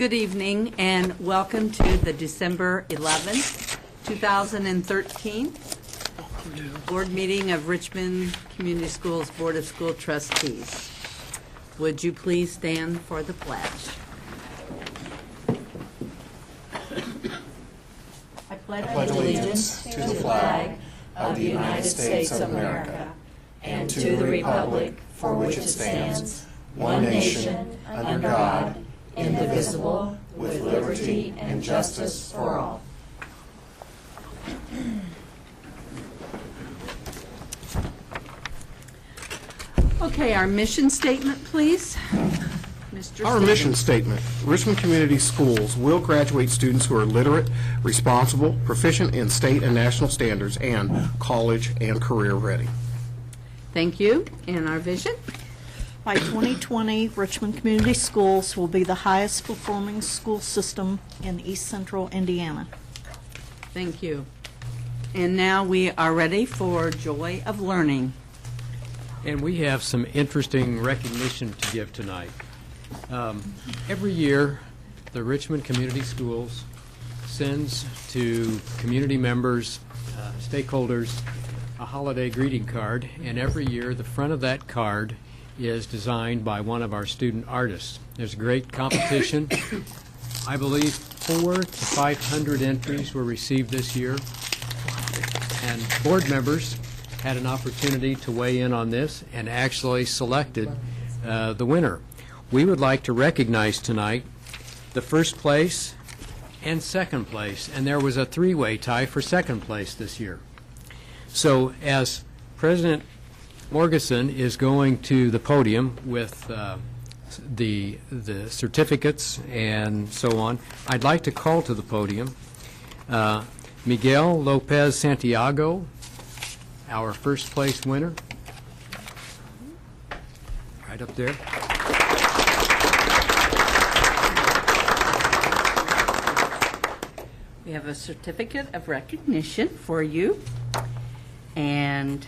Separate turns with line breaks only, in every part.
Good evening and welcome to the December 11th, 2013 Board Meeting of Richmond Community Schools Board of School Trustees. Would you please stand for the pledge? I pledge
allegiance to the flag of the United States of America and to the republic for which it stands, one nation, under God, indivisible, with liberty and justice for all.
Okay, our mission statement, please. Mr.
Our mission statement: Richmond Community Schools will graduate students who are literate, responsible, proficient in state and national standards, and college and career ready.
Thank you. And our vision?
By 2020, Richmond Community Schools will be the highest performing school system in East Central Indiana.
Thank you. And now we are ready for Joy of Learning.
And we have some interesting recognition to give tonight. Every year, the Richmond Community Schools sends to community members, stakeholders, a holiday greeting card, and every year the front of that card is designed by one of our student artists. There's a great competition. I believe 400 to 500 entries were received this year, and board members had an opportunity to weigh in on this and actually selected the winner. We would like to recognize tonight the first place and second place, and there was a three-way tie for second place this year. So as President Morgeson is going to the podium with the certificates and so on, I'd like to call to the podium Miguel Lopez Santiago, our first place winner, right up there.
We have a certificate of recognition for you and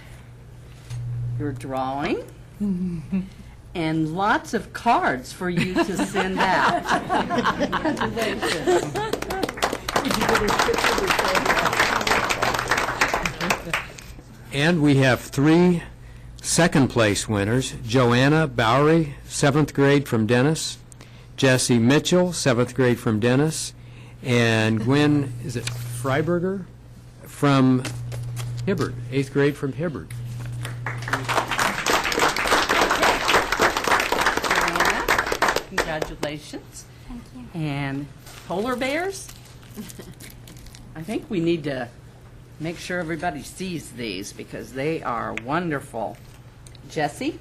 your drawing and lots of cards for you to send out. Congratulations.
And we have three second place winners: Joanna Bowery, 7th grade from Dennis; Jesse Mitchell, 7th grade from Dennis; and Gwen, is it Freiberger, from Hibbard, 8th grade from Hibbard.
Joanna, congratulations.
Thank you.
And polar bears? I think we need to make sure everybody sees these because they are wonderful. Jesse?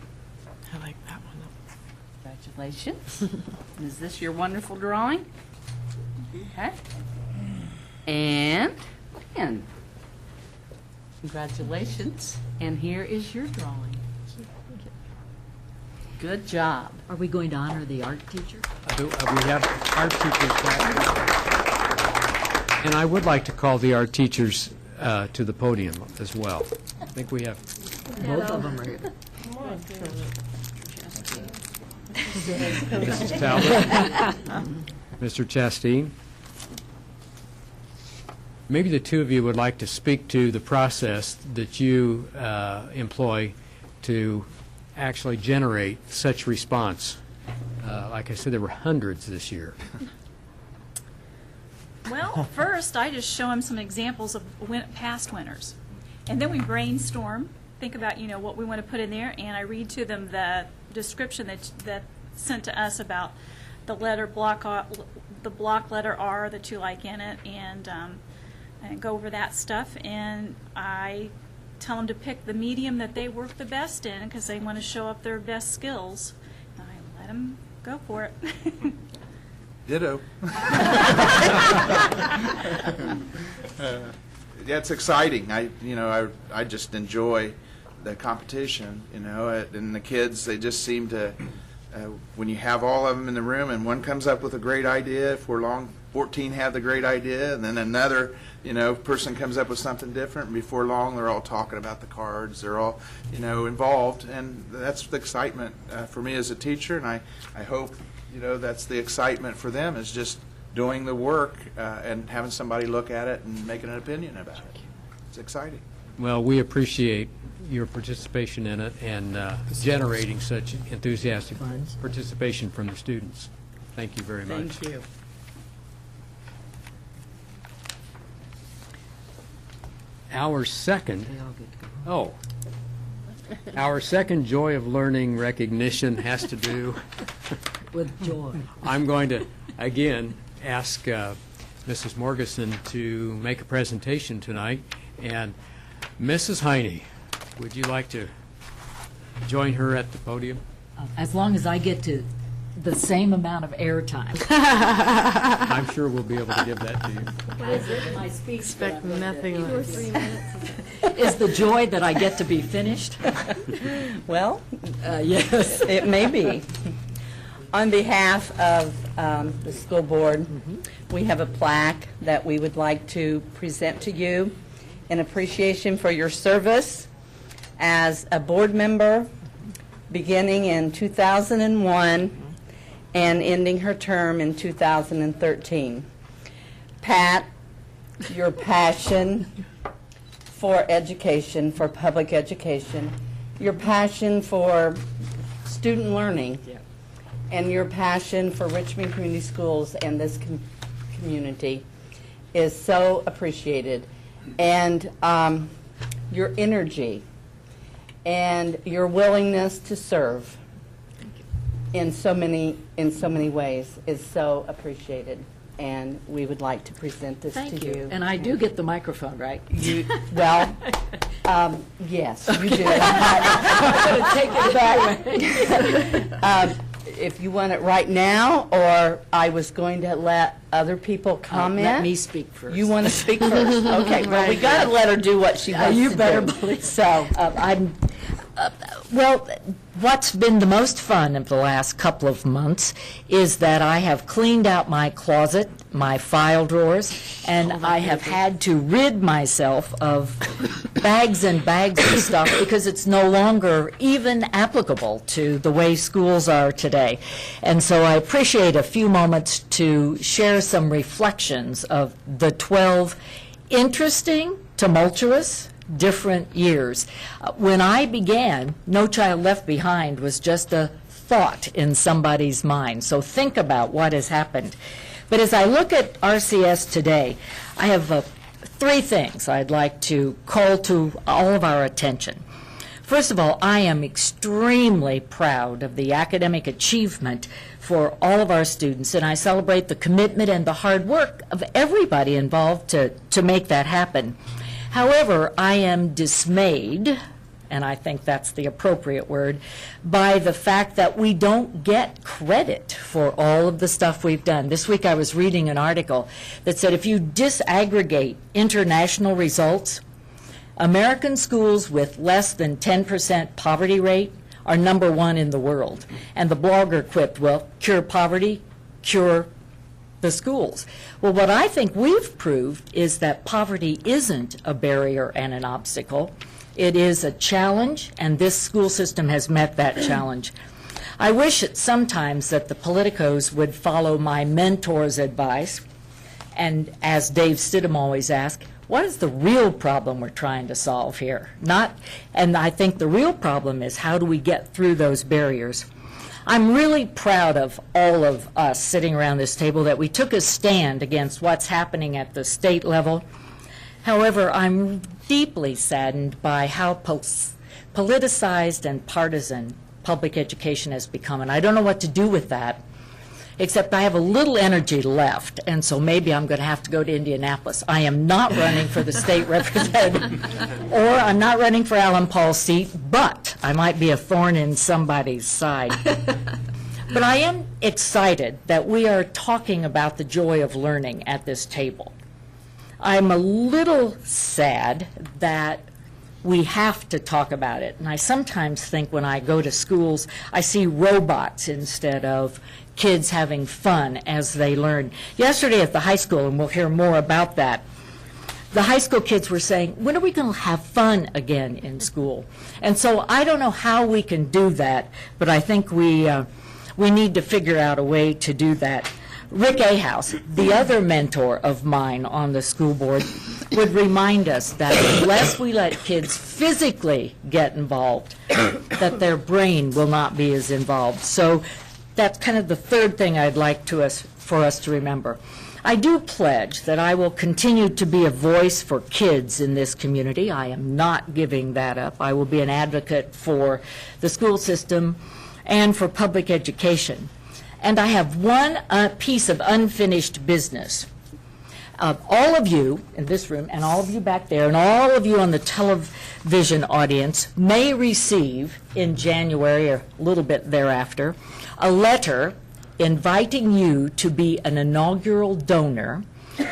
I like that one.
Congratulations. Is this your wonderful drawing? Okay. And congratulations. And here is your drawing. Good job.
Are we going to honor the art teacher?
We have art teachers back. And I would like to call the art teachers to the podium as well. I think we have
Both of them are here.
Mrs. Talbot, Mr. Chasteen. Maybe the two of you would like to speak to the process that you employ to actually generate such response. Like I said, there were hundreds this year.
Well, first, I just show them some examples of past winners. And then we brainstorm, think about, what we want to put in there, and I read to them the description that sent to us about the block letter R that you like in it, and go over that stuff. And I tell them to pick the medium that they work the best in because they want to show up their best skills. And I let them go for it.
Ditto. Yeah, it's exciting. I just enjoy the competition, and the kids, they just seem to when you have all of them in the room and one comes up with a great idea, for long 14 have the great idea, and then another person comes up with something different, and before long they're all talking about the cards, they're all involved, and that's the excitement for me as a teacher, and I hope that's the excitement for them, is just doing the work and having somebody look at it and making an opinion about it. It's exciting.
Well, we appreciate your participation in it and generating such enthusiastic participation from the students. Thank you very much.
Thank you.
Our second,
They all get to go.
our second Joy of Learning recognition has to do,
With joy.
I'm going to, again, ask Mrs. Morgeson to make a presentation tonight. And Mrs. Heine, would you like to join her at the podium?
As long as I get to the same amount of airtime.
I'm sure we'll be able to give that to you.
My speech
Expect nothing less.
is the joy that I get to be finished.
Well,
Yes.
it may be. On behalf of the school board, we have a plaque that we would like to present to you in appreciation for your service as a board member beginning in 2001 and ending her term in 2013. Pat, your passion for education, for public education, your passion for student learning, and your passion for Richmond Community Schools and this community is so appreciated. And your energy and your willingness to serve in so many ways is so appreciated. And we would like to present this to
Thank
you.
you. And I do get the microphone, right?
Well, yes, you do.
Take it back.
If you want it right now, or I was going to let other people comment.
Let me speak first.
You want to speak first? Okay, well, we got to let her do what she wants to do.
You better believe.
So,
Well, what's been the most fun of the last couple of months is that I have cleaned out my closet, my file drawers, and I have had to rid myself of bags and bags of stuff because it's no longer even applicable to the way schools are today. And so I appreciate a few moments to share some reflections of the 12 interesting, tumultuous, different years. When I began, No Child Left Behind was just a thought in somebody's mind. So think about what has happened. But as I look at RCS today, I have three things I'd like to call to all of our attention. First of all, I am extremely proud of the academic achievement for all of our students, and I celebrate the commitment and the hard work of everybody involved to make that happen. However, I am dismayed, and I think that's the appropriate word, by the fact that we don't get credit for all of the stuff we've done. This week I was reading an article that said if you disaggregate international results, American schools with less than 10% poverty rate are #1 in the world. And the blogger quipped, well, cure poverty, cure the schools. Well, what I think we've proved is that poverty isn't a barrier and an obstacle. It is a challenge, and this school system has met that challenge. I wish that sometimes that the politicos would follow my mentor's advice, and as Dave Stidham always asks, what is the real problem we're trying to solve here? And I think the real problem is how do we get through those barriers? I'm really proud of all of us sitting around this table that we took a stand against what's happening at the state level. However, I'm deeply saddened by how politicized and partisan public education has become, and I don't know what to do with that, except I have a little energy left, and so maybe I'm going to have to go to Indianapolis. I am not running for the state representative, or I'm not running for Alan Paul's seat, but I might be a thorn in somebody's side. But I am excited that we are talking about the joy of learning at this table. I'm a little sad that we have to talk about it. And I sometimes think when I go to schools, I see robots instead of kids having fun as they learn. Yesterday at the high school, and we'll hear more about that, the high school kids were saying, when are we going to have fun again in school? And so I don't know how we can do that, but I think we need to figure out a way to do that. Rick Ahaus, the other mentor of mine on the school board, would remind us that unless we let kids physically get involved, that their brain will not be as involved. So that's kind of the third thing I'd like for us to remember. I do pledge that I will continue to be a voice for kids in this community. I am not giving that up. I will be an advocate for the school system and for public education. And I have one piece of unfinished business. All of you in this room, and all of you back there, and all of you on the television audience may receive in January or a little bit thereafter a letter inviting you to be an inaugural donor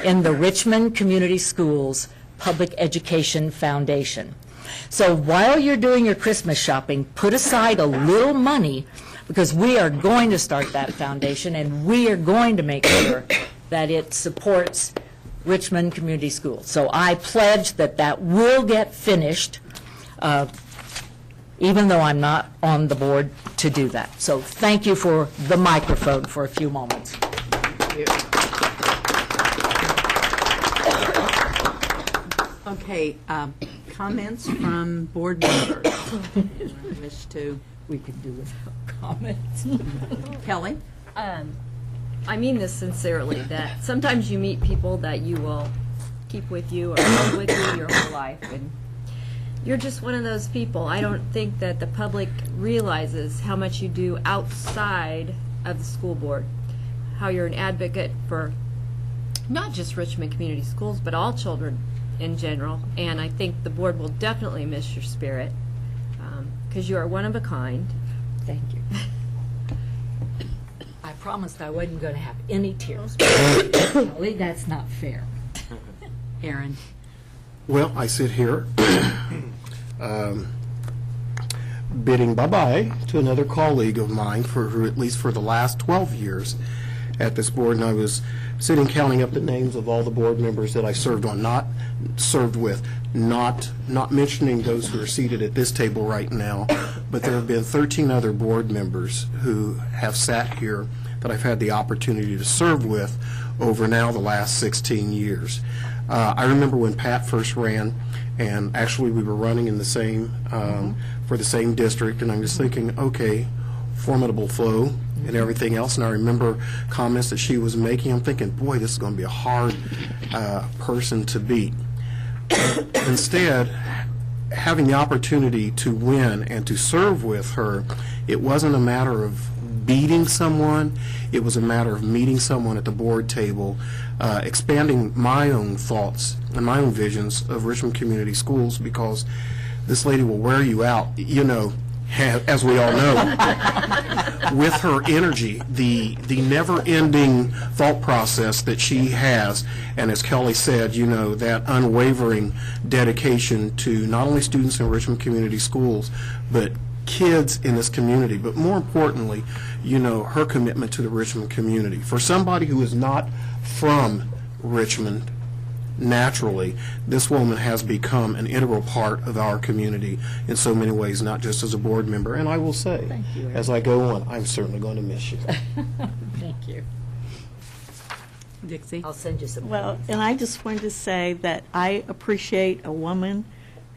in the Richmond Community Schools Public Education Foundation. So while you're doing your Christmas shopping, put aside a little money, because we are going to start that foundation, and we are going to make sure that it supports Richmond Community Schools. So I pledge that that will get finished, even though I'm not on the board to do that. So thank you for the microphone for a few moments.
Okay, comments from board members? I wish to.
We could do without comments.
Kelly?
I mean this sincerely, that sometimes you meet people that you will keep with you or hold with you your whole life, and you're just one of those people. I don't think that the public realizes how much you do outside of the school board, how you're an advocate for not just Richmond Community Schools, but all children in general, and I think the board will definitely miss your spirit, because you are one of a kind.
Thank you. I promised I wasn't going to have any tears. Kelly, that's not fair.
Aaron?
Well, I sit here bidding bye-bye to another colleague of mine for at least for the last 12 years at this board, and I was sitting counting up the names of all the board members that I served with, not mentioning those who are seated at this table right now, but there have been 13 other board members who have sat here that I've had the opportunity to serve with over now the last 16 years. I remember when Pat first ran, and actually we were running in the same, for the same district, and I'm just thinking, okay, formidable foe and everything else, and I remember comments that she was making. I'm thinking, boy, this is going to be a hard person to beat. Instead, having the opportunity to win and to serve with her, it wasn't a matter of beating someone, it was a matter of meeting someone at the board table, expanding my own thoughts and my own visions of Richmond Community Schools, because this lady will wear you out, you know, as we all know, with her energy, the never-ending thought process that she has, and as Kelly said, you know, that unwavering dedication to not only students in Richmond Community Schools, but kids in this community, but more importantly, you know, her commitment to the Richmond community. For somebody who is not from Richmond, naturally, this woman has become an integral part of our community in so many ways, not just as a board member. And I will say,
Thank you,
as I go on, I'm certainly going to miss you.
Thank you.
Dixie?
I'll send you some.
Well, and I just wanted to say that I appreciate a woman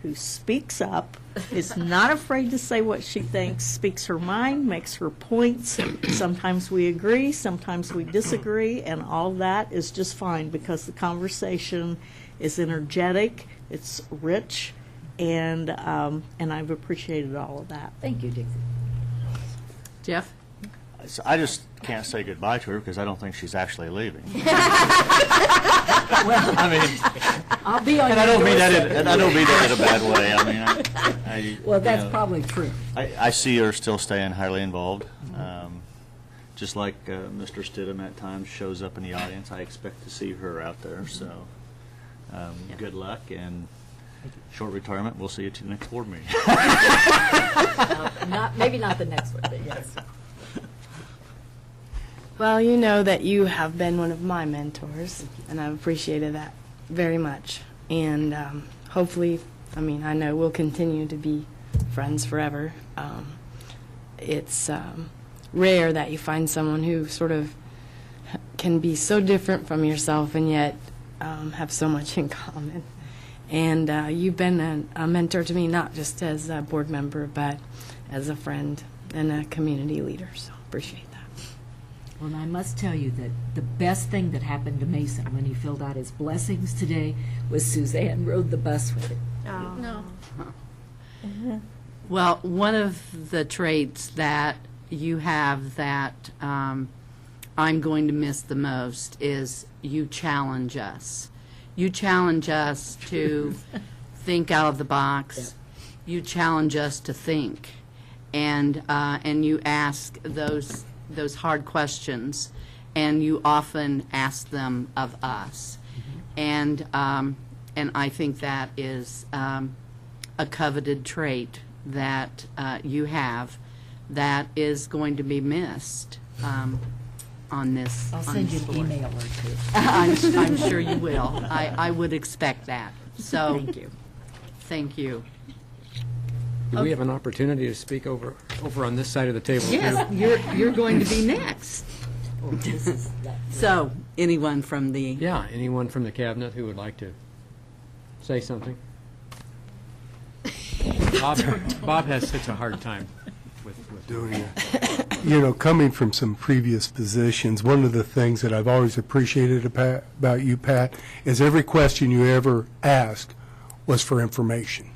who speaks up, is not afraid to say what she thinks, speaks her mind, makes her points. Sometimes we agree, sometimes we disagree, and all that is just fine because the conversation is energetic, it's rich, and I've appreciated all of that.
Thank you, Dixie.
Jeff?
So I just can't say goodbye to her because I don't think she's actually leaving. I mean,
I'll be on
and I
your
don't mean
doorstep.
that. And I don't mean that in a bad way. I mean,
Well, that's
you know,
probably true.
I see her still staying highly involved. Just like Mr. Stidham at times shows up in the audience, I expect to see her out there. So good luck, and Short retirement, we'll see you to the next board meeting.
Maybe not the next one, but yes.
Well, you know that you have been one of my mentors, and I've appreciated that very much. And hopefully, I know we'll continue to be friends forever. It's rare that you find someone who sort of can be so different from yourself and yet have so much in common. And you've been a mentor to me, not just as a board member, but as a friend and a community leader. So appreciate that.
Well, and I must tell you that the best thing that happened to Mason when he filled out his blessings today was Suzanne rode the bus with him.
No.
Well, one of the traits that you have that I'm going to miss the most is you challenge us. You challenge us to think out of the box. You challenge us to think, and you ask those hard questions, and you often ask them of us, and I think that is a coveted trait that you have that is going to be missed on this.
I'll send you an email or two.
I'm sure you will. I would expect that. So
Thank you.
thank you.
Do we have an opportunity to speak over on this side of the table, too?
Yes, you're going to be next. So, anyone from the,
Yeah, anyone from the cabinet who would like to say something? Bob has such a hard time with
doing it. Coming from some previous positions, one of the things that I've always appreciated about you, Pat, is every question you ever asked was for information.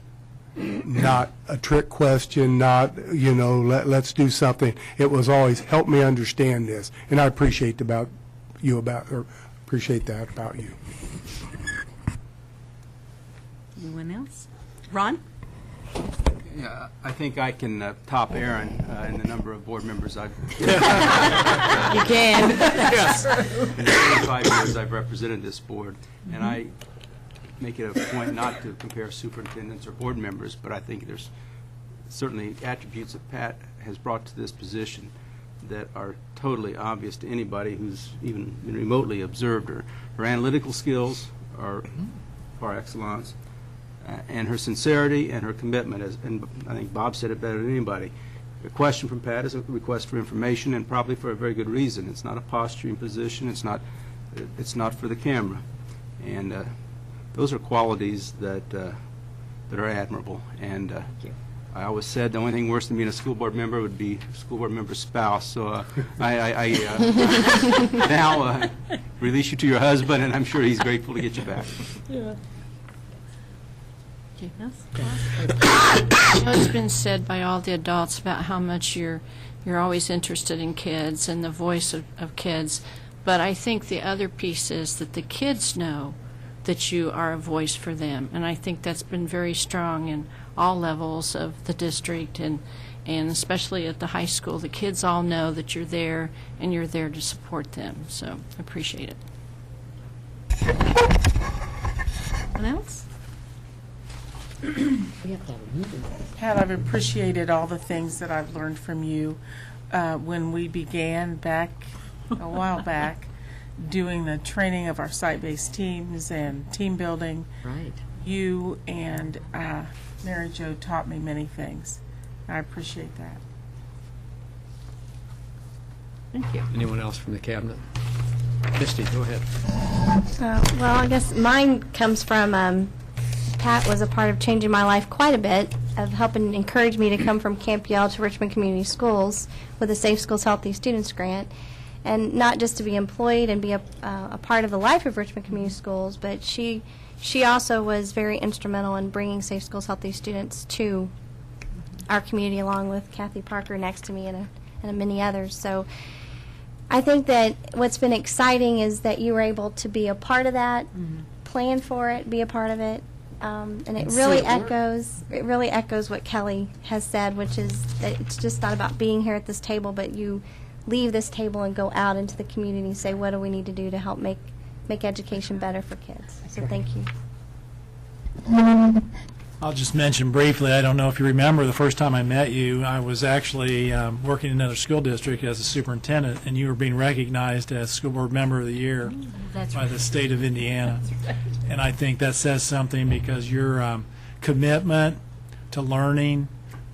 Not a trick question, not, let's do something. It was always, help me understand this. And I appreciate that about you.
anyone else? Ron?
Yeah, I think I can top Aaron in the number of board members I've.
You can.
In the 25 years I've represented this board, and I make it a point not to compare superintendents or board members, but I think there's certainly attributes that Pat has brought to this position that are totally obvious to anybody who's even remotely observed her. Her analytical skills are par excellence, and her sincerity and her commitment, and I think Bob said it better than anybody. A question from Pat is a request for information, and probably for a very good reason. It's not a posturing position. It's not for the camera, and those are qualities that are admirable. And I always said the only thing worse than being a school board member would be a school board member's spouse. So I now release you to your husband, and I'm sure he's grateful to get you back.
Yeah.
It's been said by all the adults about how much you're always interested in kids and the voice of kids, but I think the other piece is that the kids know that you are a voice for them, and I think that's been very strong in all levels of the district, and especially at the high school. The kids all know that you're there, and you're there to support them, so I appreciate it.
Anyone else?
Pat, I've appreciated all the things that I've learned from you when we began back a while back doing the training of our site-based teams and team building.
Right.
You and Mary Jo taught me many things. I appreciate that.
Thank you.
Anyone else from the cabinet? Misty, go ahead.
Well, I guess mine comes from Pat was a part of changing my life quite a bit, of helping encourage me to come from Camp Yale to Richmond Community Schools with a Safe Schools Healthy Students grant. And not just to be employed and be a part of the life of Richmond Community Schools, but she also was very instrumental in bringing Safe Schools Healthy Students to our community, along with Kathy Parker next to me and many others. So I think that what's been exciting is that you were able to be a part of that, plan for it, be a part of it, and it really echoes what Kelly has said, which is that it's just not about being here at this table, but you leave this table and go out into the community and say, what do we need to do to help make education better for kids? So thank you.
I'll just mention briefly, I don't know if you remember, the first time I met you, I was actually working in another school district as a superintendent, and you were being recognized as School Board Member of the Year by the state of Indiana. And I think that says something because your commitment to learning,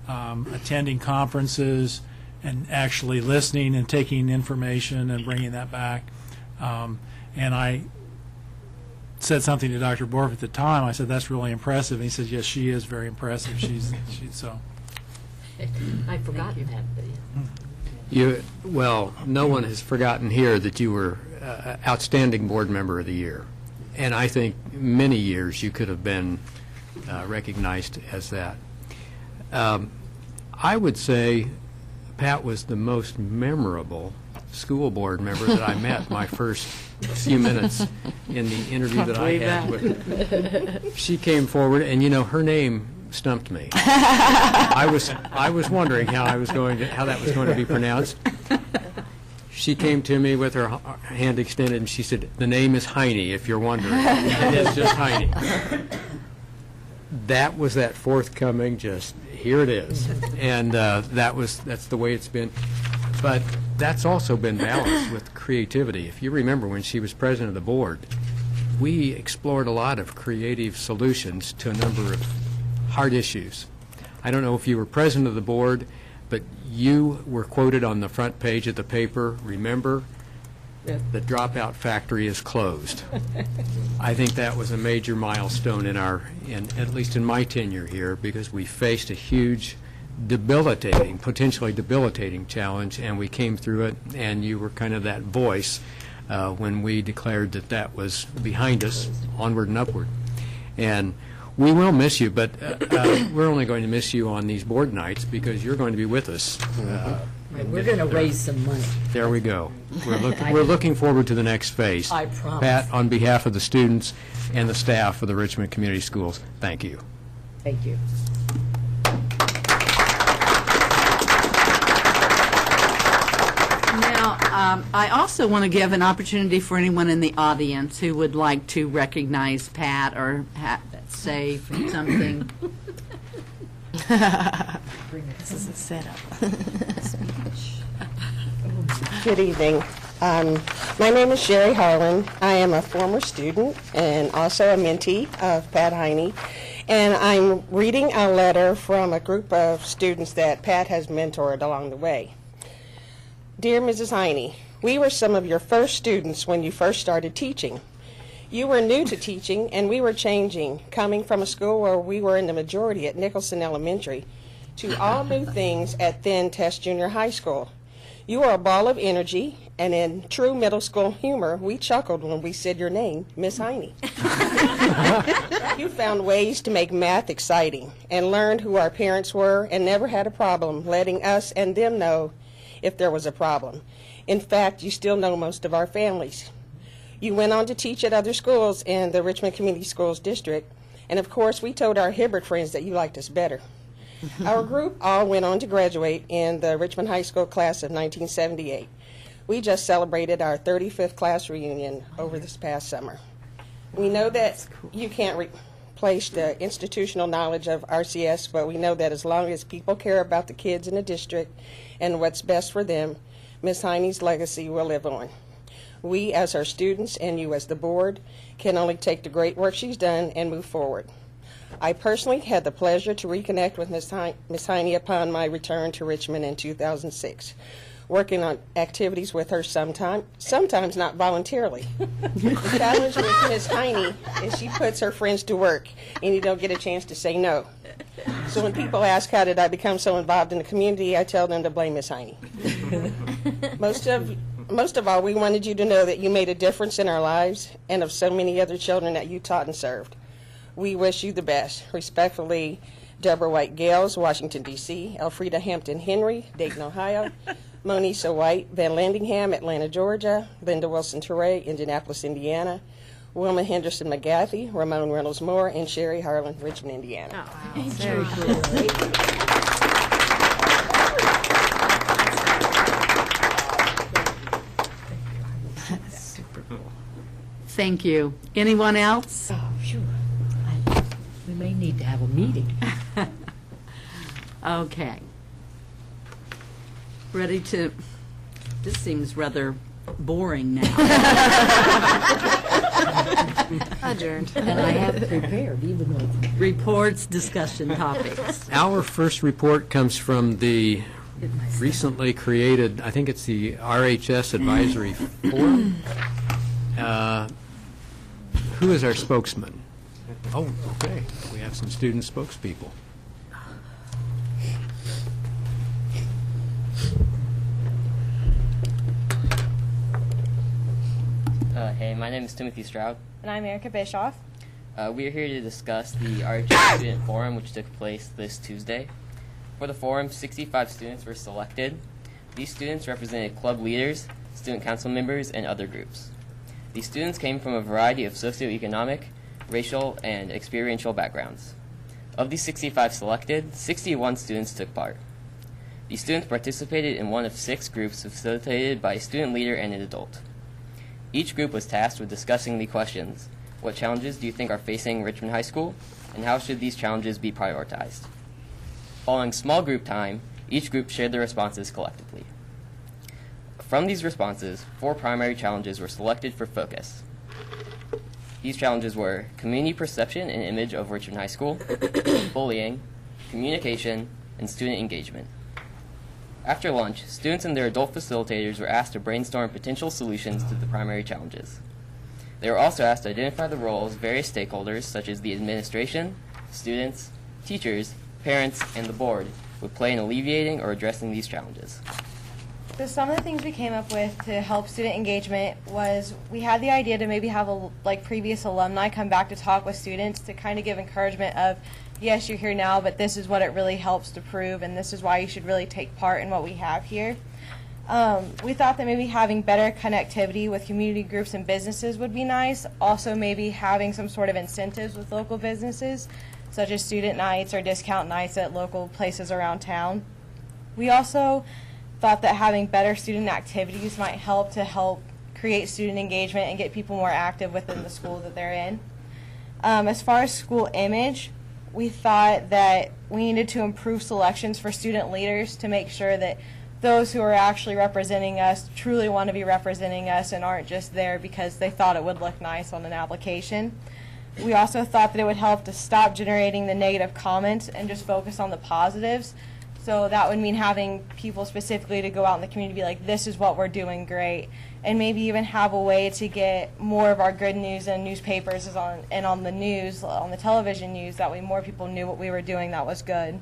attending conferences, and actually listening and taking information and bringing that back. And I said something to Dr. Borf at the time. I said, that's really impressive. And he said, yes, she is very impressive. She's so.
I'd forgotten that.
Well, no one has forgotten here that you were Outstanding Board Member of the Year. And I think many years you could have been recognized as that. I would say Pat was the most memorable school board member that I met my first few minutes in the interview that I had with her. She came forward, and her name stumped me. I was wondering how that was going to be pronounced. She came to me with her hand extended, and she said, "The name is Heine, if you're wondering." It is just Heine. That was that forthcoming, just here it is, and that's the way it's been. But that's also been balanced with creativity. If you remember, when she was president of the board, we explored a lot of creative solutions to a number of hard issues. I don't know if you were president of the board, but you were quoted on the front page of the paper, "Remember, the dropout factory is closed." I think that was a major milestone at least in my tenure here, because we faced a huge potentially debilitating challenge, and we came through it, and you were kind of that voice when we declared that was behind us, onward and upward. And we will miss you, but we're only going to miss you on these board nights because you're going to be with us.
We're going to raise some money.
There we go. We're looking forward to the next phase.
I promise.
Pat, on behalf of the students and the staff of the Richmond Community Schools, thank you.
Thank you.
Now, I also want to give an opportunity for anyone in the audience who would like to recognize Pat or say something.
This is a setup.
Good evening. My name is Sherry Harlan. I am a former student and also a mentee of Pat Heine. And I'm reading a letter from a group of students that Pat has mentored along the way. Dear Mrs. Heine, we were some of your first students when you first started teaching. You were new to teaching, and we were changing, coming from a school where we were in the majority at Nicholson Elementary to all new things at then Test Junior High School. You were a ball of energy, and in true middle school humor, we chuckled when we said your name, Miss Heine. You found ways to make math exciting and learned who our parents were and never had a problem letting us and them know if there was a problem. In fact, you still know most of our families. You went on to teach at other schools in the Richmond Community Schools District, and of course we told our Hibbert friends that you liked us better. Our group all went on to graduate in the Richmond High School class of 1978. We just celebrated our 35th class reunion over this past summer. We know that you can't replace the institutional knowledge of RCS, but we know that as long as people care about the kids in the district and what's best for them, Ms. Heine's legacy will live on. We, as her students, and you as the board, can only take the great work she's done and move forward. I personally had the pleasure to reconnect with Ms. Heine upon my return to Richmond in 2006, working on activities with her sometimes not voluntarily. The challenge with Ms. Heine is she puts her friends to work, and you don't get a chance to say no. So when people ask how did I become so involved in the community, I tell them to blame Ms. Heine. Most of all, we wanted you to know that you made a difference in our lives and of so many other children that you taught and served. We wish you the best. Respectfully, Deborah White Gales, Washington, D.C., Elfrida Hampton Henry, Dayton, Ohio, Monisa White, Van Landingham, Atlanta, Georgia, Linda Wilson Teray, Indianapolis, Indiana, Wilma Henderson McGathy, Ramon Reynolds Moore, and Sherry Harlan, Richmond, Indiana.
Oh, very cool.
Thank you. Anyone else?
Oh, sure. a meeting.
Okay. Ready to, this seems rather boring now.
Adjourned.
And I have prepared, even though it's
Reports, discussion topics.
Our first report comes from the recently created, I think it's the RHS Advisory Forum. Who is our spokesman? Oh, okay, we have some student spokespeople.
Hey, my name is Timothy Stroud.
And I'm Erica Bischoff.
We are here to discuss the RHS Student Forum, which took place this Tuesday. For the forum, 65 students were selected. These students represented club leaders, student council members, and other groups. These students came from a variety of socioeconomic, racial, and experiential backgrounds. Of these 65 selected, 61 students took part. These students participated in one of 6 groups facilitated by a student leader and an adult. Each group was tasked with discussing the questions: what challenges do you think are facing Richmond High School, and how should these challenges be prioritized? Following small group time, each group shared their responses collectively. From these responses, 4 primary challenges were selected for focus. These challenges were community perception and image of Richmond High School, bullying, communication, and student engagement. After lunch, students and their adult facilitators were asked to brainstorm potential solutions to the primary challenges. They were also asked to identify the roles various stakeholders, such as the administration, students, teachers, parents, and the board, would play in alleviating or addressing these challenges.
So some of the things we came up with to help student engagement was we had the idea to maybe have previous alumni come back to talk with students to kind of give encouragement of, yes, you're here now, but this is what it really helps to prove, and this is why you should really take part in what we have here. We thought that maybe having better connectivity with community groups and businesses would be nice. Also maybe having some sort of incentives with local businesses, such as student nights or discount nights at local places around town. We also thought that having better student activities might help create student engagement and get people more active within the school that they're in. As far as school image, we thought that we needed to improve selections for student leaders to make sure that those who are actually representing us truly want to be representing us and aren't just there because they thought it would look nice on an application. We also thought that it would help to stop generating the negative comments and just focus on the positives. So that would mean having people specifically to go out in the community and be like, this is what we're doing great. And maybe even have a way to get more of our good news in newspapers and on the news, on the television news, that way more people knew what we were doing that was good.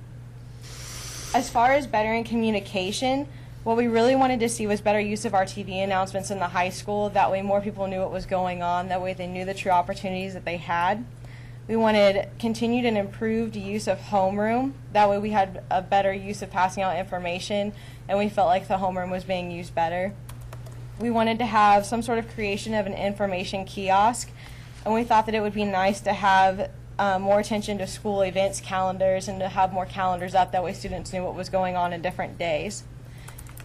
As far as bettering communication, what we really wanted to see was better use of our TV announcements in the high school. That way more people knew what was going on. That way they knew the true opportunities that they had. We wanted continued and improved use of homeroom. That way we had a better use of passing out information, and we felt like the homeroom was being used better. We wanted to have some sort of creation of an information kiosk, and we thought that it would be nice to have more attention to school events calendars and to have more calendars up. That way students knew what was going on in different days.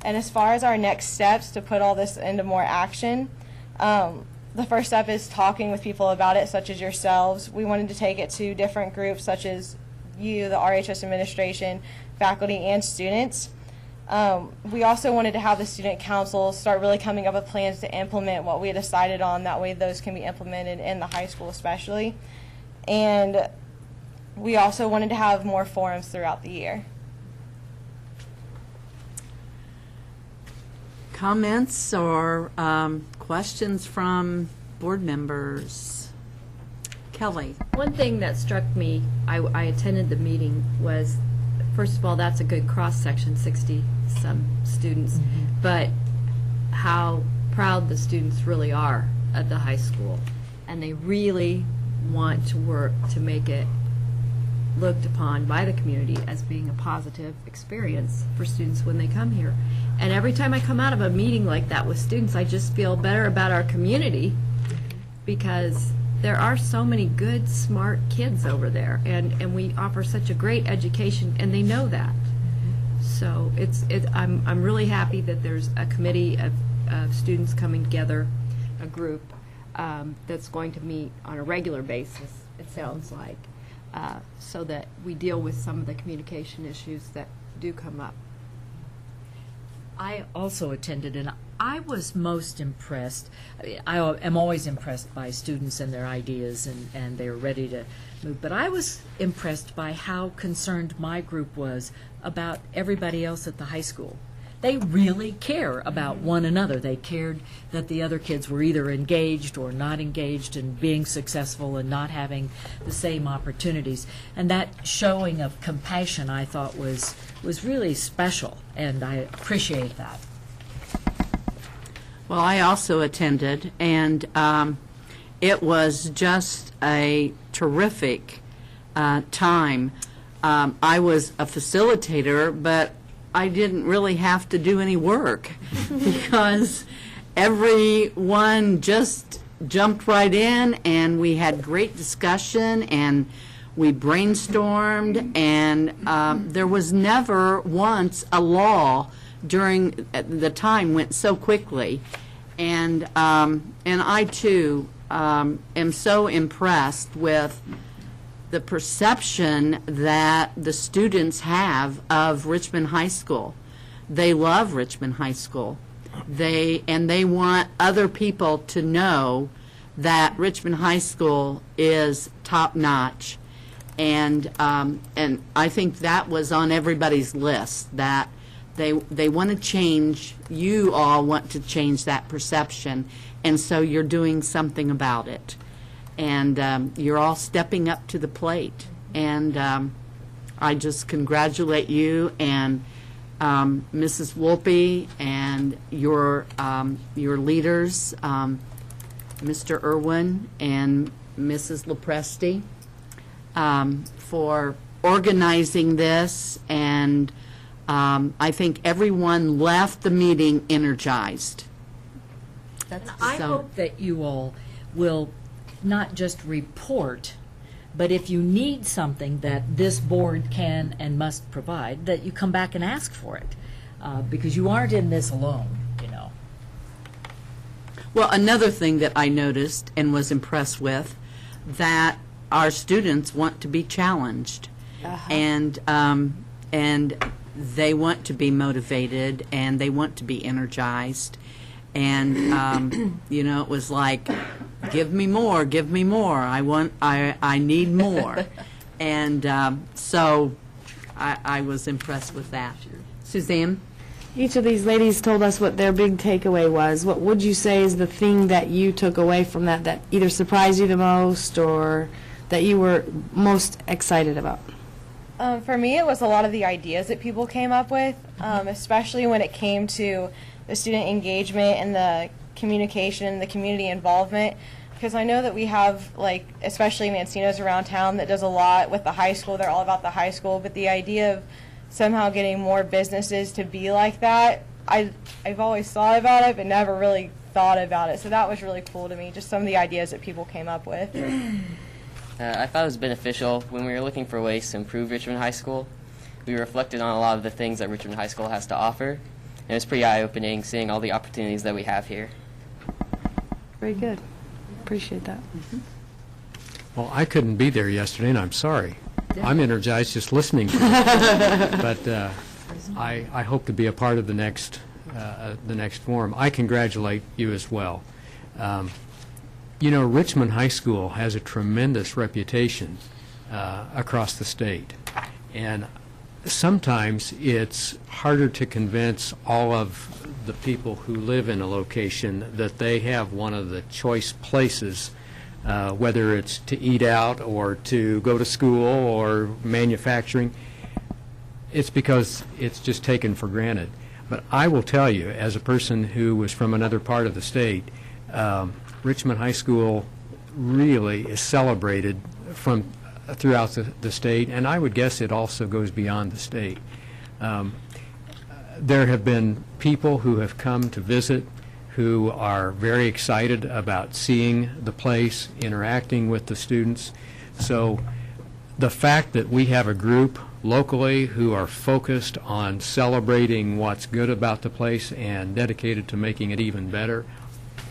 And as far as our next steps to put all this into more action, the first step is talking with people about it, such as yourselves. We wanted to take it to different groups, such as you, the RHS administration, faculty, and students. We also wanted to have the student council start really coming up with plans to implement what we had decided on. That way those can be implemented in the high school especially. And we also wanted to have more forums throughout the year.
Comments or questions from board members? Kelly.
One thing that struck me, I attended the meeting, was, first of all, that's a good cross-section, 60-some students, but how proud the students really are at the high school. And they really want to work to make it looked upon by the community as being a positive experience for students when they come here. And every time I come out of a meeting like that with students, I just feel better about our community, because there are so many good, smart kids over there, and we offer such a great education, and they know that. So I'm really happy that there's a committee of students coming together, a group that's going to meet on a regular basis, it sounds like. so that we deal with some of the communication issues that do come up.
I also attended, and I was most impressed. I am always impressed by students and their ideas, and they're ready to move. But I was impressed by how concerned my group was about everybody else at the high school. They really care about one another. They cared that the other kids were either engaged or not engaged and being successful and not having the same opportunities. And that showing of compassion, I thought, was really special, and I appreciate that.
Well, I also attended, and it was just a terrific time. I was a facilitator, but I didn't really have to do any work because everyone just jumped right in, and we had great discussion, and we brainstormed, and there was never once a lull during the time went so quickly. And I too am so impressed with the perception that the students have of Richmond High School. They love Richmond High School. They want other people to know that Richmond High School is top-notch. And I think that was on everybody's list, that they want to change, you all want to change that perception, and so you're doing something about it. And you're all stepping up to the plate. And I just congratulate you and Mrs. Wolpe and your leaders, Mr. Irwin and Mrs. Lopresti, for organizing this. And I think everyone left the meeting energized.
I hope that you all will not just report, but if you need something that this board can and must provide, that you come back and ask for it, because you aren't in this alone, you know.
Well, another thing that I noticed and was impressed with, that our students want to be challenged, and they want to be motivated, and they want to be energized. And you know, it was like, give me more, give me more. I need more. And so I was impressed with that. Suzanne?
Each of these ladies told us what their big takeaway was. What would you say is the thing that you took away from that either surprised you the most or that you were most excited about?
For me, it was a lot of the ideas that people came up with, especially when it came to the student engagement and the communication, the community involvement. Because I know that we have, like, especially Mancino's around town that does a lot with the high school. They're all about the high school. But the idea of somehow getting more businesses to be like that, I've always thought about it, but never really thought about it. So that was really cool to me, just some of the ideas that people came up with.
I thought it was beneficial when we were looking for ways to improve Richmond High School. We reflected on a lot of the things that Richmond High School has to offer, and it was pretty eye-opening seeing all the opportunities that we have here.
Very good. Appreciate that.
Well, I couldn't be there yesterday, and I'm sorry. I'm energized just listening to it. But I hope to be a part of the next forum. I congratulate you as well. You know, Richmond High School has a tremendous reputation across the state, and sometimes it's harder to convince all of the people who live in a location that they have one of the choice places, whether it's to eat out or to go to school or manufacturing. It's because it's just taken for granted. But I will tell you, as a person who was from another part of the state, Richmond High School really is celebrated from throughout the state, and I would guess it also goes beyond the state. There have been people who have come to visit who are very excited about seeing the place, interacting with the students. So the fact that we have a group locally who are focused on celebrating what's good about the place and dedicated to making it even better,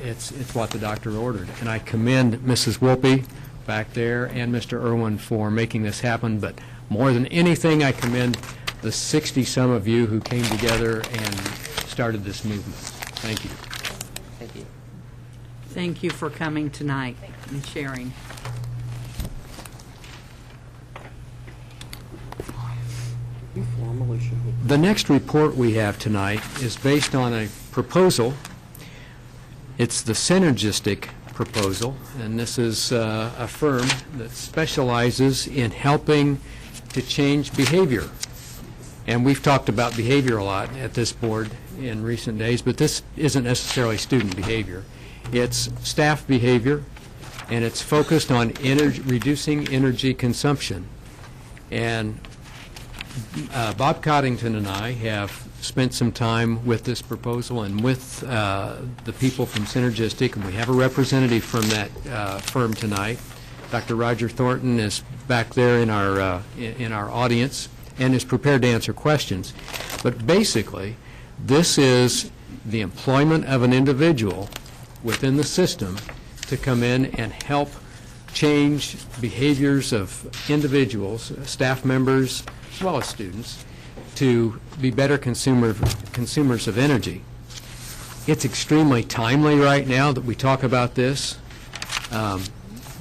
it's what the doctor ordered. And I commend Mrs. Wolpe back there and Mr. Irwin for making this happen, but more than anything, I commend the 60-some of you who came together and started this movement. Thank you.
Thank you.
Thank you for coming tonight and sharing.
The next report we have tonight is based on a proposal. It's the synergistic proposal, and this is a firm that specializes in helping to change behavior. And we've talked about behavior a lot at this board in recent days, but this isn't necessarily student behavior. It's staff behavior, and it's focused on reducing energy consumption. And Bob Coddington and I have spent some time with this proposal and with the people from Synergistic, and we have a representative from that firm tonight. Dr. Roger Thornton is back there in our audience and is prepared to answer questions. But basically, this is the employment of an individual within the system to come in and help change behaviors of individuals, staff members, as well as students, to be better consumers of energy. It's extremely timely right now that we talk about this.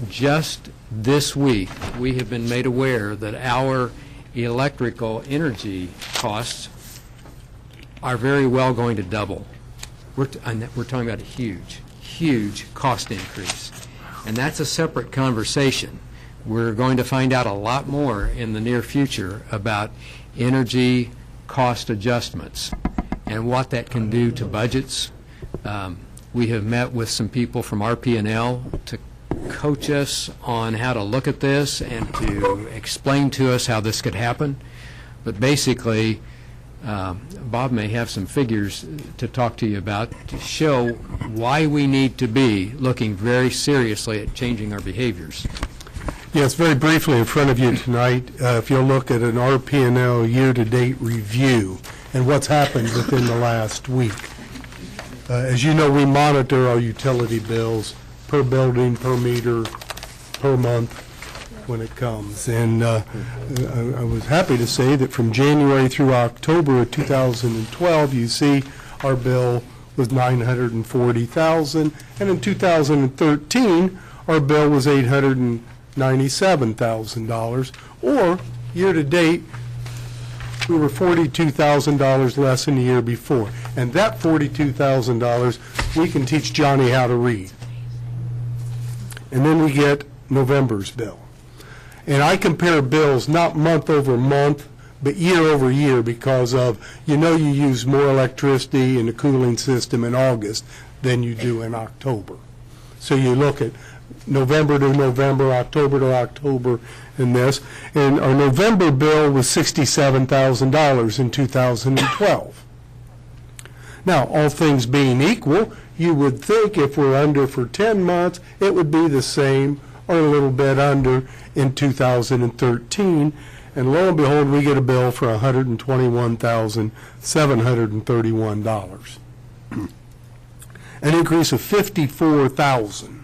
Just this week, we have been made aware that our electrical energy costs are very well going to double. We're talking about a huge cost increase. And that's a separate conversation. We're going to find out a lot more in the near future about energy cost adjustments and what that can do to budgets. We have met with some people from RP&L to coach us on how to look at this and to explain to us how this could happen. But basically, Bob may have some figures to talk to you about to show why we need to be looking very seriously at changing our behaviors.
Yes, very briefly in front of you tonight, if you'll look at an RP&L year-to-date review and what's happened within the last week. As you know, we monitor our utility bills per building, per meter, per month when it comes. And I was happy to say that from January through October of 2012, you see our bill was $940,000, and in 2013, our bill was $897,000, or year-to-date, we were $42,000 less than the year before. And that $42,000, we can teach Johnny how to read. And then we get November's bill. And I compare bills not month over month, but year over year, because of, you use more electricity in the cooling system in August than you do in October. So you look at November to November, October to October in this. And our November bill was $67,000 in 2012. Now, all things being equal, you would think if we're under for 10 months, it would be the same or a little bit under in 2013. And lo and behold, we get a bill for $121,731. An increase of $54,000.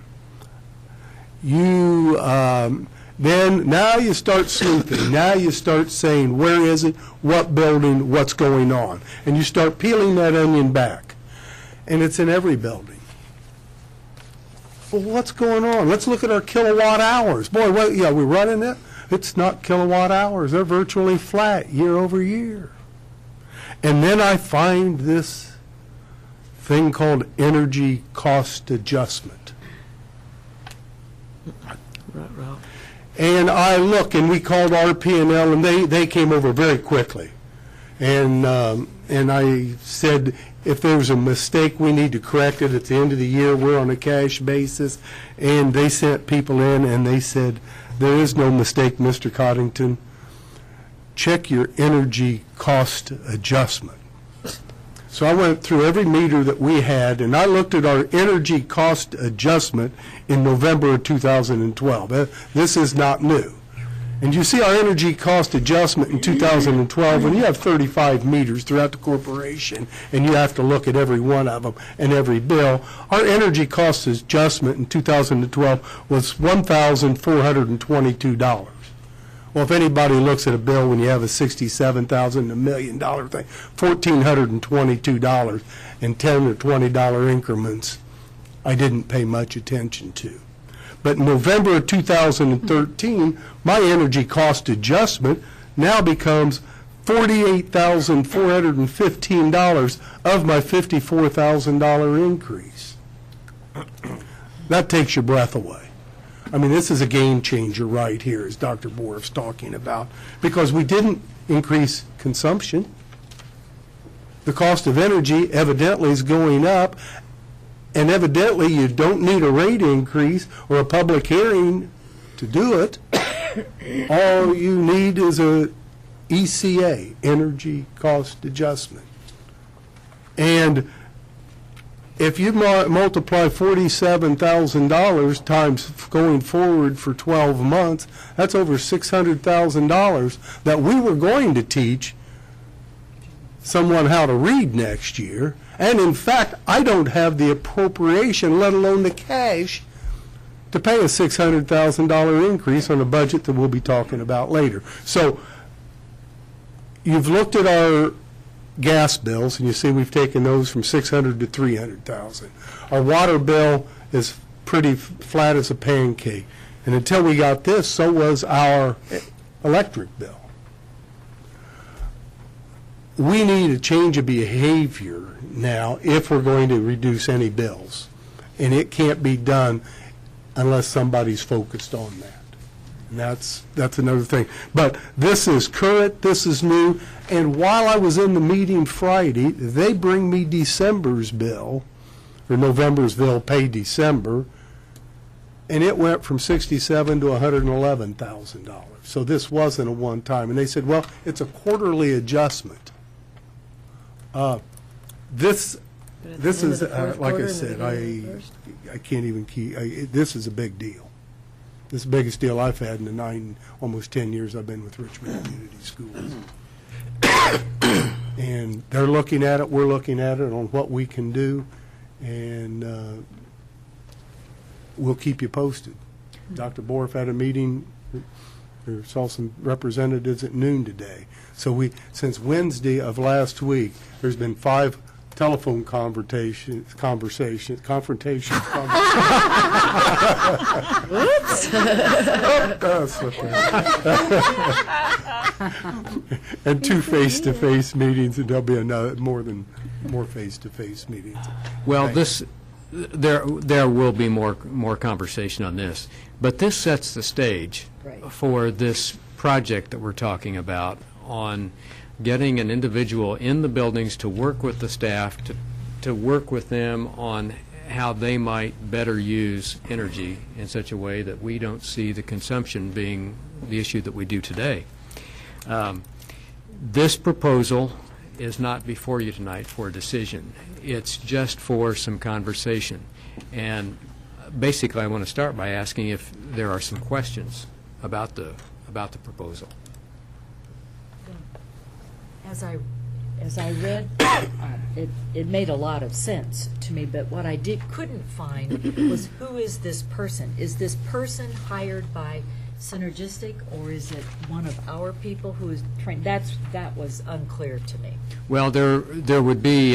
Now you start sleuthing. Now you start saying, where is it, what building, what's going on? And you start peeling that onion back. And it's in every building. Well, what's going on? Let's look at our kilowatt hours. Boy, we're running it. It's not kilowatt hours. They're virtually flat year over year. And then I find this thing called energy cost adjustment. And I look, and we called RP&L, and they came over very quickly. And I said, if there's a mistake, we need to correct it at the end of the year. We're on a cash basis. And they sent people in, and they said, there is no mistake, Mr. Coddington. Check your energy cost adjustment. So I went through every meter that we had, and I looked at our energy cost adjustment in November of 2012. This is not new. And you see our energy cost adjustment in 2012, when you have 35 meters throughout the corporation, and you have to look at every one of them and every bill, our energy cost adjustment in 2012 was $1,422. Well, if anybody looks at a bill when you have a $67,000, $1 million thing, $1,422 in $10 or $20 increments, I didn't pay much attention to. But in November of 2013, my energy cost adjustment now becomes $48,415 of my $54,000 increase. That takes your breath away. I mean, this is a game changer right here, as Dr. Borf's talking about, because we didn't increase consumption. The cost of energy evidently is going up, and evidently you don't need a rate increase or a public hearing to do it. All you need is a ECA, energy cost adjustment. And if you multiply $47,000 times going forward for 12 months, that's over $600,000 that we were going to teach someone how to read next year. And in fact, I don't have the appropriation, let alone the cash, to pay a $600,000 increase on a budget that we'll be talking about later. So you've looked at our gas bills, and you see we've taken those from $600,000 to $300,000. Our water bill is pretty flat as a pancake. And until we got this, so was our electric bill. We need a change of behavior now if we're going to reduce any bills. And it can't be done unless somebody's focused on that. And that's another thing. But this is current, this is new, and while I was in the meeting Friday, they bring me December's bill, or November's bill, pay December, and it went from $67,000 to $111,000. So this wasn't a one-time. And they said, well, it's a quarterly adjustment. This is, like I said, I can't even keep, this is a big deal. This is the biggest deal I've had in the almost 10 years I've been with Richmond Community Schools. And they're looking at it, we're looking at it on what we can do, and we'll keep you posted. Dr. Borf had a meeting, or saw some representatives at noon today. So since Wednesday of last week, there's been 5 telephone confrontations.
Whoops.
And 2 face-to-face meetings, and there'll be more face-to-face meetings.
Well, there will be more conversation on this, but this sets the stage for this project that we're talking about on getting an individual in the buildings to work with the staff, to work with them on how they might better use energy in such a way that we don't see the consumption being the issue that we do today. This proposal is not before you tonight for a decision. It's just for some conversation. And basically, I want to start by asking if there are some questions about the proposal.
As I read, it made a lot of sense to me, but what I couldn't find was, who is this person? Is this person hired by Synergistic, or is it one of our people who is trained? That was unclear to me.
Well, there would be,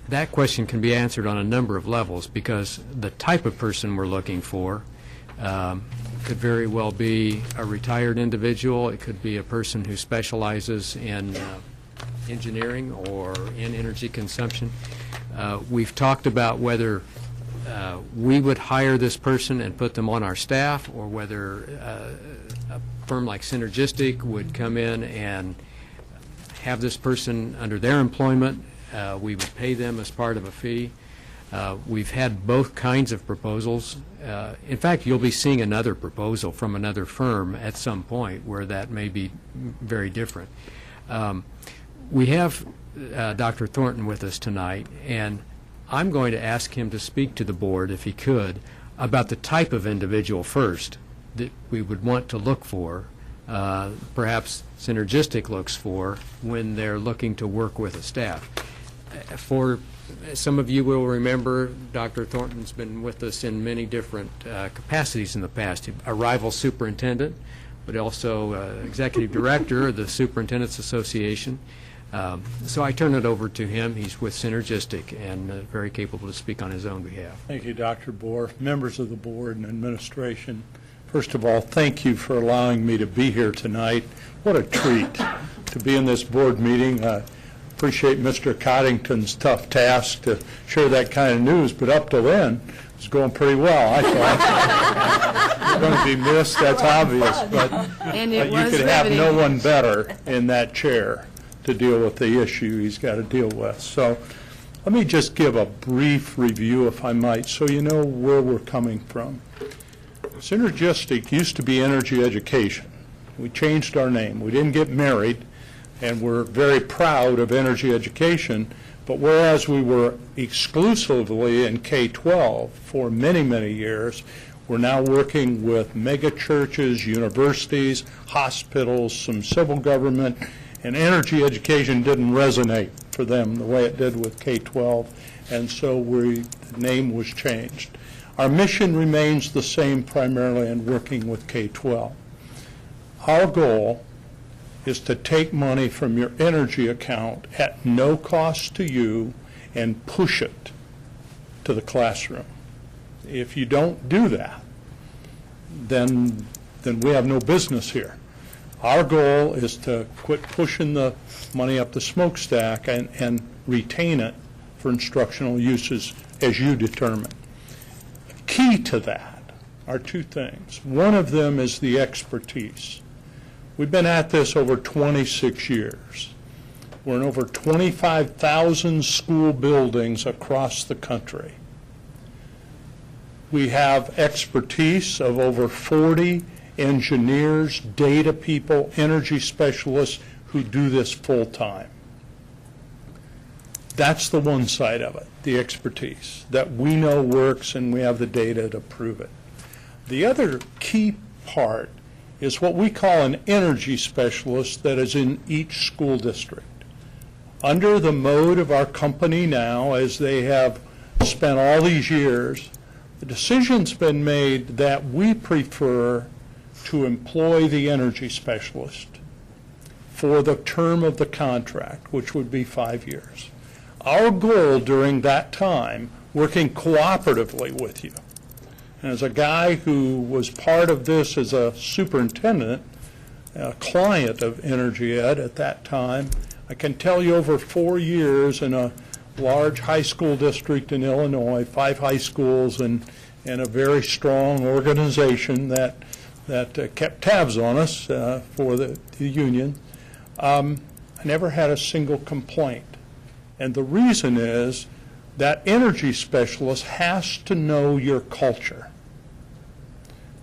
that question can be answered on a number of levels, because the type of person we're looking for could very well be a retired individual. It could be a person who specializes in engineering or in energy consumption. We've talked about whether we would hire this person and put them on our staff, or whether a firm like Synergistic would come in and have this person under their employment. We would pay them as part of a fee. We've had both kinds of proposals. In fact, you'll be seeing another proposal from another firm at some point where that may be very different. We have Dr. Thornton with us tonight, and I'm going to ask him to speak to the board, if he could, about the type of individual first that we would want to look for, perhaps Synergistic looks for, when they're looking to work with a staff. For some of you will remember, Dr. Thornton's been with us in many different capacities in the past. A rival superintendent, but also executive director of the Superintendent's Association. So I turn it over to him. He's with Synergistic and very capable to speak on his own behalf.
Thank you, Dr. Bohr, members of the board and administration. First of all, thank you for allowing me to be here tonight. What a treat to be in this board meeting. Appreciate Mr. Coddington's tough task to share that kind of news, but up to then, it was going pretty well, I thought. You're going to be missed, that's obvious, but you could have no one better in that chair to deal with the issue he's got to deal with. So let me just give a brief review, if I might, so you know where we're coming from. Synergistic used to be Energy Education. We changed our name. We didn't get married, and we're very proud of Energy Education, but whereas we were exclusively in K-12 for many, many years, we're now working with mega churches, universities, hospitals, some civil government, and Energy Education didn't resonate for them the way it did with K-12, and so the name was changed. Our mission remains the same, primarily in working with K-12. Our goal is to take money from your energy account at no cost to you and push it to the classroom. If you don't do that, then we have no business here. Our goal is to quit pushing the money up the smokestack and retain it for instructional uses as you determine. Key to that are two things. One of them is the expertise. We've been at this over 26 years. We're in over 25,000 school buildings across the country. We have expertise of over 40 engineers, data people, energy specialists who do this full time. That's the one side of it, the expertise, that we know works and we have the data to prove it. The other key part is what we call an energy specialist that is in each school district. Under the mode of our company now, as they have spent all these years, the decision's been made that we prefer to employ the energy specialist for the term of the contract, which would be 5 years. Our goal during that time, working cooperatively with you, and as a guy who was part of this as a superintendent, a client of Energy Ed at that time, I can tell you over 4 years in a large high school district in Illinois, 5 high schools, and a very strong organization that kept tabs on us for the union, I never had a single complaint. And the reason is that energy specialist has to know your culture.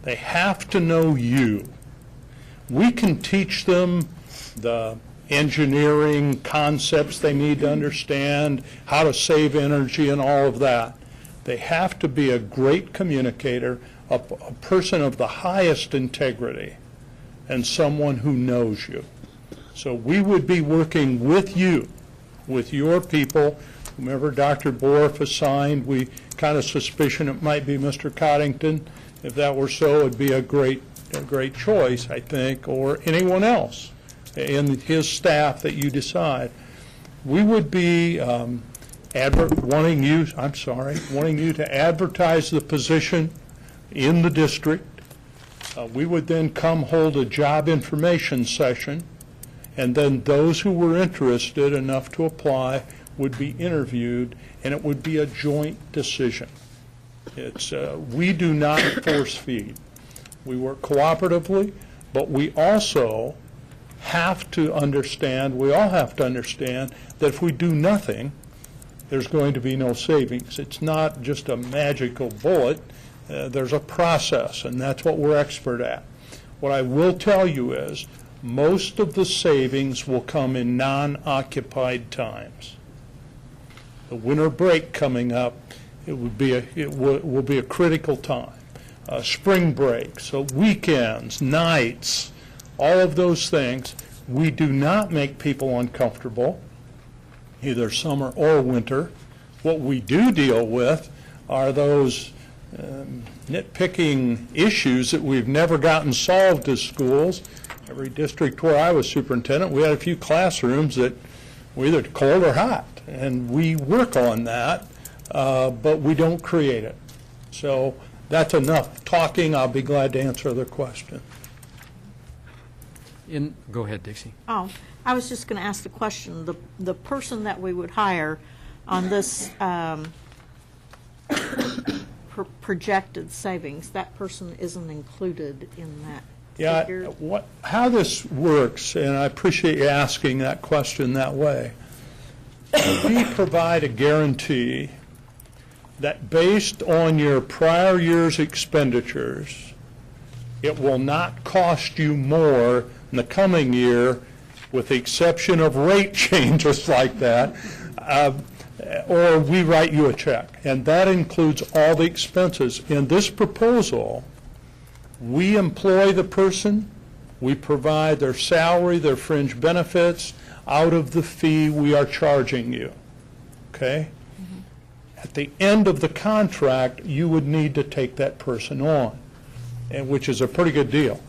They have to know you. We can teach them the engineering concepts they need to understand, how to save energy and all of that. They have to be a great communicator, a person of the highest integrity, and someone who knows you. So we would be working with you, with your people, whomever Dr. Borf assigned. We kind of suspicion it might be Mr. Coddington. If that were so, it'd be a great choice, I think, or anyone else in his staff that you decide. We would be wanting you to advertise the position in the district. We would then come hold a job information session, and then those who were interested enough to apply would be interviewed, and it would be a joint decision. We do not force feed. We work cooperatively, but we also have to understand, we all have to understand, that if we do nothing, there's going to be no savings. It's not just a magical bullet. There's a process, and that's what we're expert at. What I will tell you is most of the savings will come in non-occupied times. The winter break coming up, it will be a critical time. spring break, so weekends, nights, all of those things. We do not make people uncomfortable, either summer or winter. What we do deal with are those nitpicking issues that we've never gotten solved as schools. Every district where I was superintendent, we had a few classrooms that were either cold or hot, and we work on that, but we don't create it. So that's enough talking. I'll be glad to answer other questions.
Go ahead, Dixie.
Oh, I was just going to ask the question. The person that we would hire on this projected savings, that person isn't included in that figure?
Yeah, how this works, and I appreciate you asking that question that way. We provide a guarantee that based on your prior year's expenditures, it will not cost you more in the coming year, with the exception of rate changes like that, or we write you a check. And that includes all the expenses. In this proposal, we employ the person, we provide their salary, their fringe benefits out of the fee we are charging you, okay? At the end of the contract, you would need to take that person on, and which is a pretty good deal.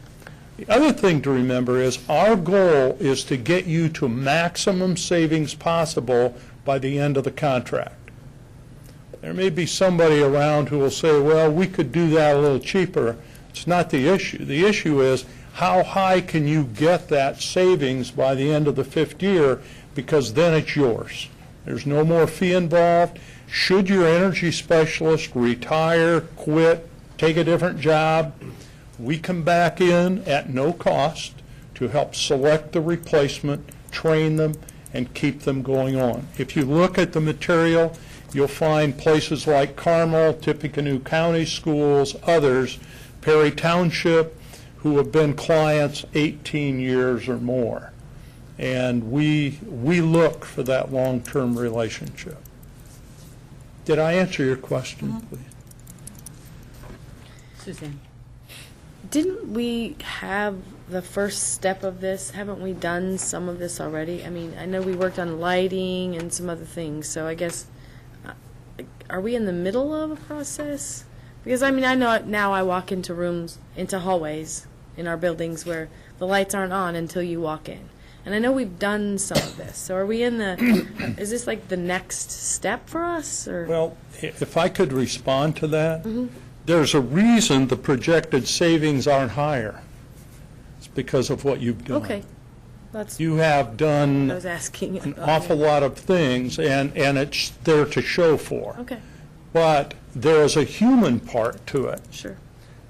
The other thing to remember is our goal is to get you to maximum savings possible by the end of the contract. There may be somebody around who will say, well, we could do that a little cheaper. It's not the issue. The issue is how high can you get that savings by the end of the 5th year, because then it's yours. There's no more fee involved. Should your energy specialist retire, quit, take a different job, we come back in at no cost to help select the replacement, train them, and keep them going on. If you look at the material, you'll find places like Carmel, Tippecanoe County Schools, others, Perry Township, who have been clients 18 years or more. And we look for that long-term relationship. Did I answer your question, please?
Suzanne.
Didn't we have the first step of this? Haven't we done some of this already? I mean, I know we worked on lighting and some other things, so I guess, are we in the middle of a process? Because, I mean, I know now I walk into rooms, into hallways in our buildings where the lights aren't on until you walk in. And I know we've done some of this. So are we in the, is this like the next step for us? Or?
Well, if I could respond to that, there's a reason the projected savings aren't higher. It's because of what you've done.
Okay. That's
You have done
I was asking
an
about.
awful lot of things, and it's there to show for.
Okay.
But there's a human part to it.
Sure.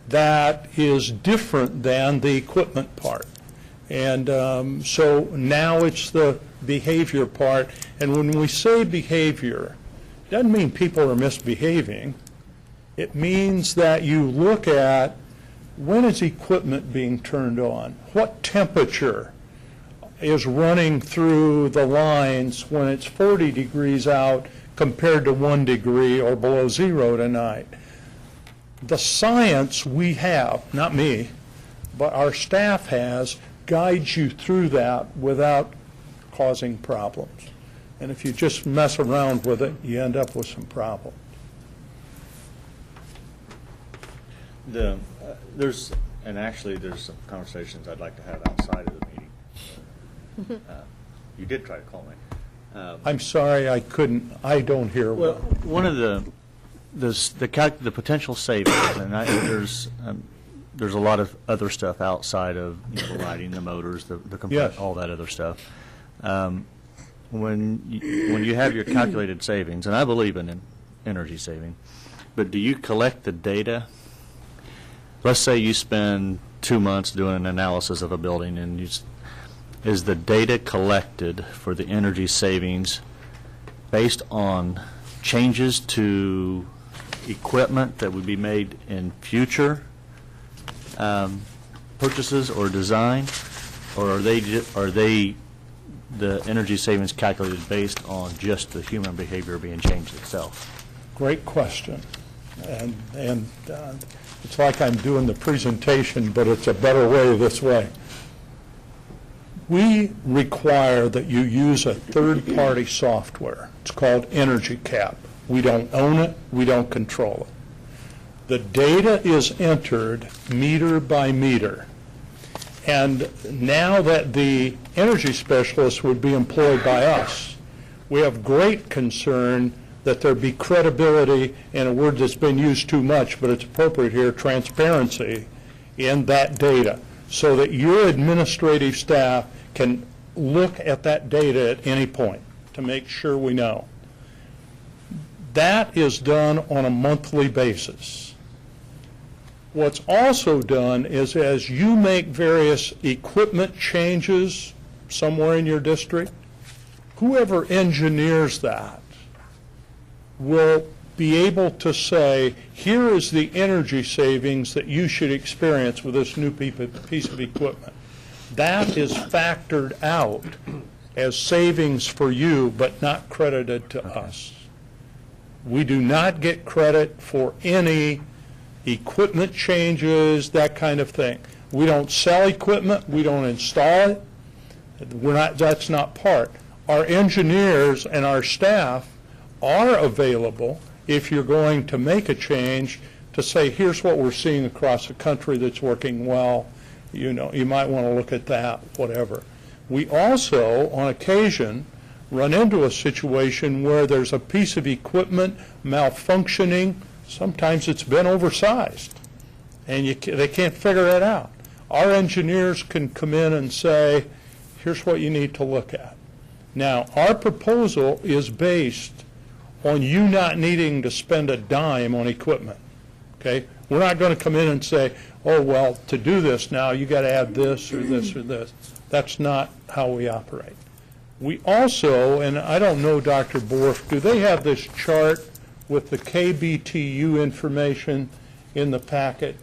That is different than the equipment part. And so now it's the behavior part. And when we say behavior, it doesn't mean people are misbehaving. It means that you look at when is equipment being turned on? What temperature is running through the lines when it's 40 degrees out compared to 1 degree or below zero tonight? The science we have, not me, but our staff has, guides you through that without causing problems. And if you just mess around with it, you end up with some problems.
There's some conversations I'd like to have outside of the meeting. You did try to call me.
I'm sorry, I don't hear well.
One of the potential savings, and there's a lot of other stuff outside of the lighting, the motors, the
Yes.
all that other stuff. When you have your calculated savings, and I believe in energy saving, but do you collect the data? Let's say you spend 2 months doing an analysis of a building, and is the data collected for the energy savings based on changes to equipment that would be made in future purchases or design, or are they the energy savings calculated based on just the human behavior being changed itself?
Great question. And it's like I'm doing the presentation, but it's a better way this way. We require that you use a third-party software. It's called Energy Cap. We don't own it. We don't control it. The data is entered meter by meter. And now that the energy specialist would be employed by us, we have great concern that there be credibility, and a word that's been used too much, but it's appropriate here, transparency in that data, so that your administrative staff can look at that data at any point to make sure we know. That is done on a monthly basis. What's also done is as you make various equipment changes somewhere in your district, whoever engineers that will be able to say, here is the energy savings that you should experience with this new piece of equipment. That is factored out as savings for you, but not credited to us. We do not get credit for any equipment changes, that kind of thing. We don't sell equipment. We don't install it. That's not part. Our engineers and our staff are available if you're going to make a change to say, here's what we're seeing across the country that's working well. You know, you might want to look at that, whatever. We also, on occasion, run into a situation where there's a piece of equipment malfunctioning. Sometimes it's been oversized, and they can't figure it out. Our engineers can come in and say, here's what you need to look at. Now, our proposal is based on you not needing to spend a dime on equipment, okay? We're not going to come in and say, oh, well, to do this now, you got to add this or this or this. That's not how we operate. We also, and I don't know, Dr. Borf, do they have this chart with the KBTU information in the packet?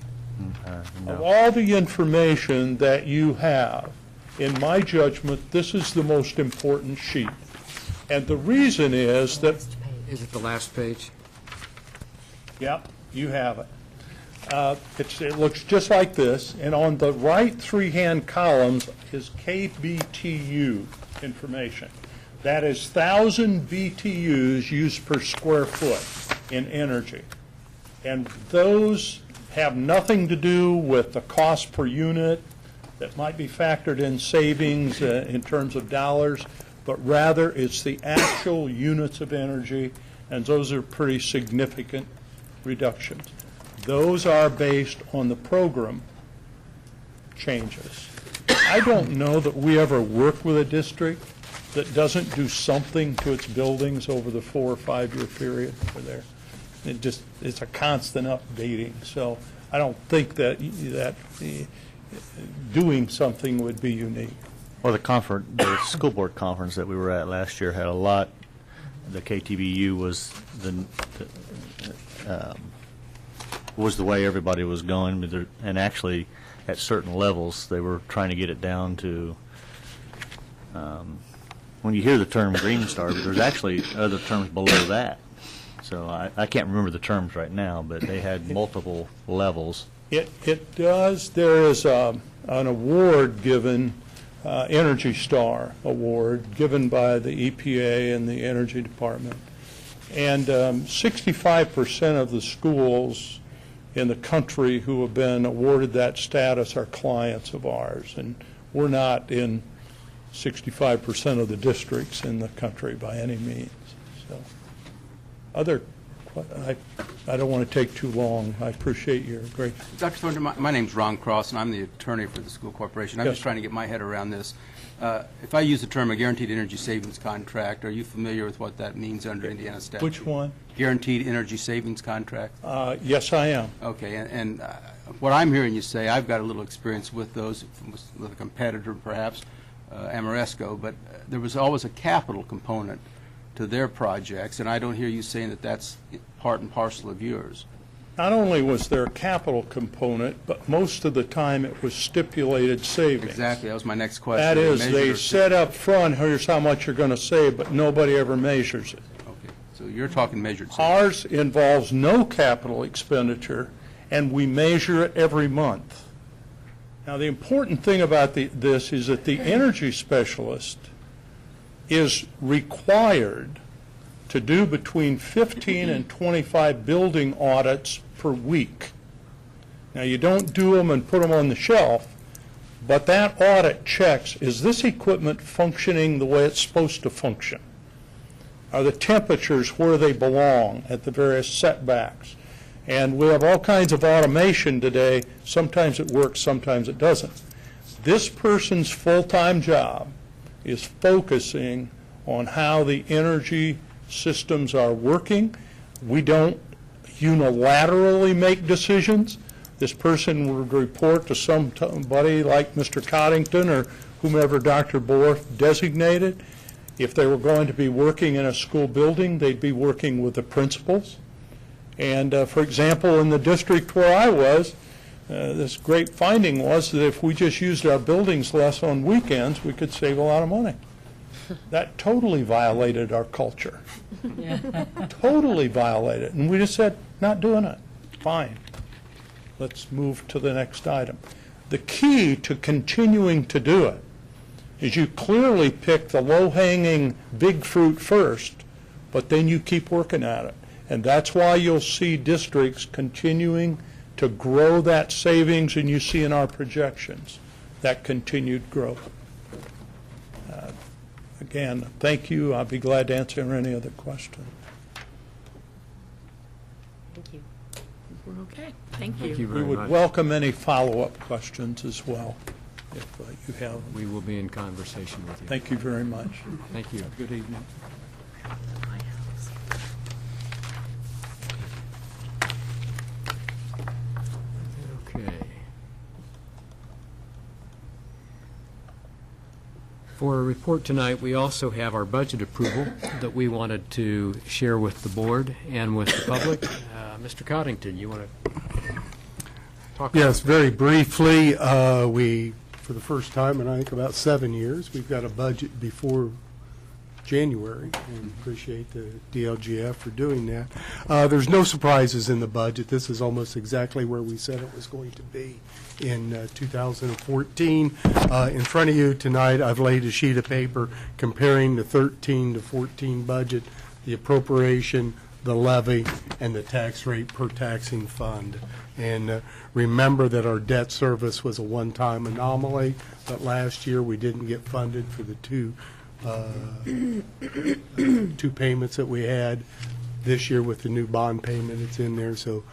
No.
Of all the information that you have, in my judgment, this is the most important sheet. And the reason is that...
Is it the last page?
Yep, you have it. It looks just like this, and on the right three-hand columns is KBTU information. That is 1,000 BTUs used per square foot in energy. And those have nothing to do with the cost per unit that might be factored in savings in terms of dollars, but rather it's the actual units of energy, and those are pretty significant reductions. Those are based on the program changes. I don't know that we ever work with a district that doesn't do something to its buildings over the 4 or 5 year period for there. It's a constant updating. So I don't think that doing something would be unique.
Well, the school board conference that we were at last year had a lot. The KTVU was the way everybody was going, and actually at certain levels they were trying to get it down to. When you hear the term Green Star, but there's actually other terms below that. So I can't remember the terms right now, but they had multiple levels.
It does. There is an award given, Energy Star Award, given by the EPA and the Energy Department. And 65% of the schools in the country who have been awarded that status are clients of ours. And we're not in 65% of the districts in the country by any means. So, I don't want to take too long. I appreciate your great.
Dr. Thornton, my name's Ron Cross, and I'm the attorney for the school corporation. I'm
Yes.
just trying to get my head around this. If I use the term a guaranteed energy savings contract, are you familiar with what that means under Indiana statute?
Which one?
Guaranteed energy savings contract?
Yes, I am.
Okay, and what I'm hearing you say, I've got a little experience with those, with a competitor perhaps, Amoresco, but there was always a capital component to their projects, and I don't hear you saying that that's part and parcel of yours.
Not only was there a capital component, but most of the time it was stipulated savings.
Exactly, that was my next question.
That is, they said up front, here's how much you're going to save, but nobody ever measures it.
Okay, So you're talking measured savings.
Ours involves no capital expenditure, and we measure it every month. Now, the important thing about this is that the energy specialist is required to do between 15 and 25 building audits per week. Now, you don't do them and put them on the shelf, but that audit checks, is this equipment functioning the way it's supposed to function? Are the temperatures where they belong at the various setbacks? And we have all kinds of automation today. Sometimes it works, sometimes it doesn't. This person's full-time job is focusing on how the energy systems are working. We don't unilaterally make decisions. This person would report to somebody like Mr. Coddington or whomever Dr. Borth designated. If they were going to be working in a school building, they'd be working with the principals. And for example, in the district where I was, this great finding was that if we just used our buildings less on weekends, we could save a lot of money. That totally violated our culture. Totally violated. And we just said, not doing it. Fine. Let's move to the next item. The key to continuing to do it is you clearly pick the low-hanging big fruit first, but then you keep working at it. And that's why you'll see districts continuing to grow that savings, and you see in our projections that continued growth. Again, thank you. I'll be glad to answer any other question.
Thank you.
We're okay. Thank you.
Thank you
We
very
would
much.
welcome any follow-up questions as well, if you have them.
We will be in conversation with you.
Thank you very much.
Thank you.
Good evening.
Okay. For a report tonight, we also have our budget approval that we wanted to share with the board and with the public. Mr. Coddington, you want to talk about
Yes, very briefly, we, for the first time in I think about 7 years, we've got a budget before January, and appreciate the DLGF for doing that. There's no surprises in the budget. This is almost exactly where we said it was going to be in 2014. In front of you tonight, I've laid a sheet of paper comparing the 13 to 14 budget, the appropriation, the levy, and the tax rate per taxing fund. And remember that our debt service was a one-time anomaly, but last year we didn't get funded for the two payments that we had. This year with the new bond payment, it's in there, so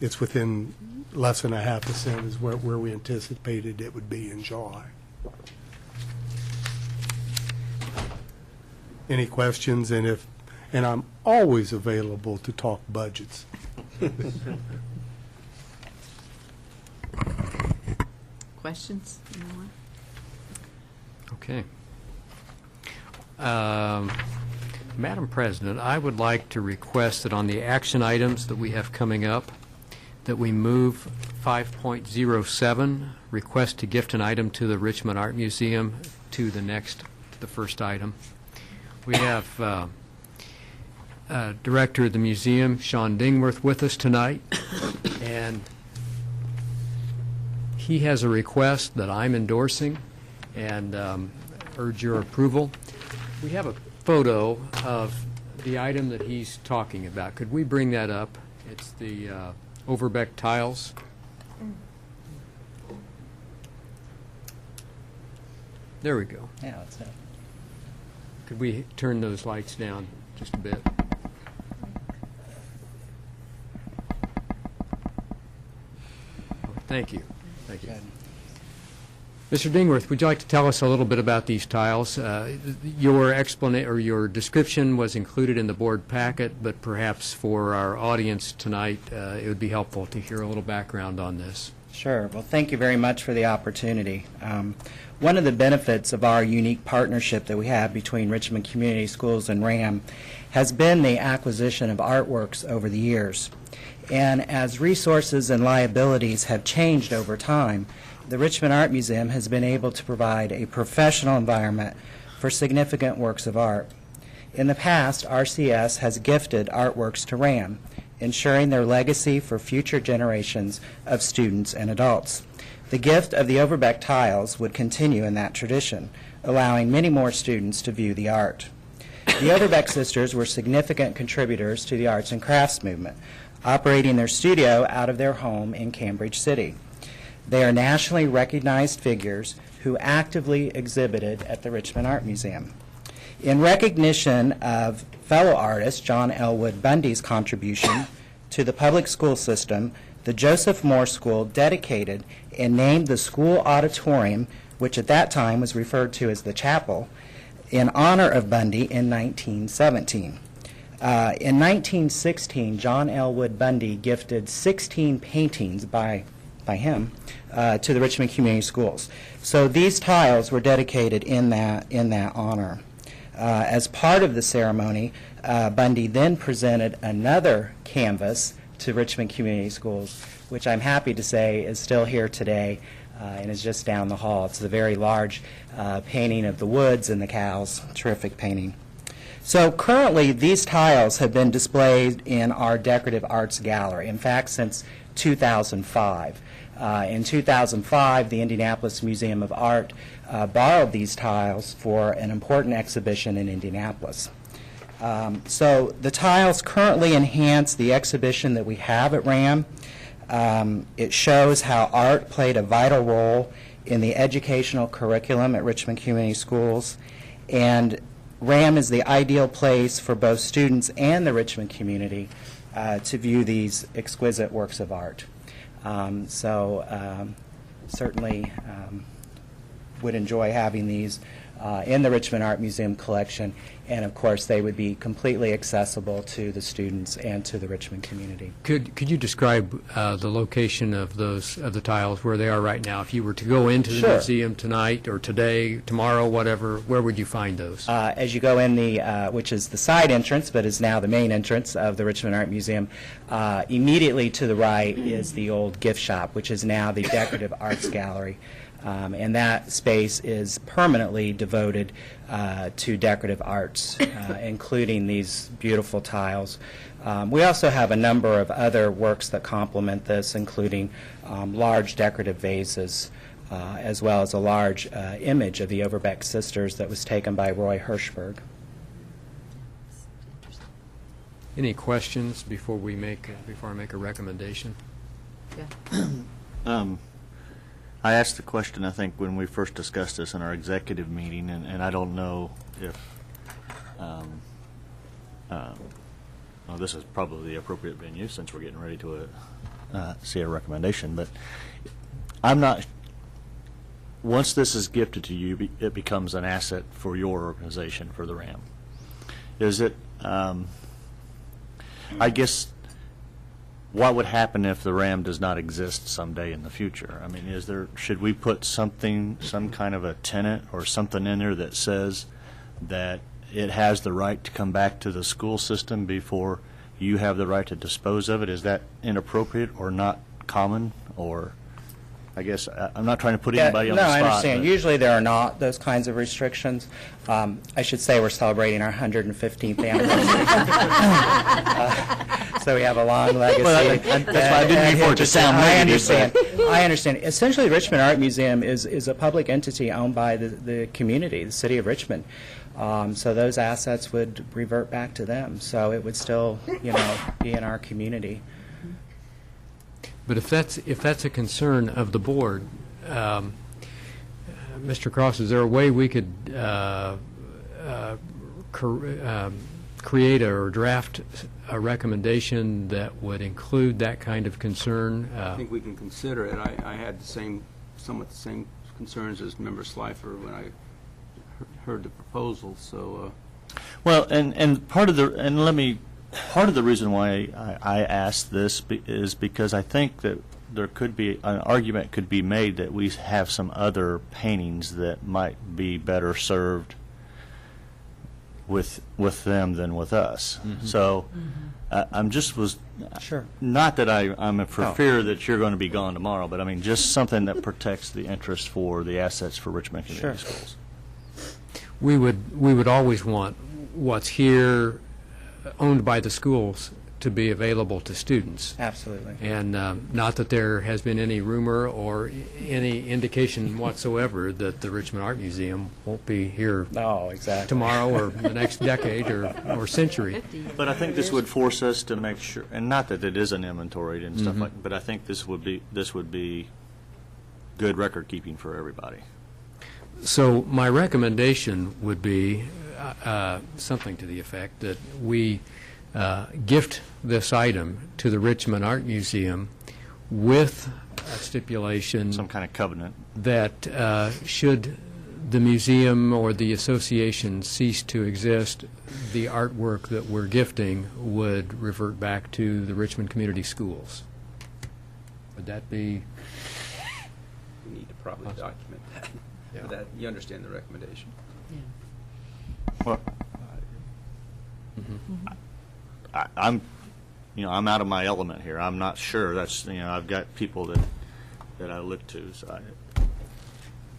it's within less than 0.5% is where we anticipated it would be in July. Any questions? And I'm always available to talk budgets.
Questions? Anyone?
Okay. Madam President, I would like to request that on the action items that we have coming up, that we move 5.07, request to gift an item to the Richmond Art Museum, to the first item. We have Director of the museum, Sean Dingworth, with us tonight, and he has a request that I'm endorsing and urge your approval. We have a photo of the item that he's talking about. Could we bring that up? It's the Overbeck tiles. There we go.
Yeah, that's it.
Could we turn those lights down just a bit? Thank you. Thank you. Mr. Dingworth, would you like to tell us a little bit about these tiles? Your explanation or your description was included in the board packet, but perhaps for our audience tonight, it would be helpful to hear a little background on this.
Sure. Well, thank you very much for the opportunity. One of the benefits of our unique partnership that we have between Richmond Community Schools and RAM has been the acquisition of artworks over the years. And as resources and liabilities have changed over time, the Richmond Art Museum has been able to provide a professional environment for significant works of art. In the past, RCS has gifted artworks to RAM, ensuring their legacy for future generations of students and adults. The gift of the Overbeck tiles would continue in that tradition, allowing many more students to view the art. The Overbeck sisters were significant contributors to the arts and crafts movement, operating their studio out of their home in Cambridge City. They are nationally recognized figures who actively exhibited at the Richmond Art Museum. In recognition of fellow artist John Elwood Bundy's contribution to the public school system, the Joseph Moore School dedicated and named the school auditorium, which at that time was referred to as the chapel, in honor of Bundy in 1917. In 1916, John Elwood Bundy gifted 16 paintings by him to the Richmond Community Schools. So these tiles were dedicated in that honor. As part of the ceremony, Bundy then presented another canvas to Richmond Community Schools, which I'm happy to say is still here today and is just down the hall. It's a very large painting of the woods and the cows, terrific painting. So currently, these tiles have been displayed in our Decorative Arts Gallery, in fact, since 2005. In 2005, the Indianapolis Museum of Art borrowed these tiles for an important exhibition in Indianapolis. So the tiles currently enhance the exhibition that we have at RAM. It shows how art played a vital role in the educational curriculum at Richmond Community Schools, and RAM is the ideal place for both students and the Richmond community to view these exquisite works of art. Certainly would enjoy having these in the Richmond Art Museum collection, and of course they would be completely accessible to the students and to the Richmond community.
Could you describe the location of the tiles, where they are right now? If you were to go into the
Sure.
museum tonight or today, tomorrow, whatever, where would you find those?
As you go in which is the side entrance, but is now the main entrance of the Richmond Art Museum, immediately to the right is the old gift shop, which is now the Decorative Arts Gallery. And that space is permanently devoted to decorative arts, including these beautiful tiles. We also have a number of other works that complement this, including large decorative vases, as well as a large image of the Overbeck sisters that was taken by Roy Hirschberg.
Any questions before I make a recommendation?
I asked the question, I think, when we first discussed this in our executive meeting, and I don't know if, well, this is probably the appropriate venue since we're getting ready to see a recommendation, but I'm not, once this is gifted to you, it becomes an asset for your organization, for the RAM. Is it, I guess, what would happen if the RAM does not exist someday in the future? I mean, should we put some kind of a tenet or something in there that says that it has the right to come back to the school system before you have the right to dispose of it? Is that inappropriate or not common? Or, I guess, I'm not trying to put anybody on the spot.
No, I understand.
But
usually there are not those kinds of restrictions. I should say we're celebrating our 115th anniversary. So we have a long legacy.
Well, that's why I didn't mean for it to sound negative.
I understand. Essentially, the Richmond Art Museum is a public entity owned by the community, the city of Richmond. So those assets would revert back to them. So it would still, be in our community.
But if that's a concern of the board, Mr. Cross, is there a way we could create or draft a recommendation that would include that kind of concern?
I think we can consider it. I had somewhat the same concerns as Member Slifer when I heard the proposal. So,
well, and part of the reason why I asked this is because I think that there could be an argument could be made that we have some other paintings that might be better served with them than with us. Mm-hmm. So I'm just
sure.
Not that I'm for fear that you're going to be gone tomorrow, but I mean just something that protects the interest for the assets for Richmond Community Schools.
We would always want what's here owned by the schools to be available to students.
Absolutely.
And not that there has been any rumor or any indication whatsoever that the Richmond Art Museum won't be here tomorrow or the next decade or century.
But I think this would force us to make sure, and not that it isn't inventoried and stuff like, but I think this would be good record keeping for everybody.
So my recommendation would be something to the effect that we gift this item to the Richmond Art Museum with a stipulation.
Some kind of covenant.
That should the museum or the association cease to exist, the artwork that we're gifting would revert back to the Richmond Community Schools. Would that be?
We need to probably document that.
Yeah.
For that, you understand the recommendation.
Well, I'm out of my element here. I'm not sure. That's, I've got people that I look to.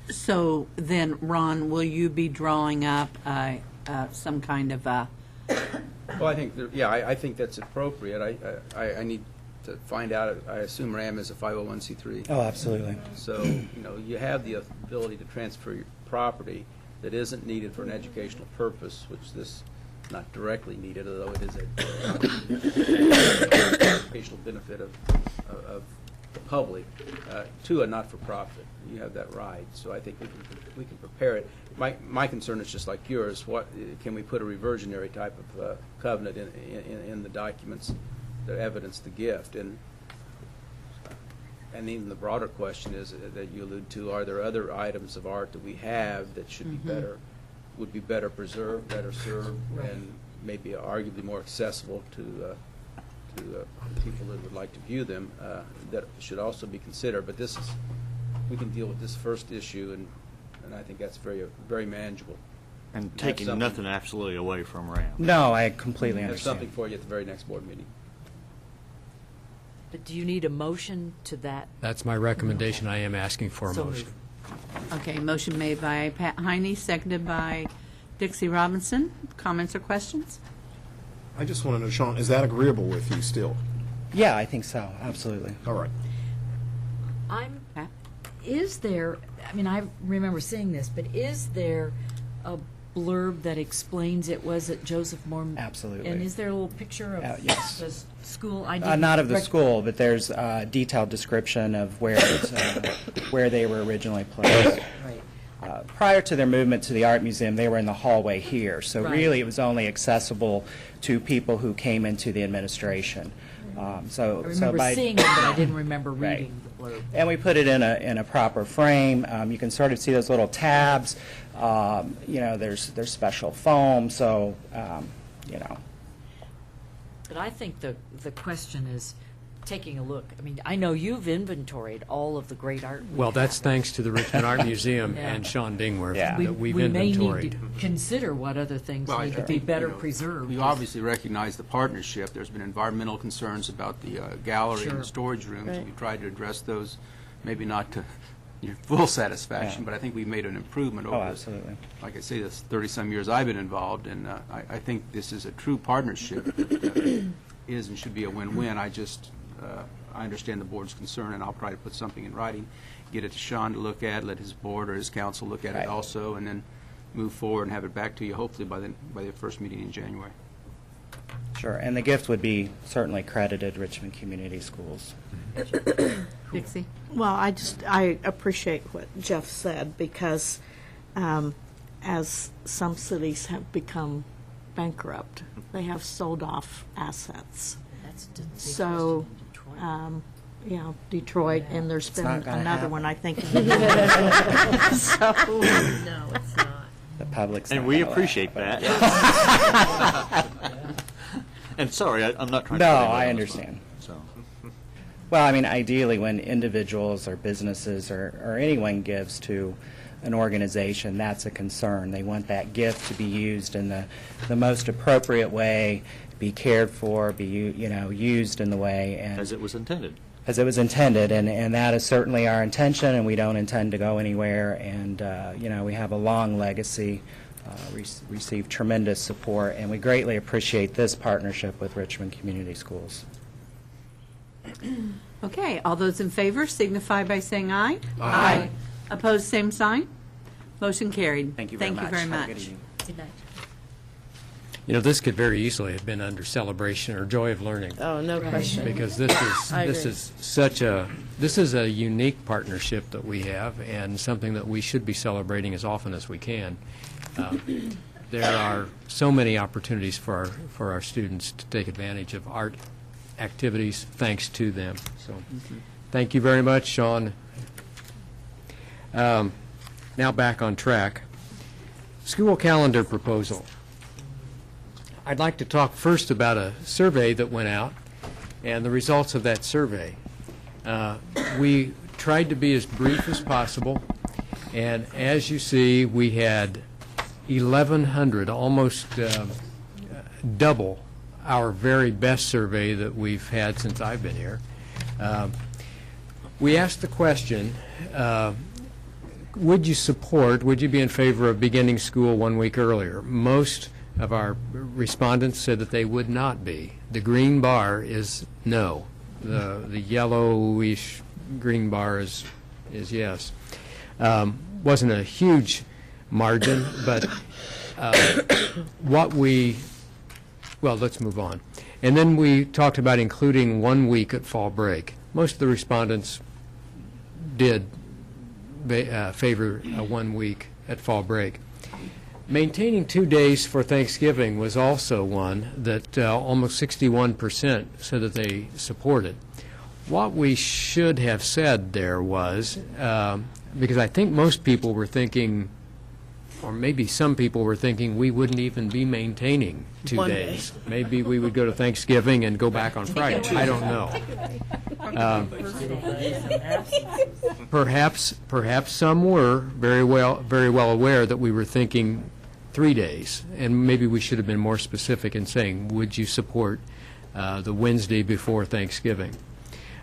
So then, Ron, will you be drawing up some kind of a?
Well, I think, I think that's appropriate. I need to find out. I assume RAM is a 501c3.
Oh, absolutely.
So, you have the ability to transfer your property that isn't needed for an educational purpose, which this not directly needed, although it is a educational benefit of the public, to a not-for-profit. You have that right. So I think we can prepare it. My concern is just like yours. What can we put a reversionary type of covenant in the documents that evidence the gift? And even the broader question is that you allude to: are there other items of art that we have that should be better? Would be better preserved, better served, and maybe arguably more accessible to people that would like to view them, that should also be considered. But we can deal with this first issue, and I think that's very, very manageable.
And taking nothing absolutely away from RAM.
No, I completely
There's
understand.
something for you at the very next board meeting.
But do you need a motion to that?
That's my recommendation. I am asking for a
So
motion.
Okay, motion made by Pat Heine, seconded by Dixie Robinson. Comments or questions?
I just want to know, Sean, is that agreeable with you still?
Yeah, I think so. Absolutely.
All right.
Is there, I remember seeing this, but is there a blurb that explains it was at Joseph Moore?
Absolutely.
And is there a little picture of
yes.
the school?
Not of the school, but there's a detailed description of where they were originally placed.
Right.
Prior to their movement to the Art Museum, they were in the hallway here. So
Right.
really, it was only accessible to people who came into the administration.
I remember seeing it, but I didn't remember reading the blurb.
And we put it in a proper frame. You can sort of see those little tabs. There's special foam. So,
But I think the question is taking a look. I know you've inventoried all of the great art.
Well, that's thanks to the Richmond Art Museum
Yeah.
and Sean Dingworth
Yeah.
that we've
we may
inventoried.
need to consider what other things
Well, I
need to be
think,
better preserved.
We obviously recognize the partnership. There's been environmental concerns about the gallery and
Sure.
the storage rooms.
Right.
We've tried to address those, maybe not to your full satisfaction,
Yeah.
but I think we've made an improvement over,
absolutely.
like I say, the 30-some years I've been involved, and I think this is a true partnership that is and should be a win-win. I understand the board's concern, and I'll try to put something in writing, get it to Sean to look at, let his board or his council look at
Right.
it also, and then move forward and have it back to you hopefully by the first meeting in January.
Sure. And the gift would be certainly credited Richmond Community Schools.
Dixie?
Well, I appreciate what Jeff said, because as some cities have become bankrupt, they have sold off assets.
That's the big
So,
question in Detroit.
Detroit, and there's
It's
been
not gonna
another
happen.
one, I think.
No, it's not.
The public's
And
not
we
gonna
appreciate
laugh,
that. And sorry, I'm not trying to.
No,
put anybody
I
on the spot,
understand.
So.
Well, ideally, when individuals or businesses or anyone gives to an organization, that's a concern. They want that gift to be used in the most appropriate way, be cared for, be used in the way and
As it was intended.
as it was intended, and that is certainly our intention, and we don't intend to go anywhere. And we have a long legacy received tremendous support, and we greatly appreciate this partnership with Richmond Community Schools.
Okay, all those in favor signify by saying aye.
Aye.
Opposed, same sign. Motion carried.
Thank you very much.
Thank you very
Have a good
much.
evening.
Good night.
You know, this could very easily have been under celebration or joy of learning.
Oh, no question.
Because this is a unique partnership that we have, and something that we should be celebrating as often as we can. There are so many opportunities for our students to take advantage of art activities thanks to them. So, thank you very much, Sean. Now back on track. School calendar proposal. I'd like to talk first about a survey that went out and the results of that survey. We tried to be as brief as possible, and as you see, we had 1,100, almost double our very best survey that we've had since I've been here. We asked the question, would you be in favor of beginning school 1 week earlier? Most of our respondents said that they would not be. The green bar is no. The yellowish green bar is yes. Wasn't a huge margin, but let's move on. And then we talked about including 1 week at fall break. Most of the respondents did favor 1 week at fall break. Maintaining 2 days for Thanksgiving was also one that almost 61% said that they supported. What we should have said there was, because I think most people were thinking, or maybe some people were thinking, we wouldn't even be maintaining 2
1
days. Maybe we would go to Thanksgiving and go back on Friday. I don't know. Perhaps some were very well aware that we were thinking 3 days, and maybe we should have been more specific in saying, would you support the Wednesday before Thanksgiving?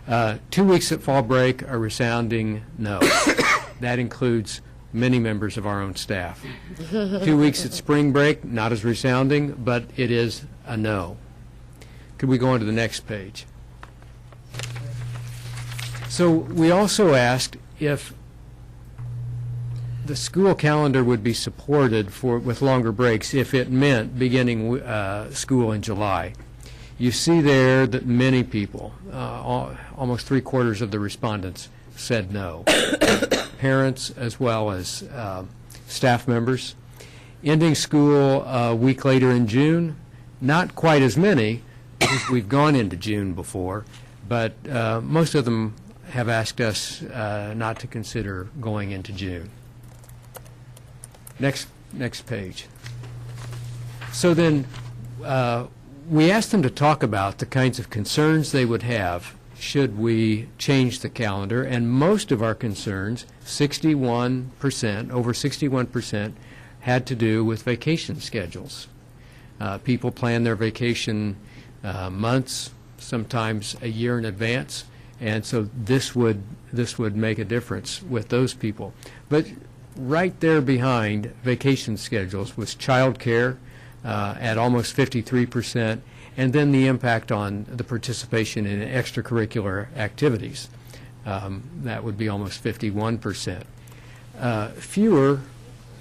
2 weeks at fall break, a resounding no. That includes many members of our own staff. 2 weeks at spring break, not as resounding, but it is a no. Could we go on to the next page? So we also asked if the school calendar would be supported with longer breaks if it meant beginning school in July. You see there that many people, almost 3/4 of the respondents, said no. Parents as well as staff members. Ending school a week later in June, not quite as many, because we've gone into June before, but most of them have asked us not to consider going into June. Next page. So then we asked them to talk about the kinds of concerns they would have should we change the calendar, and most of our concerns, 61%, over 61%, had to do with vacation schedules. People plan their vacation months, sometimes a year in advance, and so this would make a difference with those people. But right there behind vacation schedules was child care at almost 53%, and then the impact on the participation in extracurricular activities. That would be almost 51%. Fewer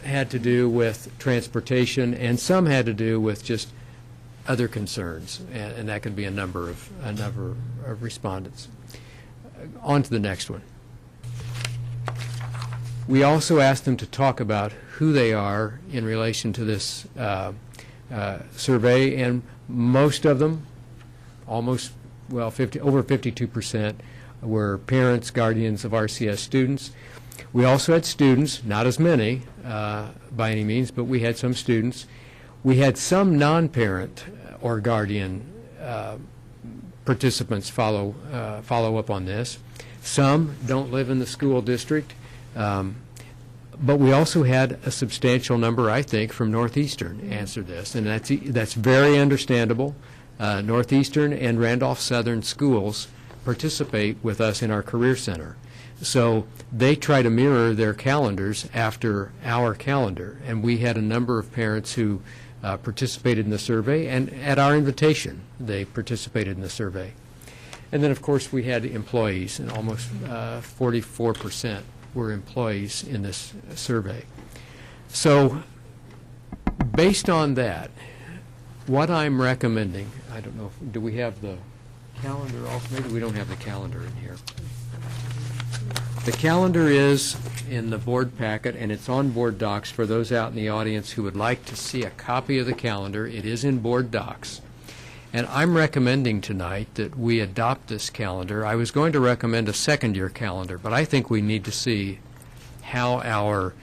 had to do with transportation, and some had to do with just other concerns, and that could be a number of respondents. On to the next one. We also asked them to talk about who they are in relation to this survey, and most of them, over 52%, were parents, guardians of RCS students. We also had students, not as many by any means, but we had some students. We had some non-parent or guardian participants follow up on this. Some don't live in the school district, but we also had a substantial number, I think, from Northeastern answer this, and that's very understandable. Northeastern and Randolph Southern schools participate with us in our Career Center. So they try to mirror their calendars after our calendar. And we had a number of parents who participated in the survey, and at our invitation, they participated in the survey. And then, of course, we had employees, and almost 44% were employees in this survey. So based on that, what I'm recommending, I don't know, do we have the calendar also? Maybe we don't have the calendar in here. The calendar is in the board packet, and it's on board docs for those out in the audience who would like to see a copy of the calendar. It is in board docs. And I'm recommending tonight that we adopt this calendar. I was going to recommend a second-year calendar, but I think we need to see how our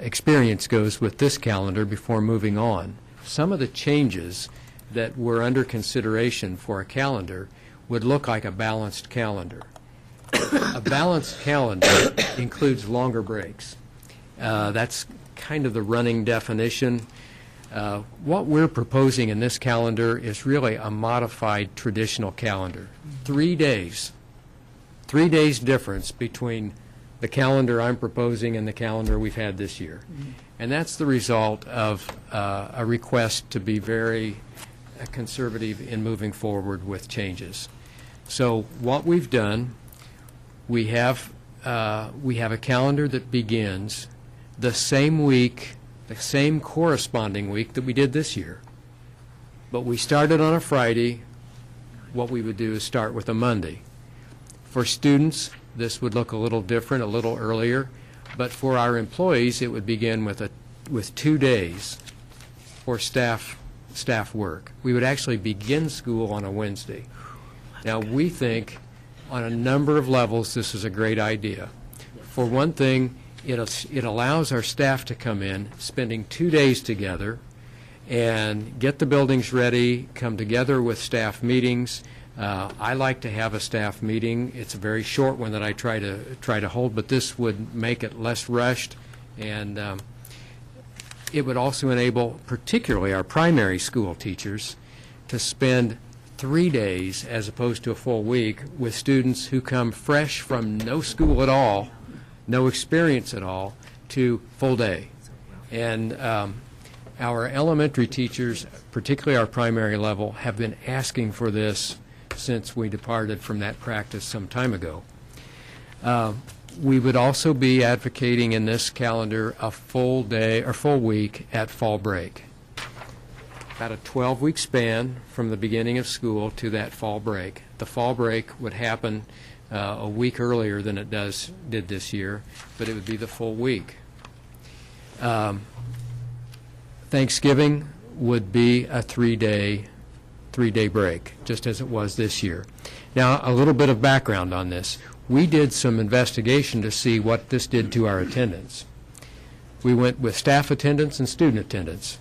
experience goes with this calendar before moving on. Some of the changes that were under consideration for a calendar would look like a balanced calendar. A balanced calendar includes longer breaks. That's kind of the running definition. What we're proposing in this calendar is really a modified traditional calendar. 3 days. 3 days difference between the calendar I'm proposing and the calendar we've had this year. And that's the result of a request to be very conservative in moving forward with changes. So what we've done, we have a calendar that begins the same week, the same corresponding week that we did this year. But we started on a Friday. What we would do is start with a Monday. For students, this would look a little different, a little earlier. But for our employees, it would begin with 2 days for staff work. We would actually begin school on a Wednesday. Now, we think on a number of levels this is a great idea. For one thing, it allows our staff to come in, spending 2 days together, and get the buildings ready, come together with staff meetings. I like to have a staff meeting. It's a very short one that I try to hold, but this would make it less rushed, and it would also enable particularly our primary school teachers to spend 3 days as opposed to a full week with students who come fresh from no school at all, no experience at all, to full day. And our elementary teachers, particularly our primary level, have been asking for this since we departed from that practice some time ago. We would also be advocating in this calendar a full day or full week at fall break. About a 12-week span from the beginning of school to that fall break. The fall break would happen a week earlier than it did this year, but it would be the full week. Thanksgiving would be a three-day break, just as it was this year. Now, a little bit of background on this. We did some investigation to see what this did to our attendance. We went with staff attendance and student attendance.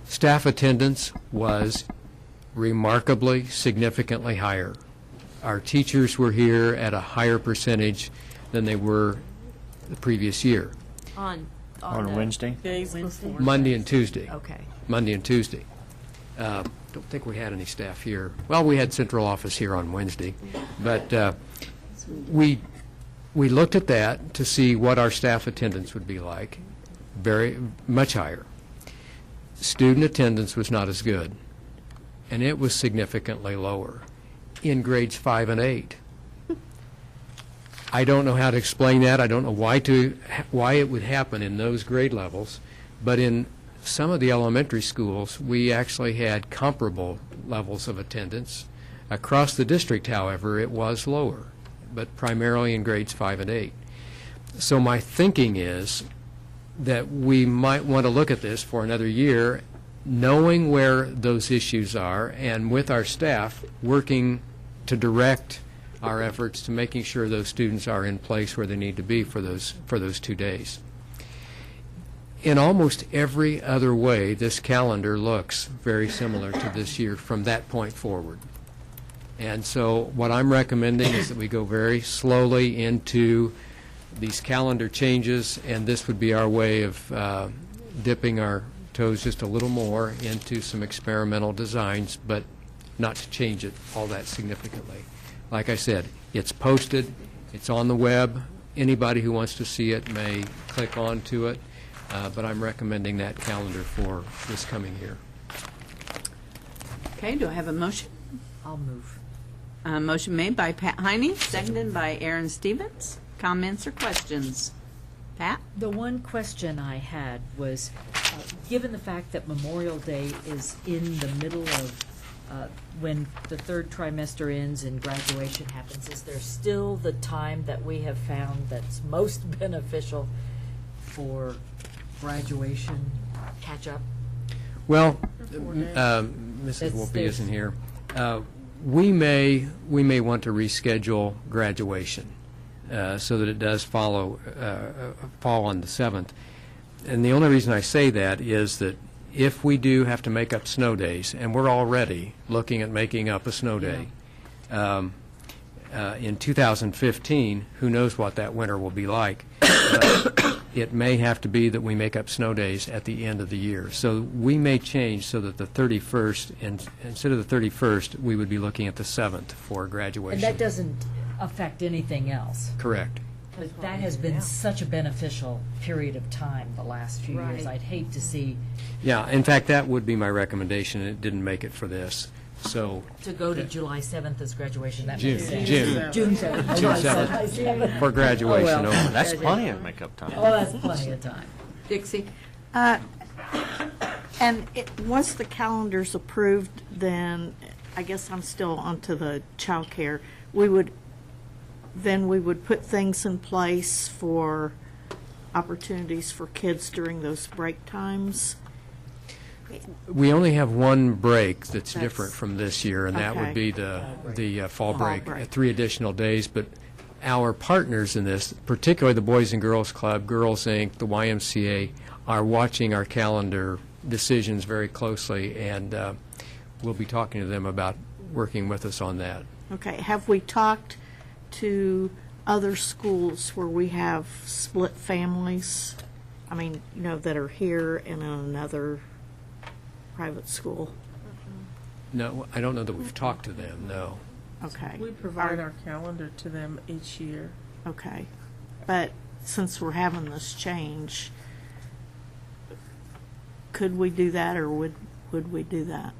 Staff attendance was remarkably, significantly higher. Our teachers were here at a higher percentage than they were the previous year.
On Wednesday?
Wednesday?
Monday and Tuesday.
Okay.
Monday and Tuesday. Don't think we had any staff here. Well, we had central office here on Wednesday, but we looked at that to see what our staff attendance would be like. Very much higher. Student attendance was not as good, and it was significantly lower in grades 5 and 8. I don't know how to explain that. I don't know why it would happen in those grade levels, but in some of the elementary schools, we actually had comparable levels of attendance. Across the district, however, it was lower, but primarily in grades 5 and 8. So my thinking is that we might want to look at this for another year, knowing where those issues are, and with our staff working to direct our efforts to making sure those students are in place where they need to be for those 2 days. In almost every other way, this calendar looks very similar to this year from that point forward. And so what I'm recommending is that we go very slowly into these calendar changes, and this would be our way of dipping our toes just a little more into some experimental designs, but not to change it all that significantly. Like I said, it's posted, It's on the web. Anybody who wants to see it may click onto it, but I'm recommending that calendar for this coming year.
Okay, do I have a motion?
I'll move.
Motion made by Pat Heine, seconded by Aaron Stevens. Comments or questions? Pat?
The one question I had was, given the fact that Memorial Day is in the middle of when the third trimester ends and graduation happens, is there still the time that we have found that's most beneficial for graduation catch-up?
Well, Mrs. Wolpe isn't here. We may want to reschedule graduation so that it does fall on the 7th. And the only reason I say that is that if we do have to make up snow days, and we're already looking at making up a snow day, in 2015, who knows what that winter will be like. But it may have to be that we make up snow days at the end of the year. So we may change so that the 31st, instead of the 31st, we would be looking at the 7th for graduation.
And that doesn't affect anything else?
Correct.
But that has been such a beneficial period of time the last few years. I'd hate to see...
Yeah, in fact, that would be my recommendation. It didn't make it for this. So
to go to July 7th as graduation, that
June,
makes sense.
June.
June 7th.
June 7th. For graduation.
Oh, well.
That's plenty of makeup time.
Oh, that's plenty of time.
Dixie?
And once the calendar's approved, then I guess I'm still onto the childcare. We would put things in place for opportunities for kids during those break times.
We only have one break that's different from this year, and that would
Okay.
be the fall break, 3 additional days. But our partners in this, particularly the Boys and Girls Club, Girls Inc., the YMCA, are watching our calendar decisions very closely, and we'll be talking to them about working with us on that.
Okay, have we talked to other schools where we have split families? I mean, that are here and in another private school?
No, I don't know that we've talked to them, no.
Okay.
We provide our calendar to them each year.
Okay. But since we're having this change, could we do that, or would we do that?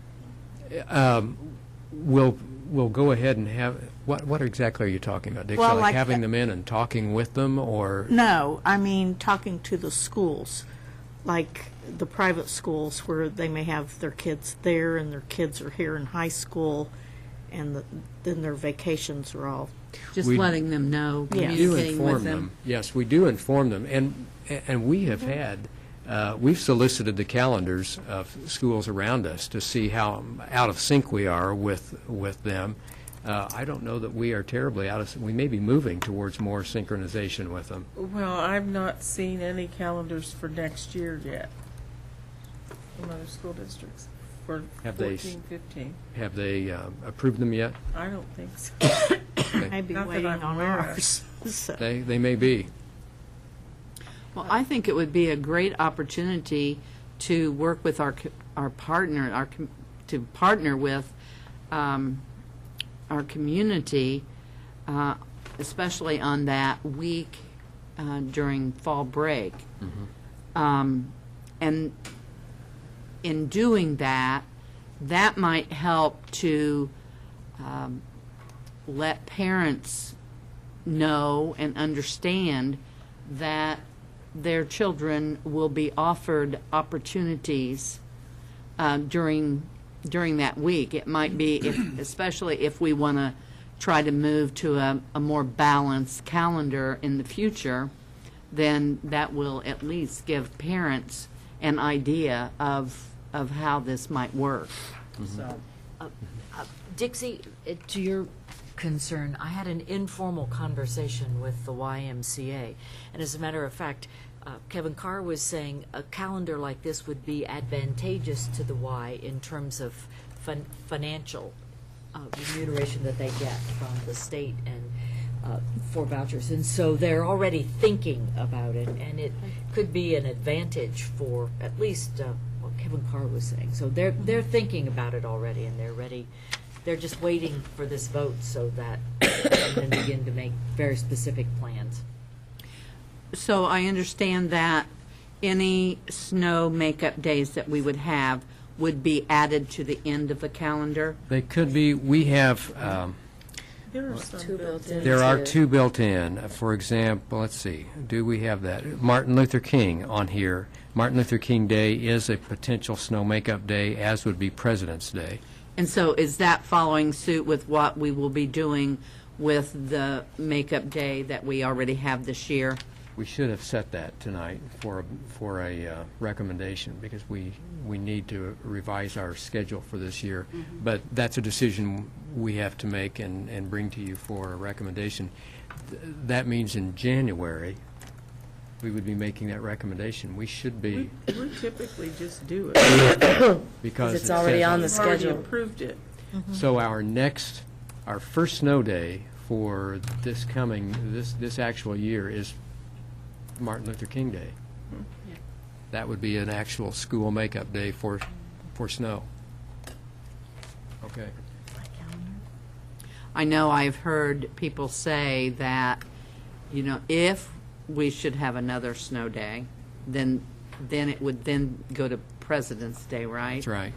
We'll go ahead and have, what exactly are you talking about, Dixie?
Well,
like
like
having them in and talking with them, or?
No, I mean talking to the schools, like the private schools where they may have their kids there and their kids are here in high school, and then their vacations are all.
Just letting them know,
We do
communicating with
inform them. Yes, we do inform them, and we have had, we've solicited the calendars of schools around us to see how out of sync we are with them. I don't know that we are terribly out of sync. We may be moving towards more synchronization with them.
Well, I've not seen any calendars for next year yet from other school districts for
Have
14, 15.
Have they approved them yet?
I don't think so.
Maybe
Not that
waiting
I'm
on
aware of.
ours. So.
They may be.
Well, I think it would be a great opportunity to work with our partner, to partner with our community, especially on that week during fall break. And in doing that, that might help to let parents know and understand that their children will be offered opportunities during that week. It might be, especially if we want to try to move to a more balanced calendar in the future, then that will at least give parents an idea of how this might work. So,
Dixie, to your concern, I had an informal conversation with the YMCA, and as a matter of fact, Kevin Carr was saying a calendar like this would be advantageous to the Y in terms of financial remuneration that they get from the state and for vouchers, and so they're already thinking about it, and it could be an advantage for at least what Kevin Carr was saying. So they're thinking about it already, and they're ready They're just waiting for this vote so that they can then begin to make very specific plans.
So I understand that any snow makeup days that we would have would be added to the end of the calendar?
They could be. We have,
There are some built in.
there are two built in. For example, let's see, do we have that? Martin Luther King on here. Martin Luther King Day is a potential snow makeup day, as would be President's Day.
And so is that following suit with what we will be doing with the makeup day that we already have this year?
We should have set that tonight for a recommendation, because we need to revise our schedule for this year. But that's a decision we have to make and bring to you for a recommendation. That means in January, we would be making that recommendation. We should be,
We typically just do it.
because
it's already on the
We've already
schedule.
approved it.
So our first snow day for this actual year is Martin Luther King Day. That would be an actual school makeup day for snow. Okay.
I know I've heard people say that, if we should have another snow day, then it would then go to President's Day, right?
That's right.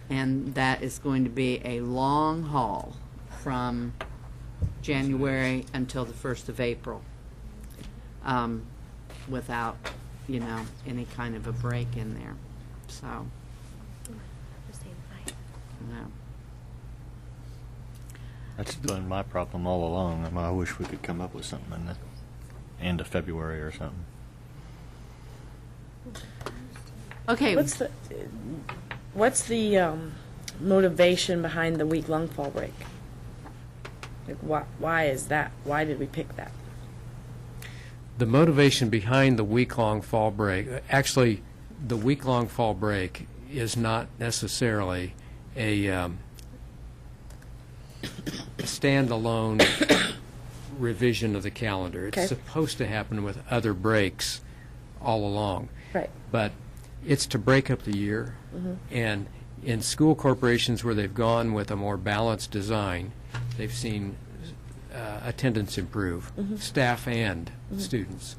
And that is going to be a long haul from January until the 1st of April, without, any kind of a break in there. So, no.
That's been my problem all along. I wish we could come up with something in the end of February or something.
Okay.
What's the motivation behind the week-long fall break? Like, why is that? Why did we pick that?
The motivation behind the week-long fall break, actually, the week-long fall break is not necessarily a standalone revision of the calendar. It's
Okay.
supposed to happen with other breaks all along.
Right.
But it's to break up the year. And in school corporations where they've gone with a more balanced design, they've seen attendance improve, staff and students.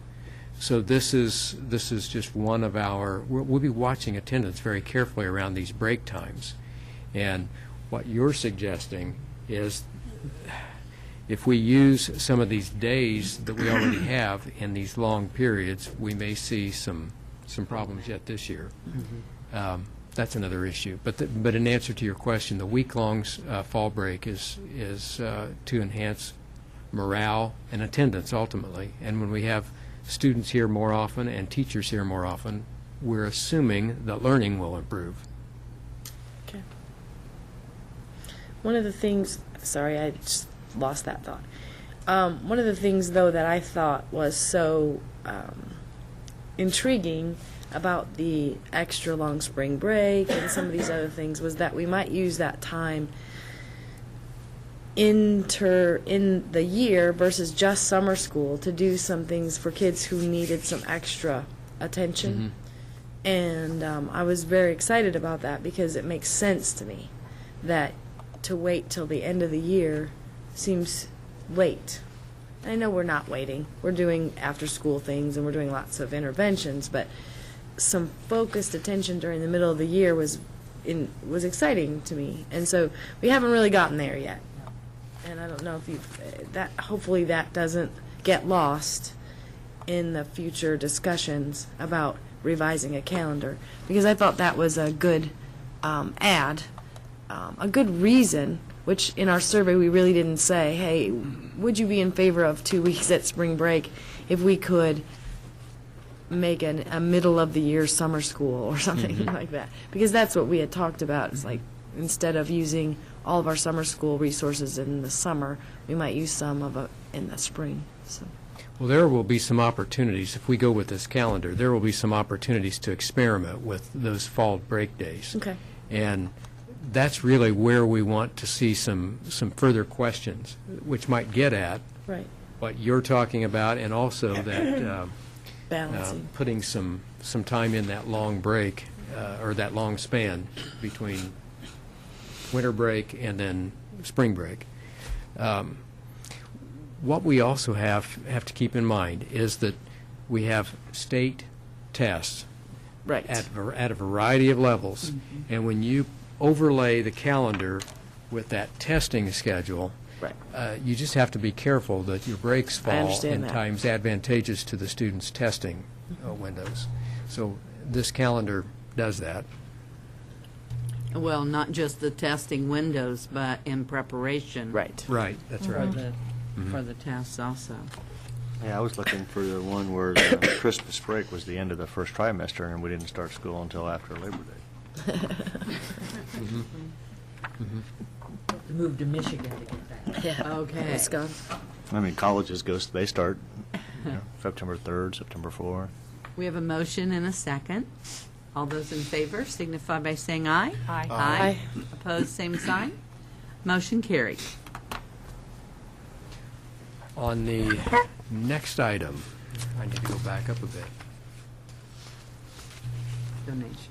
So this is just one of our, we'll be watching attendance very carefully around these break times. And what you're suggesting is, if we use some of these days that we already have in these long periods, we may see some problems yet this year. That's another issue. But in answer to your question, the week-long fall break is to enhance morale and attendance ultimately. And when we have students here more often and teachers here more often, we're assuming that learning will improve.
Okay. One of the things, sorry, I just lost that thought. One of the things, though, that I thought was so intriguing about the extra long spring break and some of these other things was that we might use that time in the year versus just summer school to do some things for kids who needed some extra attention. And I was very excited about that because it makes sense to me that to wait till the end of the year seems late. I know we're not waiting. We're doing after-school things and we're doing lots of interventions, but some focused attention during the middle of the year was exciting to me. And so we haven't really gotten there yet. And I don't know if hopefully that doesn't get lost in the future discussions about revising a calendar, because I thought that was a good a good reason, which in our survey we really didn't say, hey, would you be in favor of 2 weeks at spring break if we could make a middle of the year summer school or something like that? Because that's what we had talked about. It's like, instead of using all of our summer school resources in the summer, we might use some of it in the spring. So.
Well, there will be some opportunities, if we go with this calendar, there will be some opportunities to experiment with those fall break days.
Okay.
And that's really where we want to see some further questions, which might get at
Right.
what you're talking about, and also that
Balancing.
putting some time in that long break, or that long span between winter break and then spring break. What we also have to keep in mind is that we have state tests
Right.
at a variety of levels. And when you overlay the calendar with that testing schedule,
Right.
You just have to be careful that your breaks fall
understand
in
that.
times advantageous to the students' testing windows. So this calendar does that.
Well, not just the testing windows, but in preparation.
Right.
Right, that's right.
For the tests also.
Yeah, I was looking for the one where the Christmas break was the end of the first trimester, and we didn't start school until after Labor Day.
Move to Michigan to get that.
Yeah.
Okay.
I mean, colleges they start September 3rd, September 4th.
We have a motion and a second. All those in favor signify by saying aye.
Aye.
Aye. Opposed, same sign. Motion carried.
On the next item, I need to go back up a bit.
Donations.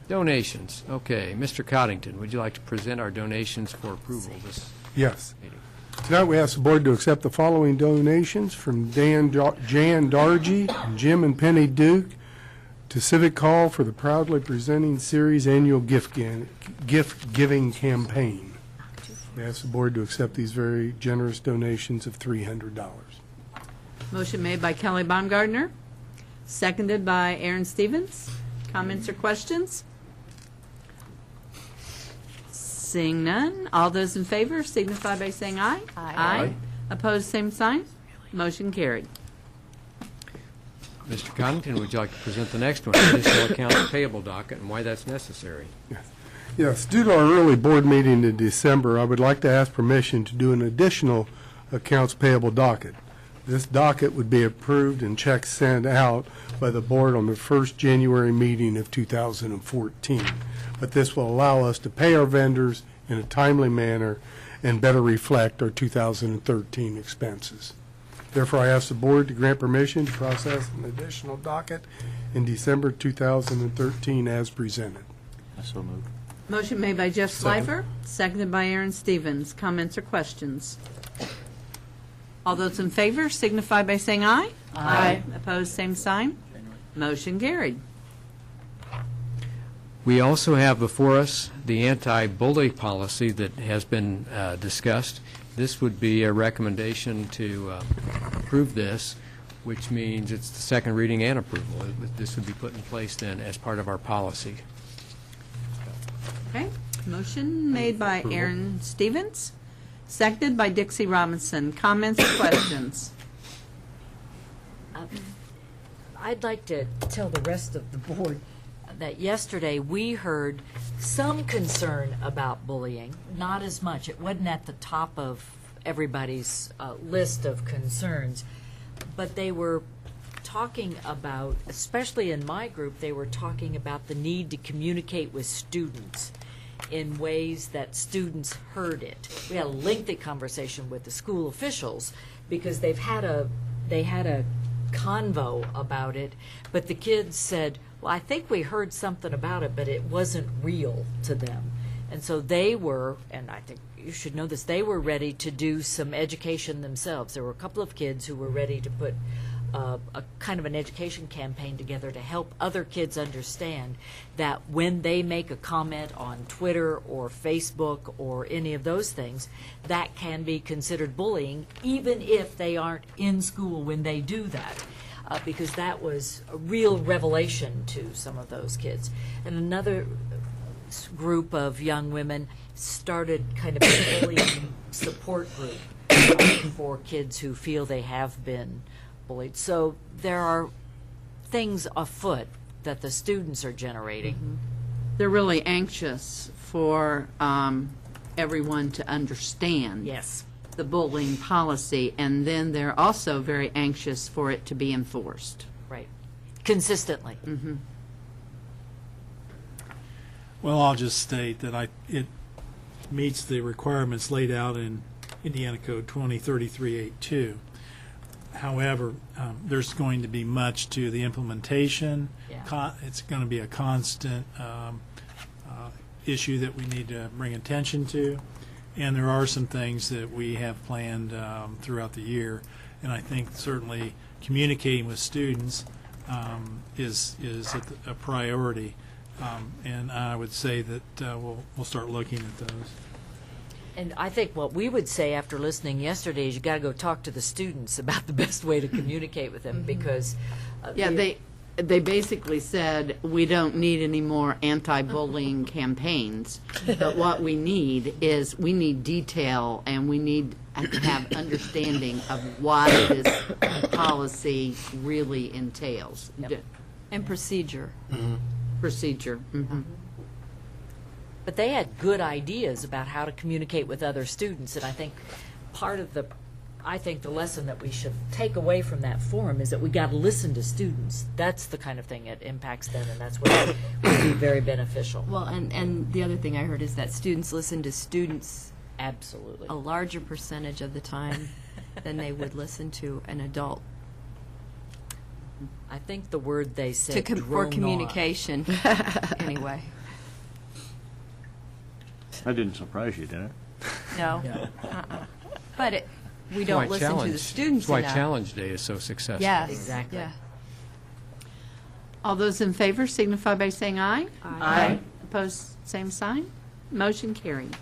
Donations. Okay, Mr. Coddington, would you like to present our donations for approval this
Yes.
meeting?
Tonight, we ask the board to accept the following donations from Jan Dargy and Jim and Penny Duke to Civic Hall for the proudly presenting series annual gift giving campaign. We ask the board to accept these very generous donations of $300.
Motion made by Kelly Baumgardner, seconded by Aaron Stevens. Comments or questions? Seeing none, all those in favor signify by saying aye. Aye. Opposed, same sign. Motion carried.
Mr. Coddington, would you like to present the next one, additional accounts payable docket, and why that's necessary?
Yes, due to our early board meeting in December, I would like to ask permission to do an additional accounts payable docket. This docket would be approved and checks sent out by the board on the first January meeting of 2014. But this will allow us to pay our vendors in a timely manner and better reflect our 2013 expenses. Therefore, I ask the board to grant permission to process an additional docket in December 2013 as presented.
So moved.
Motion made by Jeff
Second.
Slifer, seconded by Aaron Stevens. Comments or questions? All those in favor signify by saying aye. Aye. Opposed, same sign. Motion carried.
We also have before us the anti-bully policy that has been discussed. This would be a recommendation to approve this, which means it's the second reading and approval. This would be put in place then as part of our policy.
Okay. Motion made by Aaron Stevens, seconded by Dixie Robinson. Comments or questions?
I'd like to tell the rest of the board that yesterday we heard some concern about bullying, not as much. It wasn't at the top of everybody's list of concerns, but they were talking about, especially in my group, they were talking about the need to communicate with students in ways that students heard it. We had a lengthy conversation with the school officials because they had a convo about it, but the kids said, well, I think we heard something about it, but it wasn't real to them. And so they were, and I think you should know this, they were ready to do some education themselves. There were a couple of kids who were ready to put a kind of an education campaign together to help other kids understand that when they make a comment on Twitter or Facebook or any of those things, that can be considered bullying, even if they aren't in school when they do that. Because that was a real revelation to some of those kids. And another group of young women started kind of a bullying support group for kids who feel they have been bullied. So there are things afoot that the students are generating.
Mm-hmm. They're really anxious for everyone to understand the bullying policy, and then they're also very anxious for it to be enforced.
Right. Consistently.
Mm-hmm.
Well, I'll just state that it meets the requirements laid out in Indiana Code 2033-82. However, there's going to be much to the implementation. It's going to be a constant issue that we need to bring attention to. And there are some things that we have planned throughout the year. And I think certainly communicating with students is a priority. And I would say that we'll start looking at those.
And I think what we would say after listening yesterday is you got to go talk to the students about the best way to communicate with them, because
Yeah, they basically said, we don't need any more anti-bullying campaigns, but what we need is, we need detail, and we need to have understanding of what this policy really entails.
And procedure.
Procedure.
But they had good ideas about how to communicate with other students, and I think part of the lesson that we should take away from that forum is that we got to listen to students. That's the kind of thing that impacts them, and that's what would be very beneficial.
Well, and the other thing I heard is that students listen to students
absolutely
a larger percentage of the time than they would listen to an adult.
I think the word they said
for communication. Anyway.
That didn't surprise you, did it?
No. But we don't listen to the students
That's why
enough.
Challenge Day is so successful.
Yes.
Exactly.
Yeah.
All those in favor signify by saying aye.
Aye.
Opposed, same sign. Motion carried.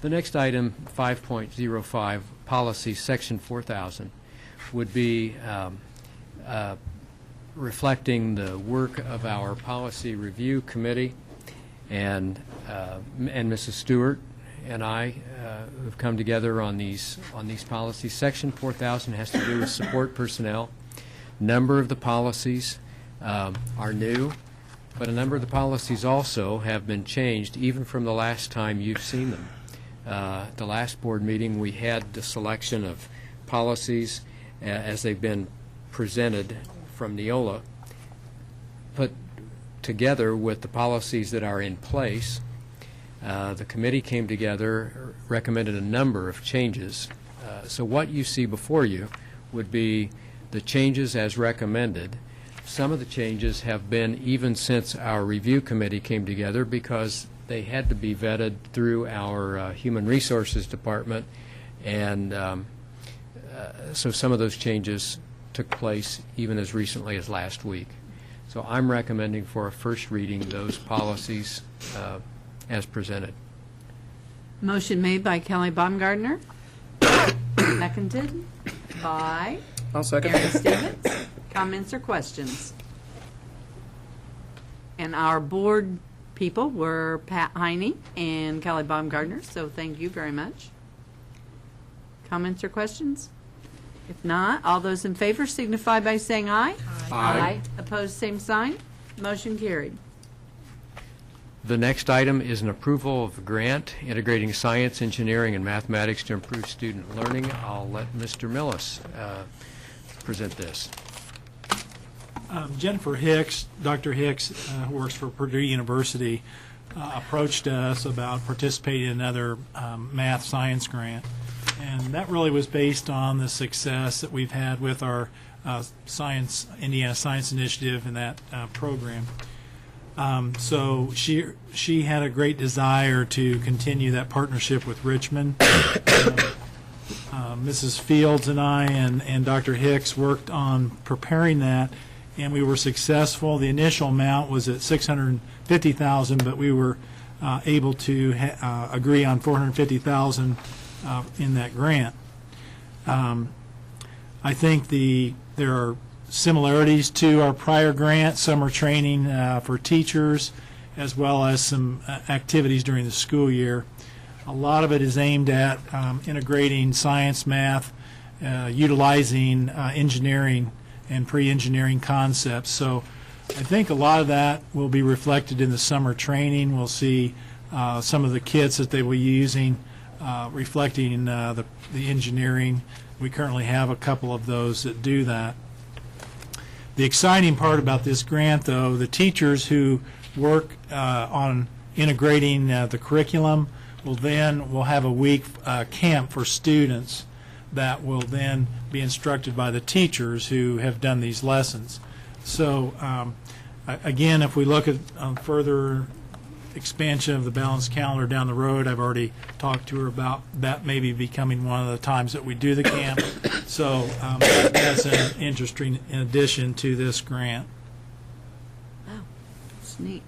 The next item, 5.05, Policy Section 4000, would be reflecting the work of our Policy Review Committee, and Mrs. Stewart and I have come together on these policies. Section 4000 has to do with support personnel. Number of the policies are new, but a number of the policies also have been changed even from the last time you've seen them. At the last board meeting, we had the selection of policies as they've been presented from Neola, put together with the policies that are in place. The committee came together, recommended a number of changes. So what you see before you would be the changes as recommended. Some of the changes have been even since our review committee came together, because they had to be vetted through our Human Resources Department, and so some of those changes took place even as recently as last week. So I'm recommending for a first reading those policies as presented.
Motion made by Kelly Baumgartner. Seconded by
I'll second.
Aaron Stevens. Comments or questions? And our board people were Pat Heine and Kelly Baumgartner, so thank you very much. Comments or questions? If not, all those in favor signify by saying aye.
Aye.
Opposed, same sign. Motion carried.
The next item is an approval of a grant integrating science, engineering, and mathematics to improve student learning. I'll let Mr. Millis present this.
Jennifer Hicks, Dr. Hicks, who works for Purdue University, approached us about participating in another math science grant. And that really was based on the success that we've had with our Indiana Science Initiative and that program. So she had a great desire to continue that partnership with Richmond. Mrs. Fields and I and Dr. Hicks worked on preparing that, and we were successful. The initial amount was at $650,000, but we were able to agree on $450,000 in that grant. I think there are similarities to our prior grant, summer training for teachers, as well as some activities during the school year. A lot of it is aimed at integrating science, math, utilizing engineering and pre-engineering concepts. So I think a lot of that will be reflected in the summer training. We'll see some of the kits that they will be using reflecting the engineering. We currently have a couple of those that do that. The exciting part about this grant, though, the teachers who work on integrating the curriculum will have a week camp for students that will then be instructed by the teachers who have done these lessons. So again, if we look at further expansion of the balanced calendar down the road. I've already talked to her about that maybe becoming one of the times that we do the camp. So that's an interesting addition to this grant.
That's neat.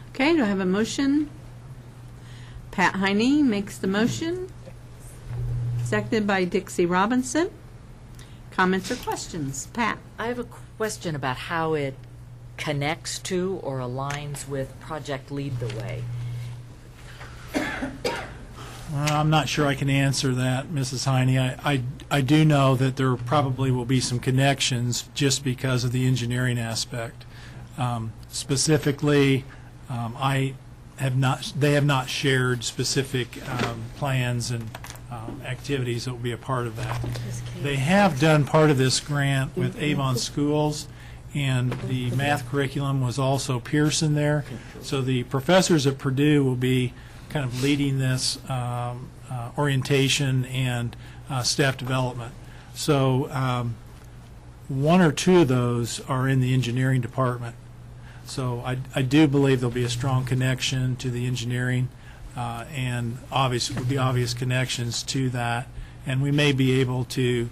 Okay, do I have a motion? Pat Heine makes the motion, seconded by Dixie Robinson. Comments or questions? Pat?
I have a question about how it connects to or aligns with Project Lead the Way.
Well, I'm not sure I can answer that, Mrs. Heine. I do know that there probably will be some connections just because of the engineering aspect. Specifically, they have not shared specific plans and activities that will be a part of that. They have done part of this grant with Avon Schools, and the math curriculum was also Pearson there. So the professors at Purdue will be kind of leading this orientation and staff development. So one or two of those are in the engineering department. So I do believe there'll be a strong connection to the engineering and would be obvious connections to that. And we may be able to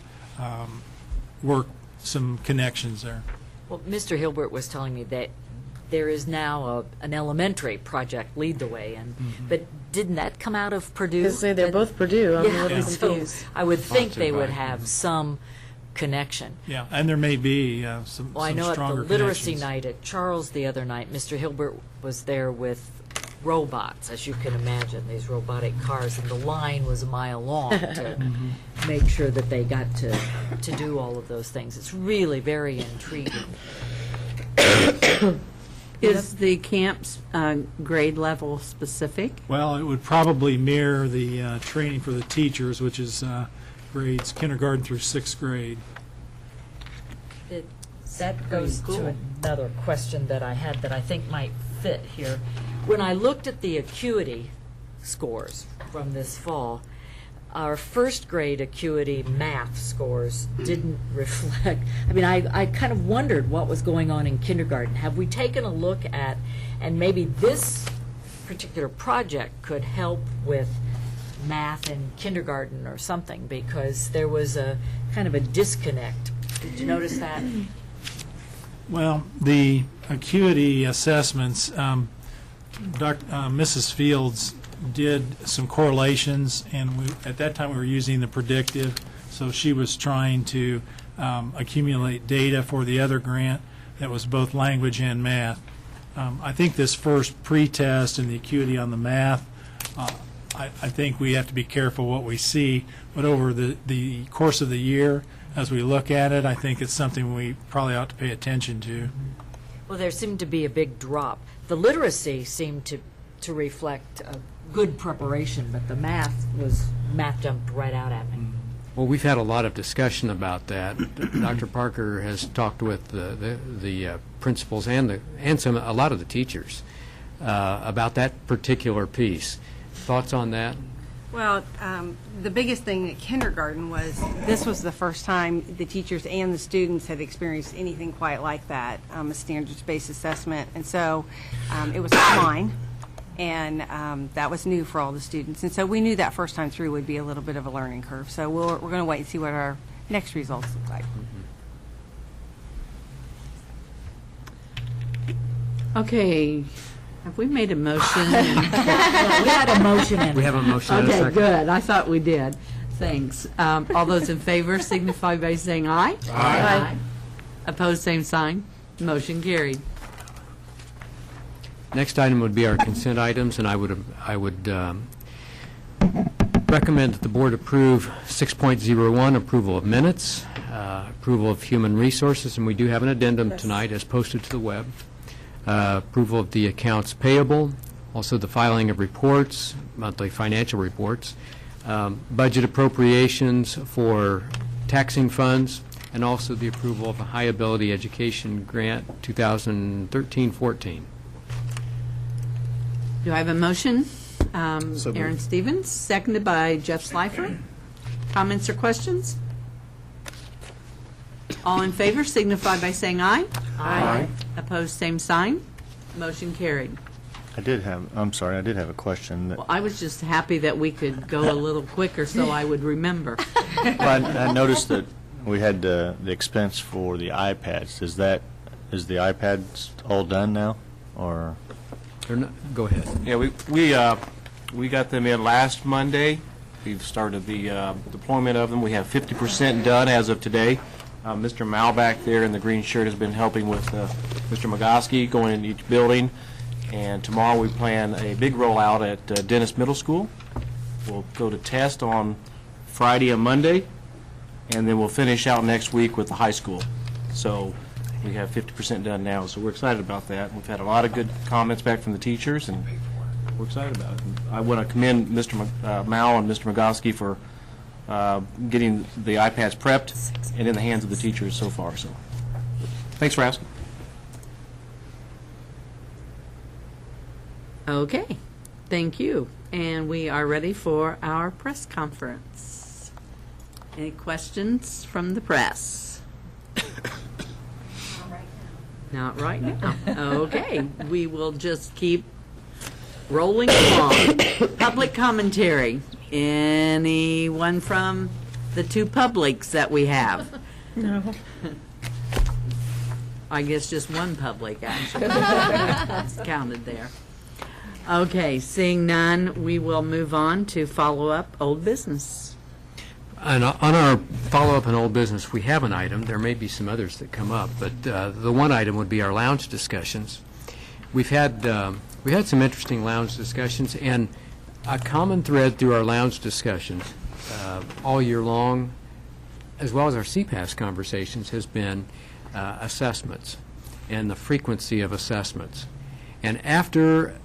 work some connections there.
Well, Mr. Hilbert was telling me that there is now an elementary project, Lead the Way, but didn't that come out of Purdue?
They're both Purdue. I'm a little
Yeah, so
confused.
I would think they would have some connection.
Yeah, and there may be some
Well, I know at the
stronger
literacy
connections.
night at Charles the other night, Mr. Hilbert was there with robots, as you can imagine, these robotic cars, and the line was a mile long to make sure that they got to do all of those things. It's really very intriguing.
Is the camp's grade level specific?
Well, it would probably mirror the training for the teachers, which is grades kindergarten through 6th grade.
That goes to another question that I had that I think might fit here. When I looked at the acuity scores from this fall, our 1st grade acuity math scores didn't reflect. I mean, I kind of wondered what was going on in kindergarten. Have we taken a look at, and maybe this particular project could help with math in kindergarten or something, because there was a kind of a disconnect. Did you notice that?
Well, the acuity assessments, Mrs. Fields did some correlations, and at that time we were using the predictive, so she was trying to accumulate data for the other grant that was both language and math. I think this first pre-test and the acuity on the math, I think we have to be careful what we see, but over the course of the year, as we look at it, I think it's something we probably ought to pay attention to.
Well, there seemed to be a big drop. The literacy seemed to reflect a good preparation, but the math jumped right out at me.
Well, we've had a lot of discussion about that. Dr. Parker has talked with the principals and a lot of the teachers about that particular piece. Thoughts on that?
Well, the biggest thing at kindergarten was this was the first time the teachers and the students had experienced anything quite like that, a standards-based assessment. And so it was online, and that was new for all the students. And so we knew that first time through would be a little bit of a learning curve. So we're going to wait and see what our next results look like.
Okay. Have we made a motion?
We had a motion in.
We have a motion and a
Okay,
second.
good. I thought we did. Thanks. All those in favor signify by saying aye.
Aye.
Opposed, same sign. Motion carried.
Next item would be our consent items, and I would recommend that the board approve 6.01, approval of minutes, approval of human resources, and we do have an addendum tonight as posted to the web. Approval of the accounts payable, also the filing of reports, monthly financial reports, budget appropriations for taxing funds, and also the approval of a high ability education grant 2013-14.
Do I have a motion? Aaron Stevens, seconded by Jeff Slifer. Comments or questions? All in favor signify by saying aye.
Aye.
Opposed, same sign. Motion carried.
I'm sorry, I did have a question.
Well, I was just happy that we could go a little quicker so I would remember.
Well, I noticed that we had the expense for the iPads. Is the iPads all done now, or?
They're not, go ahead.
Yeah, we got them in last Monday. We've started the deployment of them. We have 50% done as of today. Mr. Mal back there in the green shirt has been helping with Mr. Magoski going in each building. And tomorrow we plan a big rollout at Dennis Middle School. We'll go to test on Friday and Monday, and then we'll finish out next week with the high school. So we have 50% done now, so we're excited about that. We've had a lot of good comments back from the teachers, and we're excited about it. And I want to commend Mr. Mao and Mr. Magoski for getting the iPads prepped and in the hands of the teachers so far. So thanks for asking.
Okay, thank you. And we are ready for our press conference. Any questions from the press? Not right now. Okay, we will just keep rolling along. Public commentary. Anyone from the two publics that we have?
No.
I guess just one public, actually. It's counted there. Okay, seeing none, we will move on to follow-up old business.
And on our follow-up on old business, we have an item. There may be some others that come up, but the one item would be our lounge discussions. We've had some interesting lounge discussions, and a common thread through our lounge discussions all year long, as well as our CPAS conversations, has been assessments and the frequency of assessments. And after,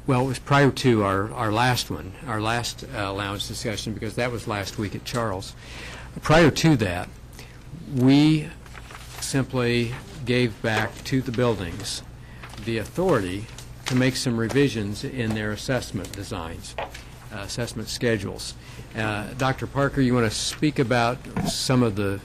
well, it was prior to our last one, our last lounge discussion, because that was last week at Charles. Prior to that, we simply gave back to the buildings the authority to make some revisions in their assessment designs, assessment schedules. Dr. Parker, you want to speak about some of the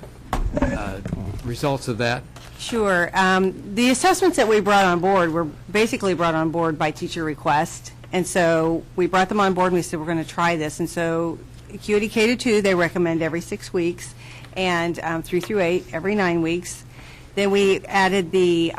results of that?
Sure. The assessments that we brought on board were basically brought on board by teacher request. And so we brought them on board and we said, we're going to try this. And so Acuity K-2, they recommend every 6 weeks, and 3 through 8, every 9 weeks. Then we added the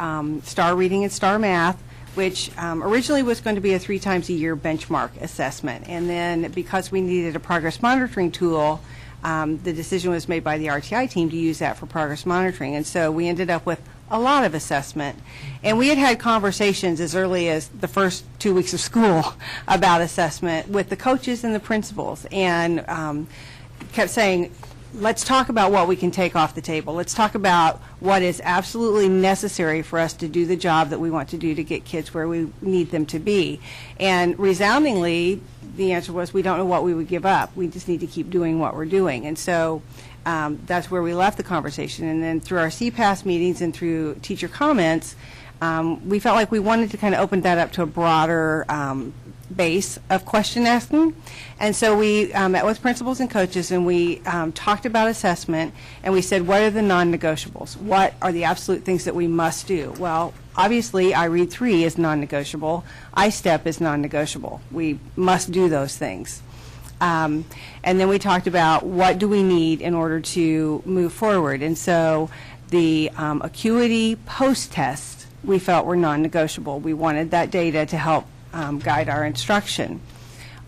STAR Reading and STAR Math, which originally was going to be a 3 times a year benchmark assessment. And then because we needed a progress monitoring tool, the decision was made by the RTI team to use that for progress monitoring. And so we ended up with a lot of assessment. And we had conversations as early as the first 2 weeks of school about assessment with the coaches and the principals, and kept saying, let's talk about what we can take off the table. Let's talk about what is absolutely necessary for us to do the job that we want to do to get kids where we need them to be. And resoundingly, the answer was, we don't know what we would give up. We just need to keep doing what we're doing. And so that's where we left the conversation. And then through our CPAS meetings and through teacher comments, we felt like we wanted to kind of open that up to a broader base of question asking. And so we met with principals and coaches, and we talked about assessment, and we said, what are the non-negotiables? What are the absolute things that we must do? Well, obviously, I Read 3 is non-negotiable. I-STEP is non-negotiable. We must do those things. And then we talked about what do we need in order to move forward. And so the Acuity post-test we felt were non-negotiable. We wanted that data to help guide our instruction.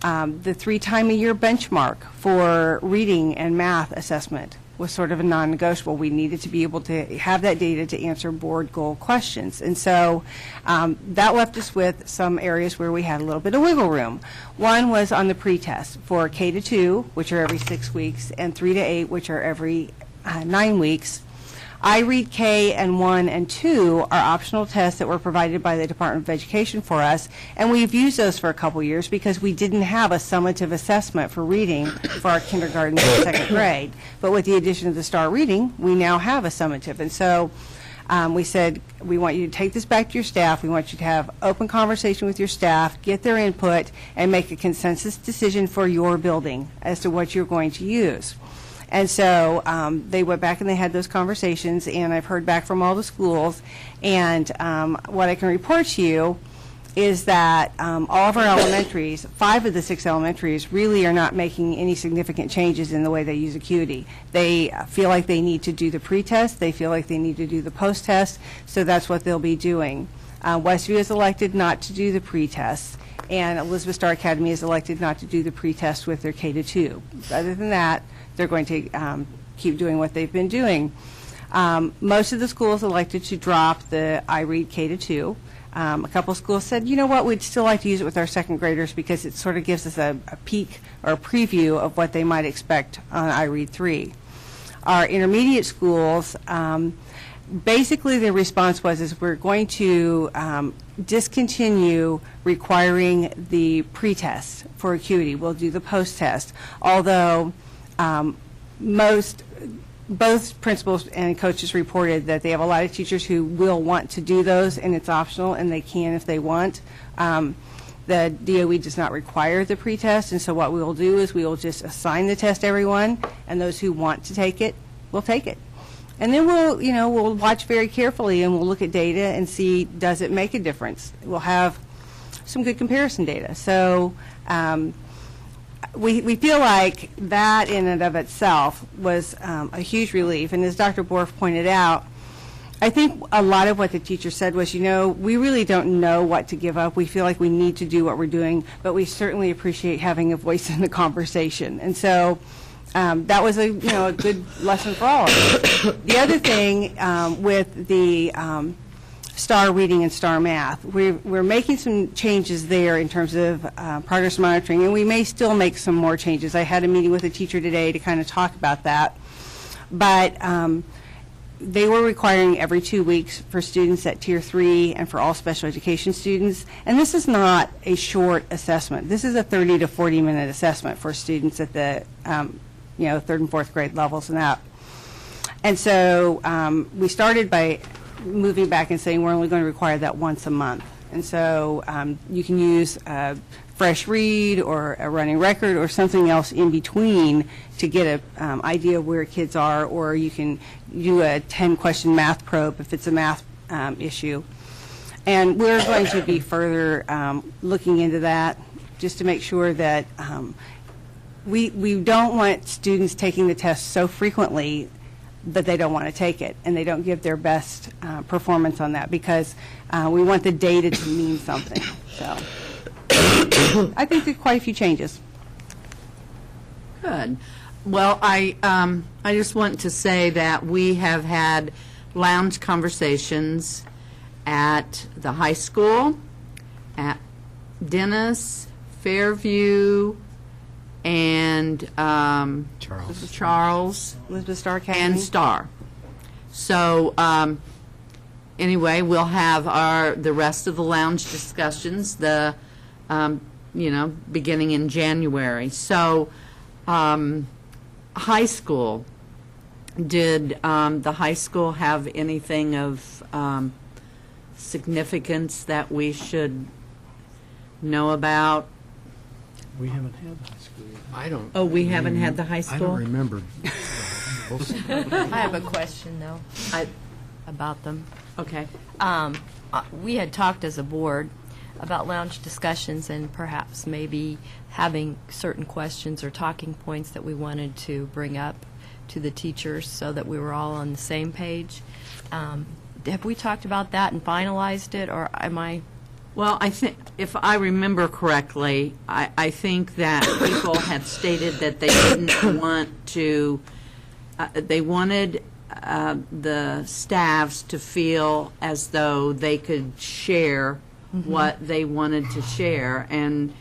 The 3-time-a-year benchmark for reading and math assessment was sort of a non-negotiable. We needed to be able to have that data to answer board goal questions. And so that left us with some areas where we had a little bit of wiggle room. One was on the pre-test for K-2, which are every 6 weeks, and 3 to 8, which are every 9 weeks. I Read K and 1 and 2 are optional tests that were provided by the Department of Education for us, and we've used those for a couple years because we didn't have a summative assessment for reading for our kindergarten and second grade. But with the addition of the STAR Reading, we now have a summative. And so we said, we want you to take this back to your staff. We want you to have open conversation with your staff, get their input, and make a consensus decision for your building as to what you're going to use. And so they went back and they had those conversations, and I've heard back from all the schools. And what I can report to you is that all of our elementaries, 5 of the 6 elementaries, really are not making any significant changes in the way they use Acuity. They feel like they need to do the pre-test, they feel like they need to do the post-test, so that's what they'll be doing. Westview is elected not to do the pre-test, and Elizabeth Starr Academy is elected not to do the pre-test with their K-2. Other than that, they're going to keep doing what they've been doing. Most of the schools elected to drop the iRead K-2. A couple schools said, you know what, we'd still like to use it with our second graders because it sort of gives us a peek or a preview of what they might expect on iRead 3. Our intermediate schools, basically their response was, is we're going to discontinue requiring the pre-test for Acuity. We'll do the post-test, although both principals and coaches reported that they have a lot of teachers who will want to do those, and it's optional, and they can if they want. The DOE does not require the pretest, and so what we will do is we will just assign the test to everyone, and those who want to take it will take it. And then we'll watch very carefully, and we'll look at data and see, does it make a difference? We'll have some good comparison data. So we feel like that in and of itself was a huge relief. And as Dr. Borf pointed out, I think a lot of what the teacher said was, we really don't know what to give up. We feel like we need to do what we're doing, but we certainly appreciate having a voice in the conversation. And so that was a good lesson for all of us. The other thing with the STAR reading and STAR math, we're making some changes there in terms of progress monitoring, and we may still make some more changes. I had a meeting with a teacher today to kind of talk about that. But they were requiring every 2 weeks for students at Tier 3 and for all special education students. And this is not a short assessment. This is a 30 to 40-minute assessment for students at the 3rd and 4th grade levels and up. And so we started by moving back and saying we're only going to require that once a month. And so you can use a fresh read or a running record or something else in between to get an idea of where kids are, or you can do a 10-question math probe if it's a math issue. And we're going to be further looking into that just to make sure that we don't want students taking the test so frequently that they don't want to take it and they don't give their best performance on that, because we want the data to mean something. So I think there's quite a few changes.
Good. Well, I just want to say that we have had lounge conversations at the high school, at Dennis, Fairview, and Charles,
Elizabeth Starr Academy,
and Starr. So anyway, we'll have the rest of the lounge discussions beginning in January. So high school, did the high school have anything of significance that we should know about?
We haven't had high school yet. I don't.
Oh, we haven't had the high school?
I don't remember.
I have a question, though, about them.
Okay.
We had talked as a board about lounge discussions and perhaps maybe having certain questions or talking points that we wanted to bring up to the teachers so that we were all on the same page. Have we talked about that and finalized it, or am I?
Well, I think, if I remember correctly, I think that people had stated that they didn't want to, they wanted the staffs to feel as though they could share what they wanted to share. And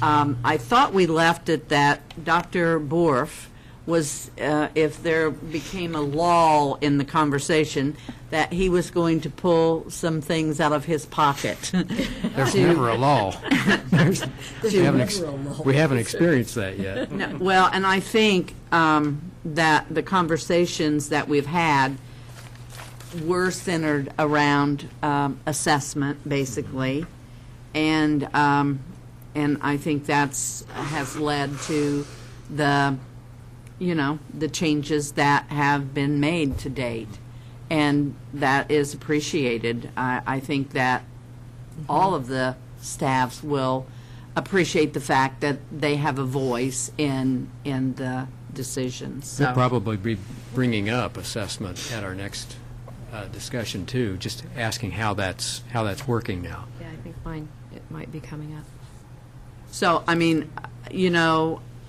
I thought we left it that Dr. Borf was, if there became a lull in the conversation, that he was going to pull some things out of his pocket.
There's never a lull. We haven't experienced that yet.
No, well, and I think that the conversations that we've had were centered around assessment, basically, and I think that's has led to the changes that have been made to date, and that is appreciated. I think that all of the staffs will appreciate the fact that they have a voice in the decisions.
We'll
So,
probably be bringing up assessment at our next discussion, too, just asking how that's working now.
Yeah, I think it might be coming up.
so I mean,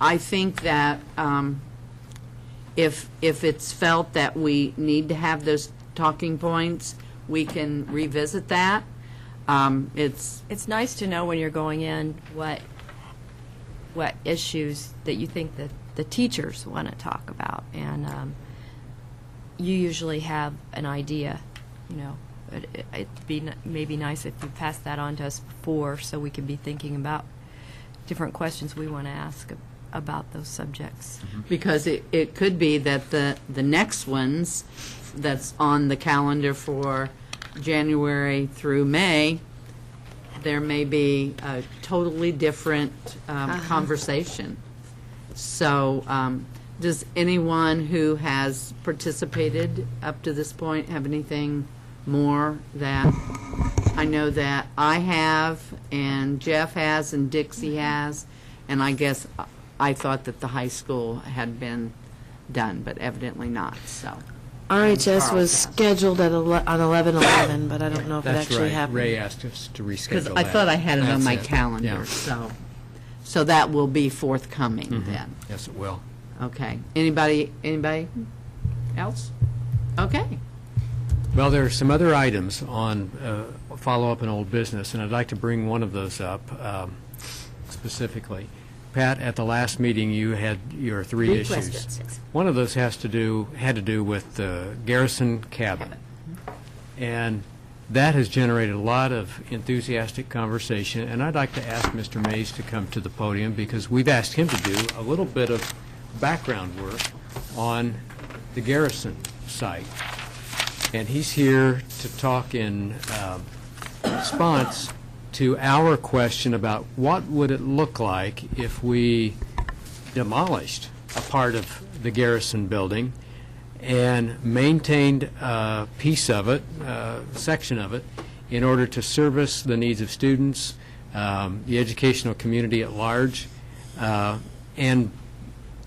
I think that if it's felt that we need to have those talking points, we can revisit that.
It's nice to know when you're going in what issues that you think that the teachers want to talk about, and you usually have an idea. It'd be maybe nice if you passed that on to us before, so we could be thinking about different questions we want to ask about those subjects.
Because it could be that the next ones that's on the calendar for January through May, there may be a totally different conversation. So does anyone who has participated up to this point have anything more that, I know that I have, and Jeff has, and Dixie has, and I guess I thought that the high school had been done, but evidently not, so.
RHS
Carl
was
has.
scheduled on 11/11, but I don't know if it
That's
actually
right.
happened.
Ray asked us to reschedule
Because
that.
I thought I had it on
That's
my
it.
calendar,
Yeah.
so that will be forthcoming then.
Yes, it will.
Okay. Anybody else? Okay.
Well, there are some other items on follow-up and old business, and I'd like to bring one of those up specifically. Pat, at the last meeting, you had your three
Three
issues.
questions, yes.
One of those had to do with the Garrison cabin. And that has generated a lot of enthusiastic conversation, and I'd like to ask Mr. Mays to come to the podium, because we've asked him to do a little bit of background work on the Garrison site. And he's here to talk in response to our question about what would it look like if we demolished a part of the Garrison building and maintained a piece of it, a section of it, in order to service the needs of students, the educational community at large, and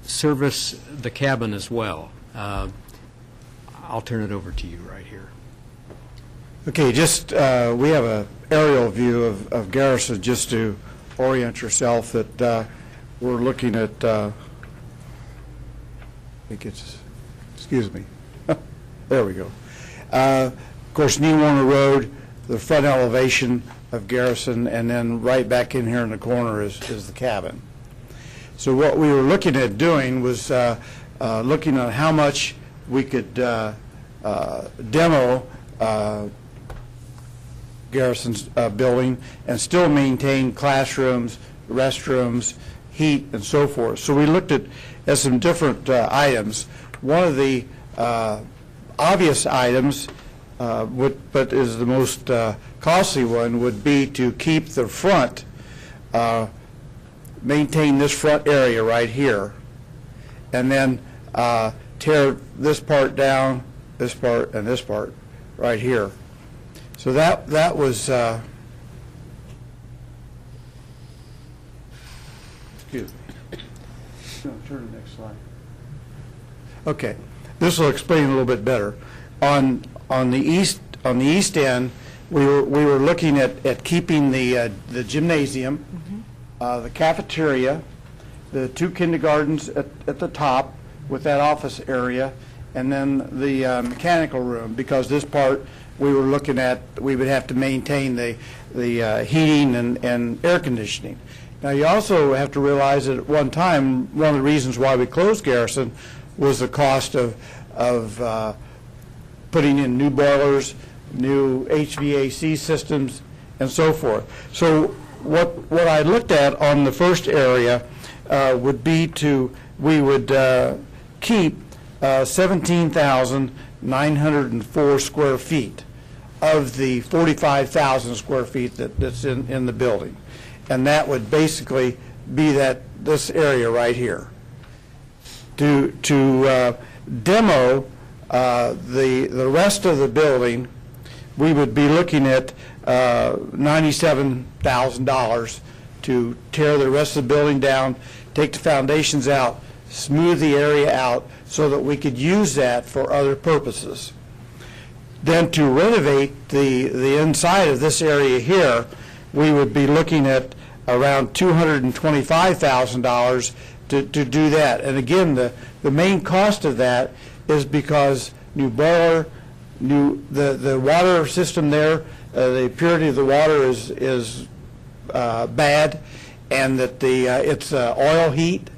service the cabin as well. I'll turn it over to you right here.
Okay, just, we have a aerial view of Garrison, just to orient yourself that we're looking at, I think it's, excuse me, there we go. Of course, New Warner Road, the front elevation of Garrison, and then right back in here in the corner is the cabin. So what we were looking at doing was looking at how much we could demo Garrison's building and still maintain classrooms, restrooms, heat, and so forth. So we looked at some different items. One of the obvious items, but is the most costly one, would be to keep the front, maintain this front area right here, and then tear this part down, this part, and this part right here. So that was, excuse me. No, turn to the next slide. Okay, this will explain a little bit better. On the east end, we were looking at keeping the gymnasium, the cafeteria, the two kindergartens at the top with that office area, and then the mechanical room, because this part we were looking at, we would have to maintain the heating and air conditioning. Now, you also have to realize that at one time, one of the reasons why we closed Garrison was the cost of putting in new boilers, new HVAC systems, and so forth. So what I looked at on the first area would be we would keep 17,904 square feet of the 45,000 square feet that's in the building. And that would basically be this area right here. To demo the rest of the building, we would be looking at $97,000 to tear the rest of the building down, take the foundations out, smooth the area out so that we could use that for other purposes. Then to renovate the inside of this area here, we would be looking at around $225,000 to do that. And again, the main cost of that is because new boiler, the water system there, the purity of the water is bad, and that it's oil heat,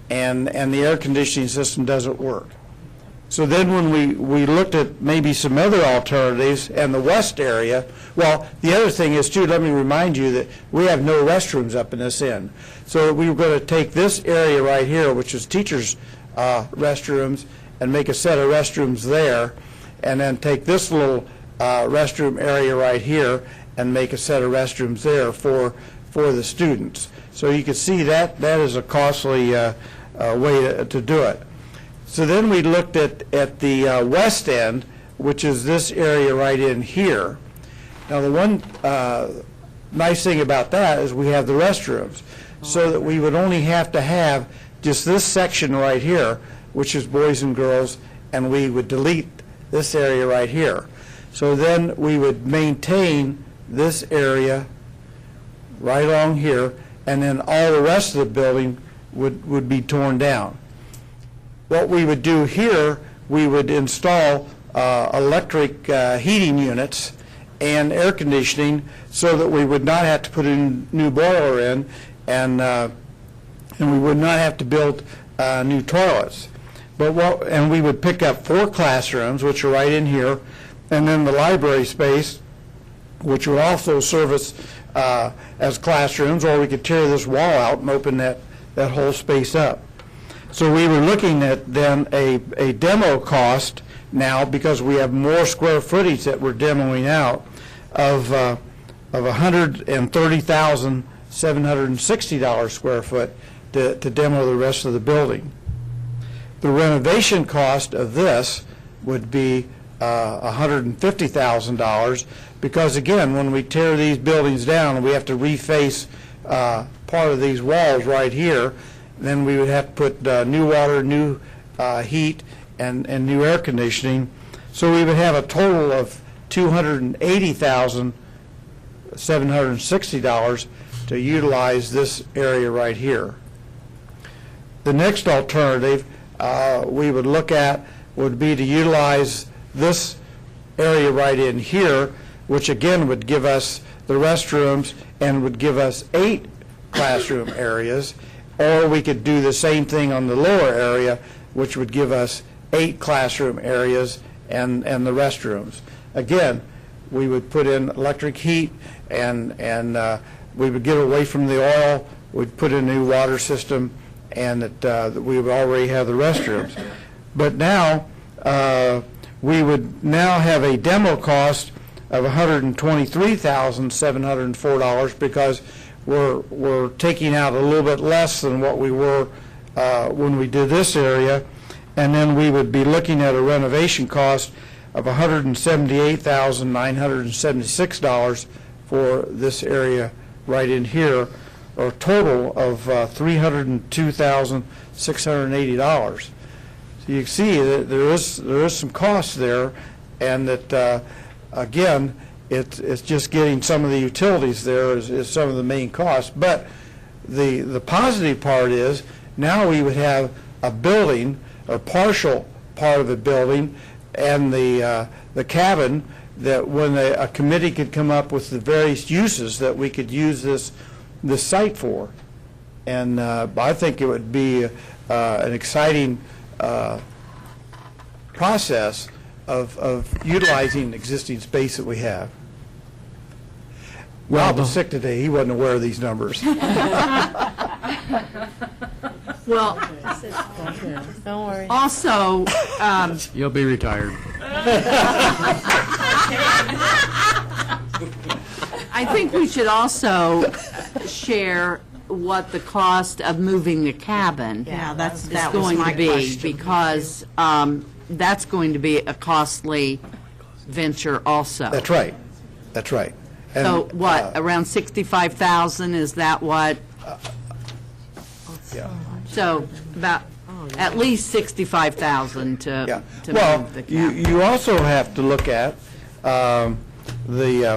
and the air conditioning system doesn't work. So then when we looked at maybe some other alternatives and the west area, well, the other thing is too, let me remind you that we have no restrooms up in this end. So we were going to take this area right here, which is teachers' restrooms, and make a set of restrooms there, and then take this little restroom area right here and make a set of restrooms there for the students. So you can see that is a costly way to do it. So then we looked at the west end, which is this area right in here. Now the one nice thing about that is we have the restrooms, so that we would only have to have just this section right here, which is boys and girls, and we would delete this area right here. So then we would maintain this area right along here, and then all the rest of the building would be torn down. What we would do here, we would install electric heating units and air conditioning so that we would not have to put a new boiler in, and we would not have to build new toilets. And we would pick up 4 classrooms, which are right in here, and then the library space, which would also service as classrooms, or we could tear this wall out and open that whole space up. So we were looking at then a demo cost now, because we have more square footage that we're demoing out, of $130,760 square foot to demo the rest of the building. The renovation cost of this would be $150,000, because again, when we tear these buildings down, we have to reface part of these walls right here. Then we would have to put new water, new heat, and new air conditioning. So we would have a total of $280,760 to utilize this area right here. The next alternative we would look at would be to utilize this area right in here, which again would give us the restrooms and would give us 8 classroom areas. Or we could do the same thing on the lower area, which would give us 8 classroom areas and the restrooms. Again, we would put in electric heat, and we would get away from the oil. We'd put in a new water system, and that we would already have the restrooms. But now we would now have a demo cost of $123,704, because we're taking out a little bit less than what we were when we did this area, and then we would be looking at a renovation cost of $178,976 for this area right in here, or a total of $302,680. So you can see that there is some cost there, and that again, it's just getting some of the utilities there is some of the main costs. But the positive part is now we would have a building, or partial part of a building, and the cabin, that when a committee could come up with the various uses that we could use this site for. And I think it would be an exciting process of utilizing existing space that we have. Rob was sick today. He wasn't aware of these numbers.
Well,
Don't worry.
also,
You'll be retired.
I think we should also share what the cost of moving the cabin is going to be, because that's going to be a costly venture also.
That's right. That's right.
So what, around 65,000, is that what?
Yeah.
So about, at least 65,000 to
Well,
move the
you,
cap.
you also have to look at the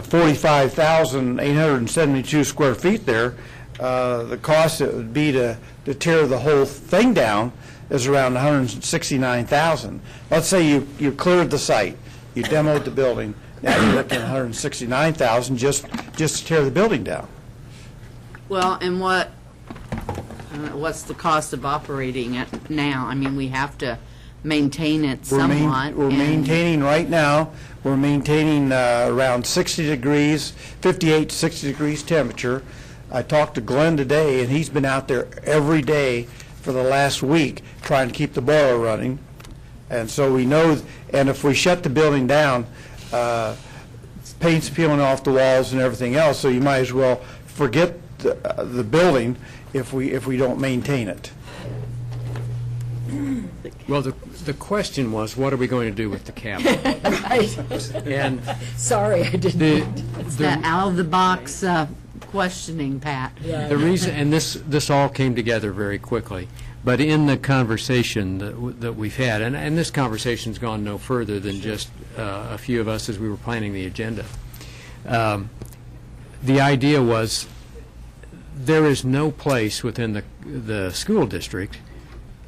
45,872 square feet there. The cost it would be to tear the whole thing down is around 169,000. Let's say you cleared the site, you demoed the building, now you're looking at 169,000 just to tear the building down.
Well, and what's the cost of operating it now? I mean, we have to maintain it somewhat.
We're
and-
maintaining right now, we're maintaining around 60 degrees, 58 to 60 degrees temperature. I talked to Glenn today, and he's been out there every day for the last week trying to keep the boiler running. And so we know, and if we shut the building down, paint's peeling off the walls and everything else, so you might as well forget the building if we don't maintain it.
Well, the question was, what are we going to do with the cabin? And
Sorry, I didn't.
It's that out-of-the-box questioning, Pat.
the reason, and this all came together very quickly, but in the conversation that we've had, and this conversation's gone no further than just a few of us as we were planning the agenda. The idea was there is no place within the school district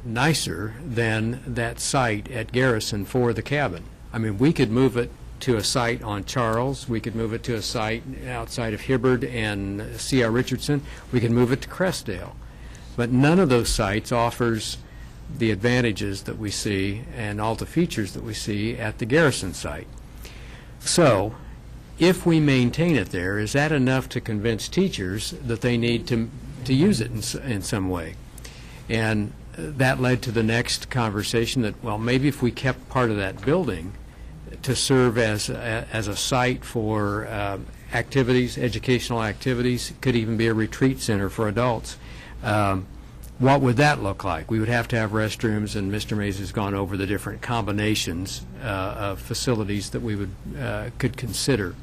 nicer than that site at Garrison for the cabin. I mean, we could move it to a site on Charles, we could move it to a site outside of Hibbard and C.R. Richardson, we could move it to Crestdale. But none of those sites offers the advantages that we see and all the features that we see at the Garrison site. So, if we maintain it there, is that enough to convince teachers that they need to use it in some way? And that led to the next conversation that, well, maybe if we kept part of that building to serve as a site for activities, educational activities, could even be a retreat center for adults. What would that look like? We would have to have restrooms, and Mr. Mays has gone over the different combinations of facilities that we could consider.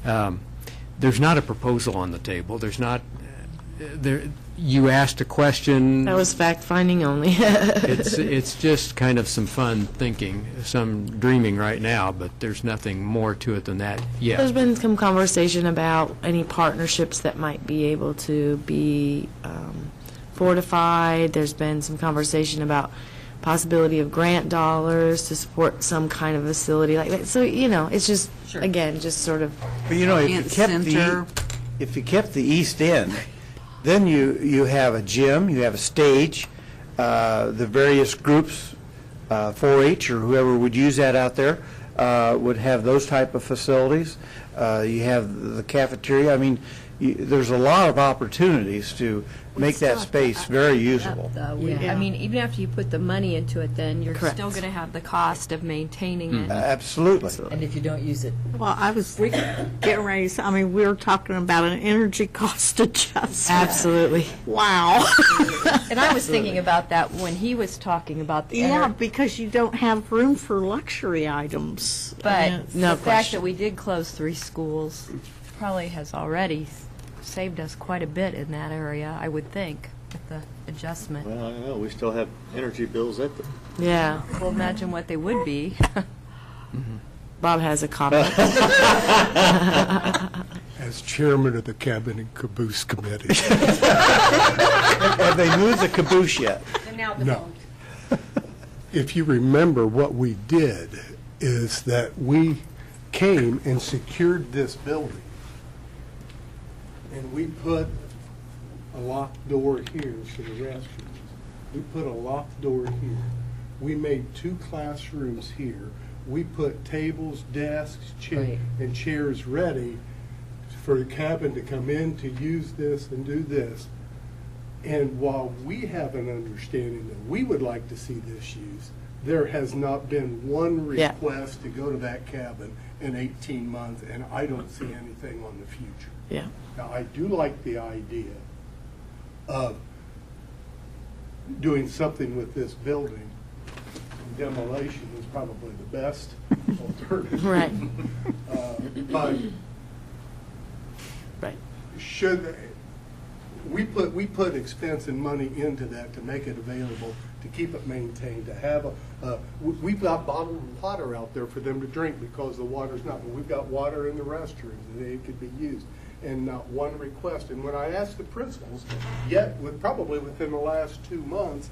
There's not a proposal on the table. There's not. You asked a question.
That was fact-finding only.
It's just kind of some fun thinking, some dreaming right now, but there's nothing more to it than that yet.
There's been some conversation about any partnerships that might be able to be fortified. There's been some conversation about possibility of grant dollars to support some kind of facility like that. So, it's just, again, just sort of.
But if you kept the east end, then you have a gym, you have a stage, the various groups, 4-H or whoever would use that out there, would have those type of facilities. You have the cafeteria. I mean, there's a lot of opportunities to make that space very usable.
I mean, even after you put the money into it, then you're
Correct.
still going to have the cost of maintaining it.
Absolutely.
And if you don't use it.
Well, I was getting ready, we were talking about an energy cost adjustment.
Absolutely.
Wow.
And I was thinking about that when he was talking about the
Yeah, because you don't have room for luxury items.
But
No
the fact
question.
that we did close 3 schools probably has already saved us quite a bit in that area, I would think, with the adjustment.
Well, I don't know, we still have energy bills at the...
Yeah.
Well, imagine what they would be.
Bob has a comment.
As chairman of the Cabin and Caboose Committee.
Have they moved the caboose yet?
No. If you remember, what we did is that we came and secured this building. And we put a locked door here for the restrooms. We put a locked door here. We made 2 classrooms here. We put tables, desks, and chairs ready for the cabin to come in to use this and do this. And while we have an understanding that we would like to see this used, there has not been one request to go to that cabin in 18 months, and I don't see anything on the future.
Yeah.
Now, I do like the idea of doing something with this building. Demolition is probably the best alternative.
Right.
But should, we put expense and money into that to make it available, to keep it maintained, to have we've got bottled water out there for them to drink because the water's not, we've got water in the restrooms and it could be used. And not one request. And when I asked the principals, probably within the last 2 months,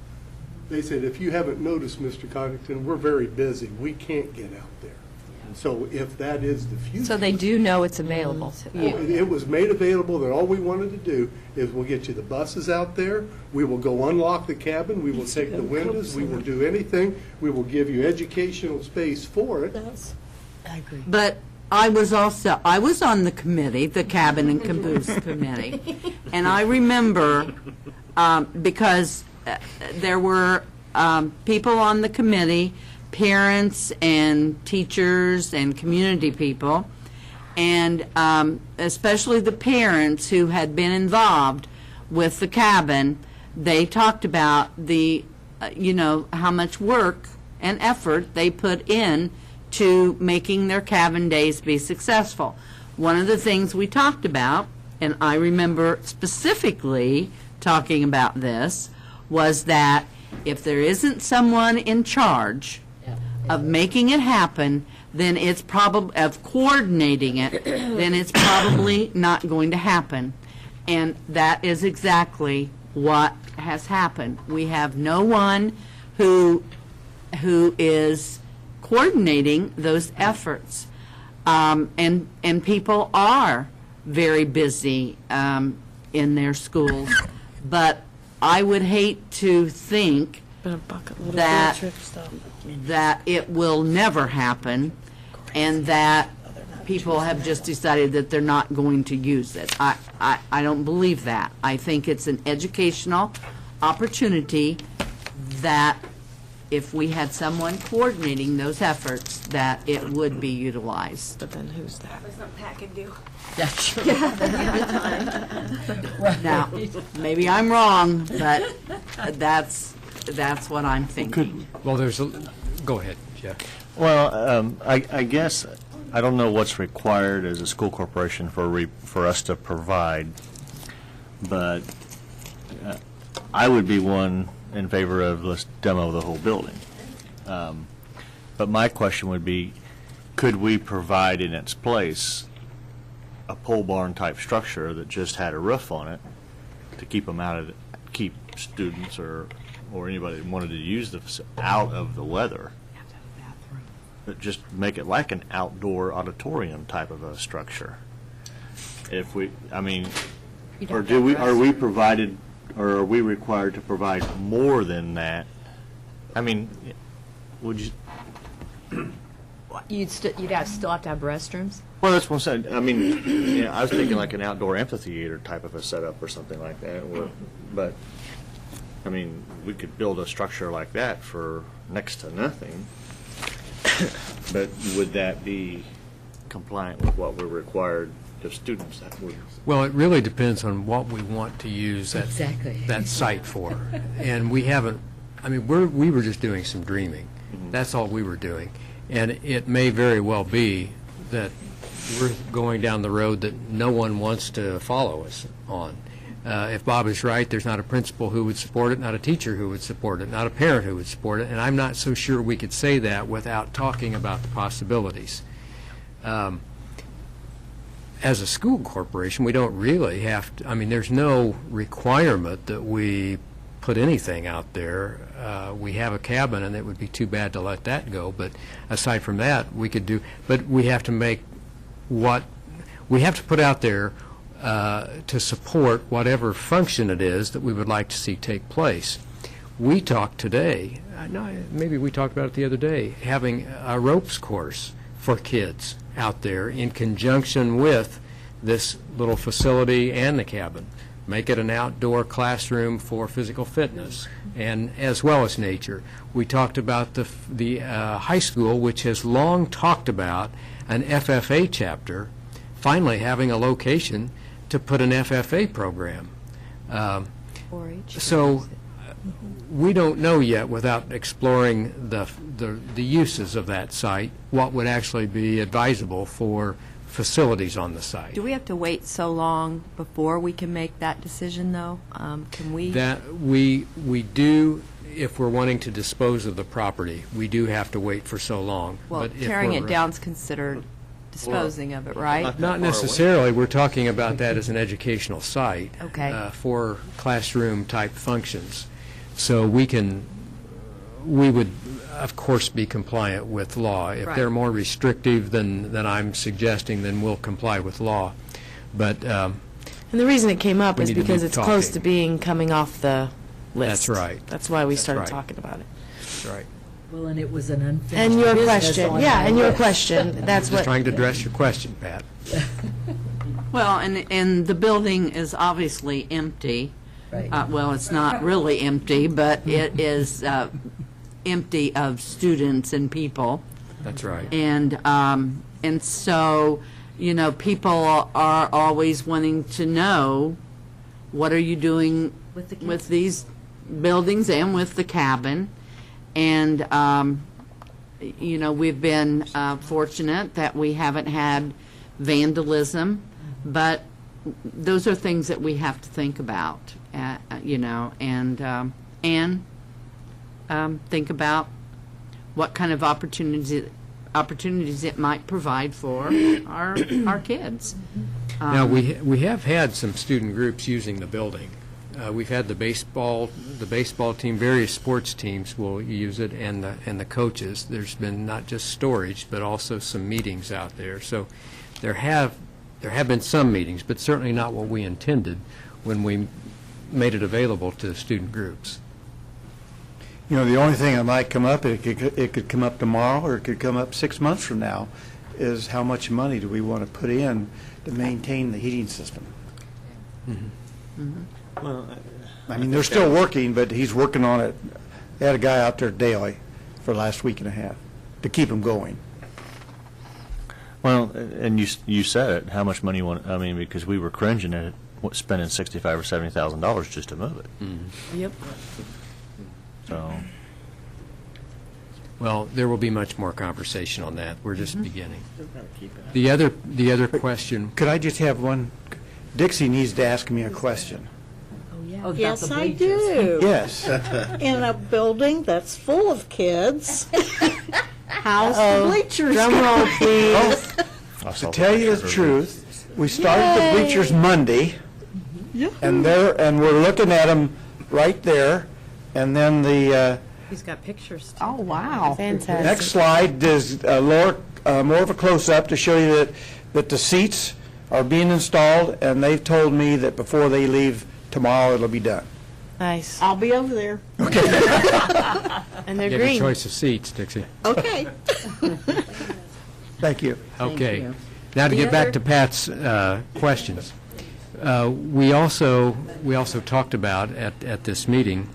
they said, if you haven't noticed, Mr. Coddington, we're very busy. We can't get out there. So if that is the future.
So they do know it's available.
It was made available that all we wanted to do is we'll get you the buses out there. We will go unlock the cabin. We will take the windows. We will do anything. We will give you educational space for it.
I agree. But I was on the committee, the Cabin and Caboose Committee, and I remember, because there were people on the committee, parents and teachers and community people, and especially the parents who had been involved with the cabin, they talked about the, how much work and effort they put in to making their cabin days be successful. One of the things we talked about, and I remember specifically talking about this, was that if there isn't someone in charge of making it happen, then it's probably, of coordinating it, then it's probably not going to happen. And that is exactly what has happened. We have no one who is coordinating those efforts. And people are very busy in their schools. But I would hate to think that it will never happen and that people have just decided that they're not going to use it. I don't believe that. I think it's an educational opportunity that if we had someone coordinating those efforts, that it would be utilized.
But then who's that?
That's something Pat could do.
Yeah, sure. Now, maybe I'm wrong, but that's what I'm thinking.
Well, go ahead, Jeff.
Well, I guess, I don't know what's required as a school corporation for us to provide, but I would be one in favor of let's demo the whole building. But my question would be, could we provide in its place a pole barn type structure that just had a roof on it to keep them keep students or anybody that wanted to use the out of the weather? But just make it like an outdoor auditorium type of a structure. If we, are we provided, or are we required to provide more than that? I mean, would you?
You'd still have to have restrooms?
Well, that's what I'm saying. I mean, I was thinking like an outdoor amphitheater type of a setup or something like that. But, I mean, we could build a structure like that for next to nothing. But would that be compliant with what we're required of students?
Well, it really depends on what we want to use that site for. And we haven't, we were just doing some dreaming. That's all we were doing. And it may very well be that we're going down the road that no one wants to follow us on. If Bob is right, there's not a principal who would support it, not a teacher who would support it, not a parent who would support it, and I'm not so sure we could say that without talking about the possibilities. As a school corporation, we don't really have to, there's no requirement that we put anything out there. We have a cabin, and it would be too bad to let that go, but aside from that, we could do, but we have to make we have to put out there to support whatever function it is that we would like to see take place. We talked today, maybe we talked about it the other day, having a ropes course for kids out there in conjunction with this little facility and the cabin. Make it an outdoor classroom for physical fitness and as well as nature. We talked about the high school, which has long talked about an FFA chapter, finally having a location to put an FFA program. So we don't know yet, without exploring the uses of that site, what would actually be advisable for facilities on the site.
Do we have to wait so long before we can make that decision, though? Can we?
That we do, if we're wanting to dispose of the property, we do have to wait for so long.
Well,
But if
tearing it
we're-
down is considered disposing of it, right?
Not necessarily. We're talking about that as an educational site.
Okay.
For classroom-type functions. So we would, of course, be compliant with law. If
Right.
they're more restrictive than I'm suggesting, then we'll comply with law. But
And the reason it came up
We
is
need to
because
be
it's close to
talking.
coming off the list.
That's right.
That's why we
That's
started
right.
talking about it.
That's right.
Well, and it was an unfinished
And your
business
question,
on
yeah,
my
and your
list.
question, that's
Just
what.
trying to address your question, Pat.
Well, and the building is obviously empty. Well, it's not really empty, but it is empty of students and people.
That's right.
And so, you know, people are always wanting to know, what are you doing with these buildings and with the cabin? And, you know, we've been fortunate that we haven't had vandalism, but those are things that we have to think about, you know, and think about what kind of opportunities it might provide for our kids.
Now, we have had some student groups using the building. We've had the baseball team, various sports teams will use it, and the coaches. There's been not just storage, but also some meetings out there. So there have been some meetings, but certainly not what we intended when we made it available to student groups.
You know, the only thing that might come up, it could come up tomorrow, or it could come up 6 months from now, is how much money do we want to put in to maintain the heating system?
Well,
I mean, they're still working, but he's working on it. They had a guy out there daily for the last week and a half to keep them going.
Well, and you said it, how much money you want, I mean, because we were cringing at it, spending $65,000 or $70,000 just to move it.
Yep.
So,
Well, there will be much more conversation on that. We're just beginning. The other question,
Could I just have one? Dixie needs to ask me a question.
Oh, about
Yes,
the
I
bleachers.
do.
Yes.
In a building that's full of kids, how's the bleachers
Drum roll,
going?
please.
To tell you the truth, we started the bleachers Monday, and we're looking at them right there, and then the
He's got pictures, too.
Oh, wow.
Fantastic.
next slide is more of a close-up to show you that the seats are being installed, and they've told me that before they leave tomorrow, it'll be done.
Nice.
I'll be over there.
And they're
you have your
green.
choice of seats, Dixie.
Okay.
Thank you.
Okay.
you.
Now to
The
get back
other-
to Pat's questions. We also talked about at this meeting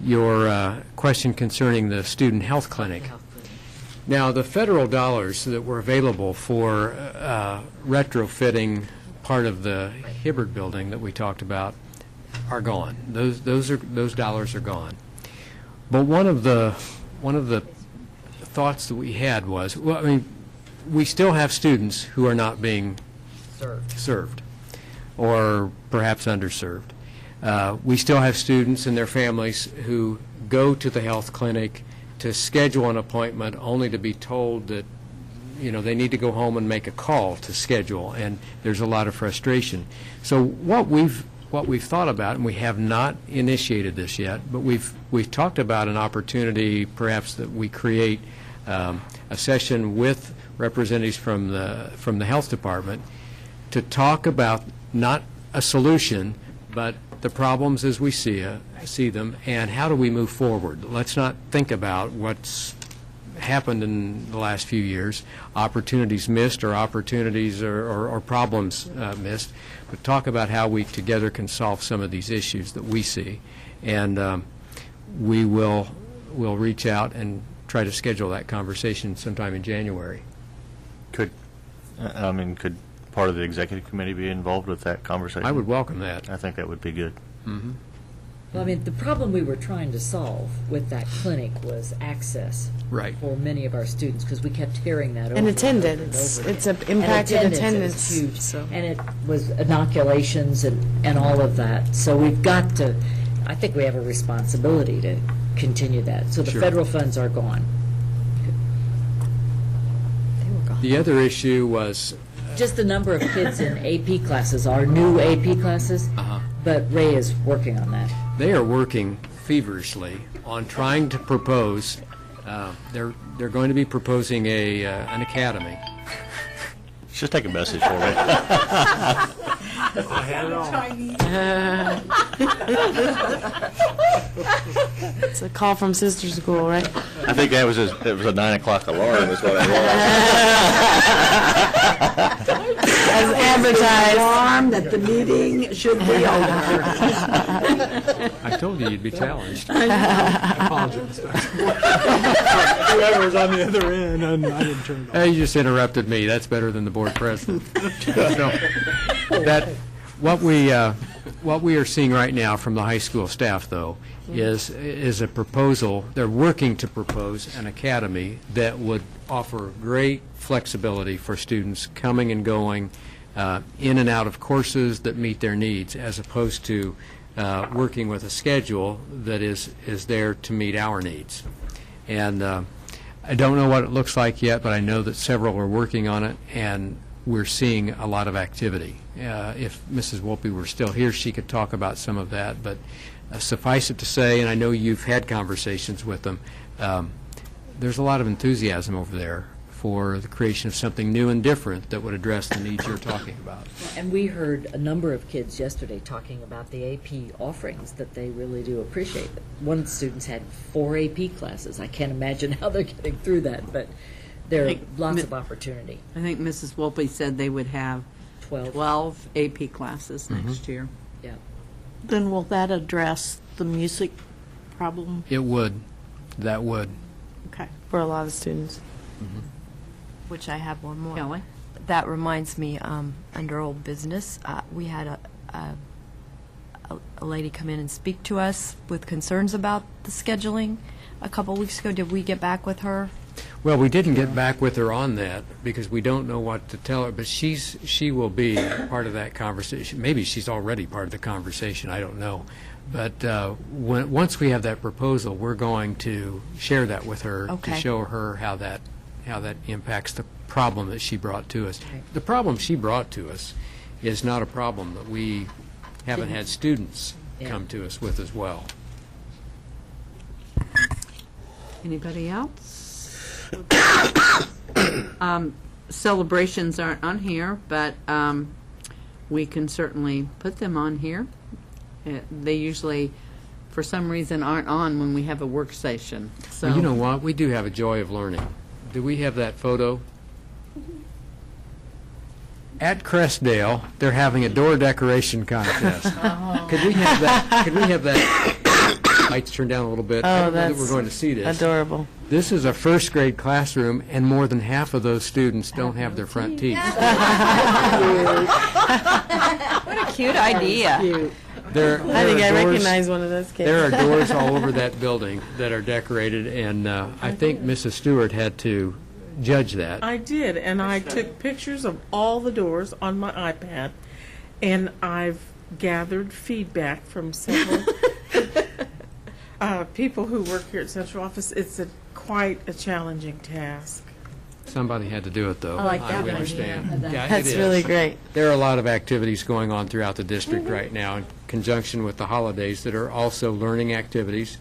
your question concerning the student health clinic. Now, the federal dollars that were available for retrofitting part of the Hibbard building that we talked about are gone. Those dollars are gone. But one of the thoughts that we had was, well, I mean, we still have students who are not being served, or perhaps underserved. We still have students and their families who go to the health clinic to schedule an appointment only to be told that, you know, they need to go home and make a call to schedule, and there's a lot of frustration. So what we've thought about, and we have not initiated this yet, but we've talked about an opportunity perhaps that we create a session with representatives from the health department to talk about not a solution, but the problems as we see them, and how do we move forward. Let's not think about what's happened in the last few years, opportunities missed or opportunities or problems missed, but talk about how we together can solve some of these issues that we see. And we'll reach out and try to schedule that conversation sometime in January.
could part of the executive committee be involved with that conversation?
I would welcome that.
I think that would be good.
Mm-hmm.
Well, I mean, the problem we were trying to solve with that clinic was access.
Right.
For many of our students, because we kept hearing that over
And
and
attendance.
over again.
It's a
And
impacted
It was
attendance,
huge.
so.
And it was inoculations and all of that. So we've got to, I think we have a responsibility to continue that. So the
Sure.
federal funds are gone.
The other issue was,
Just the number of kids in AP classes, our new AP classes, but Ray is working on that.
they are working feverishly on trying to propose, they're going to be proposing an academy.
Just take a message for me.
I had it all.
It's a call from sister school, right?
I think it was a 9 o'clock alarm is what it
As advertised.
Alarm that the meeting should be over.
I told you you'd be challenged.
I apologize. Whoever was on the other end, I didn't turn it off.
You just interrupted me. That's better than the board president. So, what we are seeing right now from the high school staff, though, is a proposal. They're working to propose an academy that would offer great flexibility for students coming and going in and out of courses that meet their needs, as opposed to working with a schedule that is there to meet our needs. And I don't know what it looks like yet, but I know that several are working on it, and we're seeing a lot of activity. If Mrs. Wolpe were still here, she could talk about some of that, but suffice it to say, and I know you've had conversations with them, there's a lot of enthusiasm over there for the creation of something new and different that would address the needs you're talking about.
And we heard a number of kids yesterday talking about the AP offerings that they really do appreciate. One of the students had 4 AP classes. I can't imagine how they're getting through that, but there are lots of opportunity.
I think Mrs. Wolpe said they would have 12 AP classes next year.
Yeah.
Then will that address the music problem?
It would. That would.
Okay.
For a lot of students.
Which I have one more.
Kelly?
That reminds me, under old business, we had a lady come in and speak to us with concerns about the scheduling a couple weeks ago. Did we get back with her?
Well, we didn't get back with her on that because we don't know what to tell her, but she will be part of that conversation. Maybe she's already part of the conversation, I don't know. But once we have that proposal, we're going to share that with her to show her how that impacts the problem that she brought to us. The problem she brought to us is not a problem that we haven't had students come to us with as well.
Anybody else? Celebrations aren't on here, but we can certainly put them on here. They usually, for some reason, aren't on when we have a work session. So
Well, you know what? We do have a joy of learning. Do we have that photo? At Crestdale, they're having a door decoration contest. Could we have that? Could we have that? Lights turned down a little bit. I
Oh,
don't know that
that's
we're going to see this.
adorable.
This is a first grade classroom, and more than half of those students don't have their front teeth.
What a cute idea.
I think I recognize one of those kids.
There are doors all over that building that are decorated, and I think Mrs. Stewart had to judge that.
I did, and I took pictures of all the doors on my iPad, and I've gathered feedback from several people who work here at Central Office. It's quite a challenging task.
Somebody had to do it, though.
I like that
We
one.
understand.
Yeah.
it
That's
is.
really great.
There are a lot of activities going on throughout the district right now in conjunction with the holidays that are also learning activities.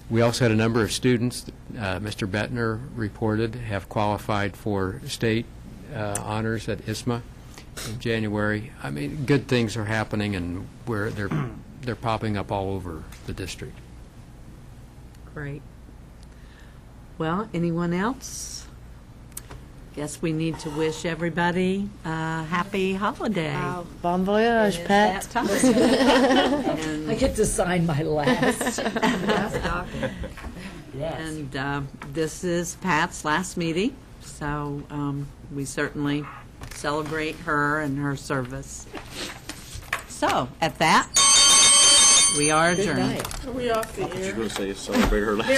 We also had a number of students, Mr. Bettner reported, have qualified for state honors at ISMA in January. I mean, good things are happening, and they're popping up all over the district.
Great. Well, anyone else? Guess we need to wish everybody a happy holiday.
Bon voyage, Pat.
And,
I get to sign my last.
and this is Pat's last meeting, so we certainly celebrate her and her service. So, at that, We are adjourned.
Are we off the air?
Say celebrate her last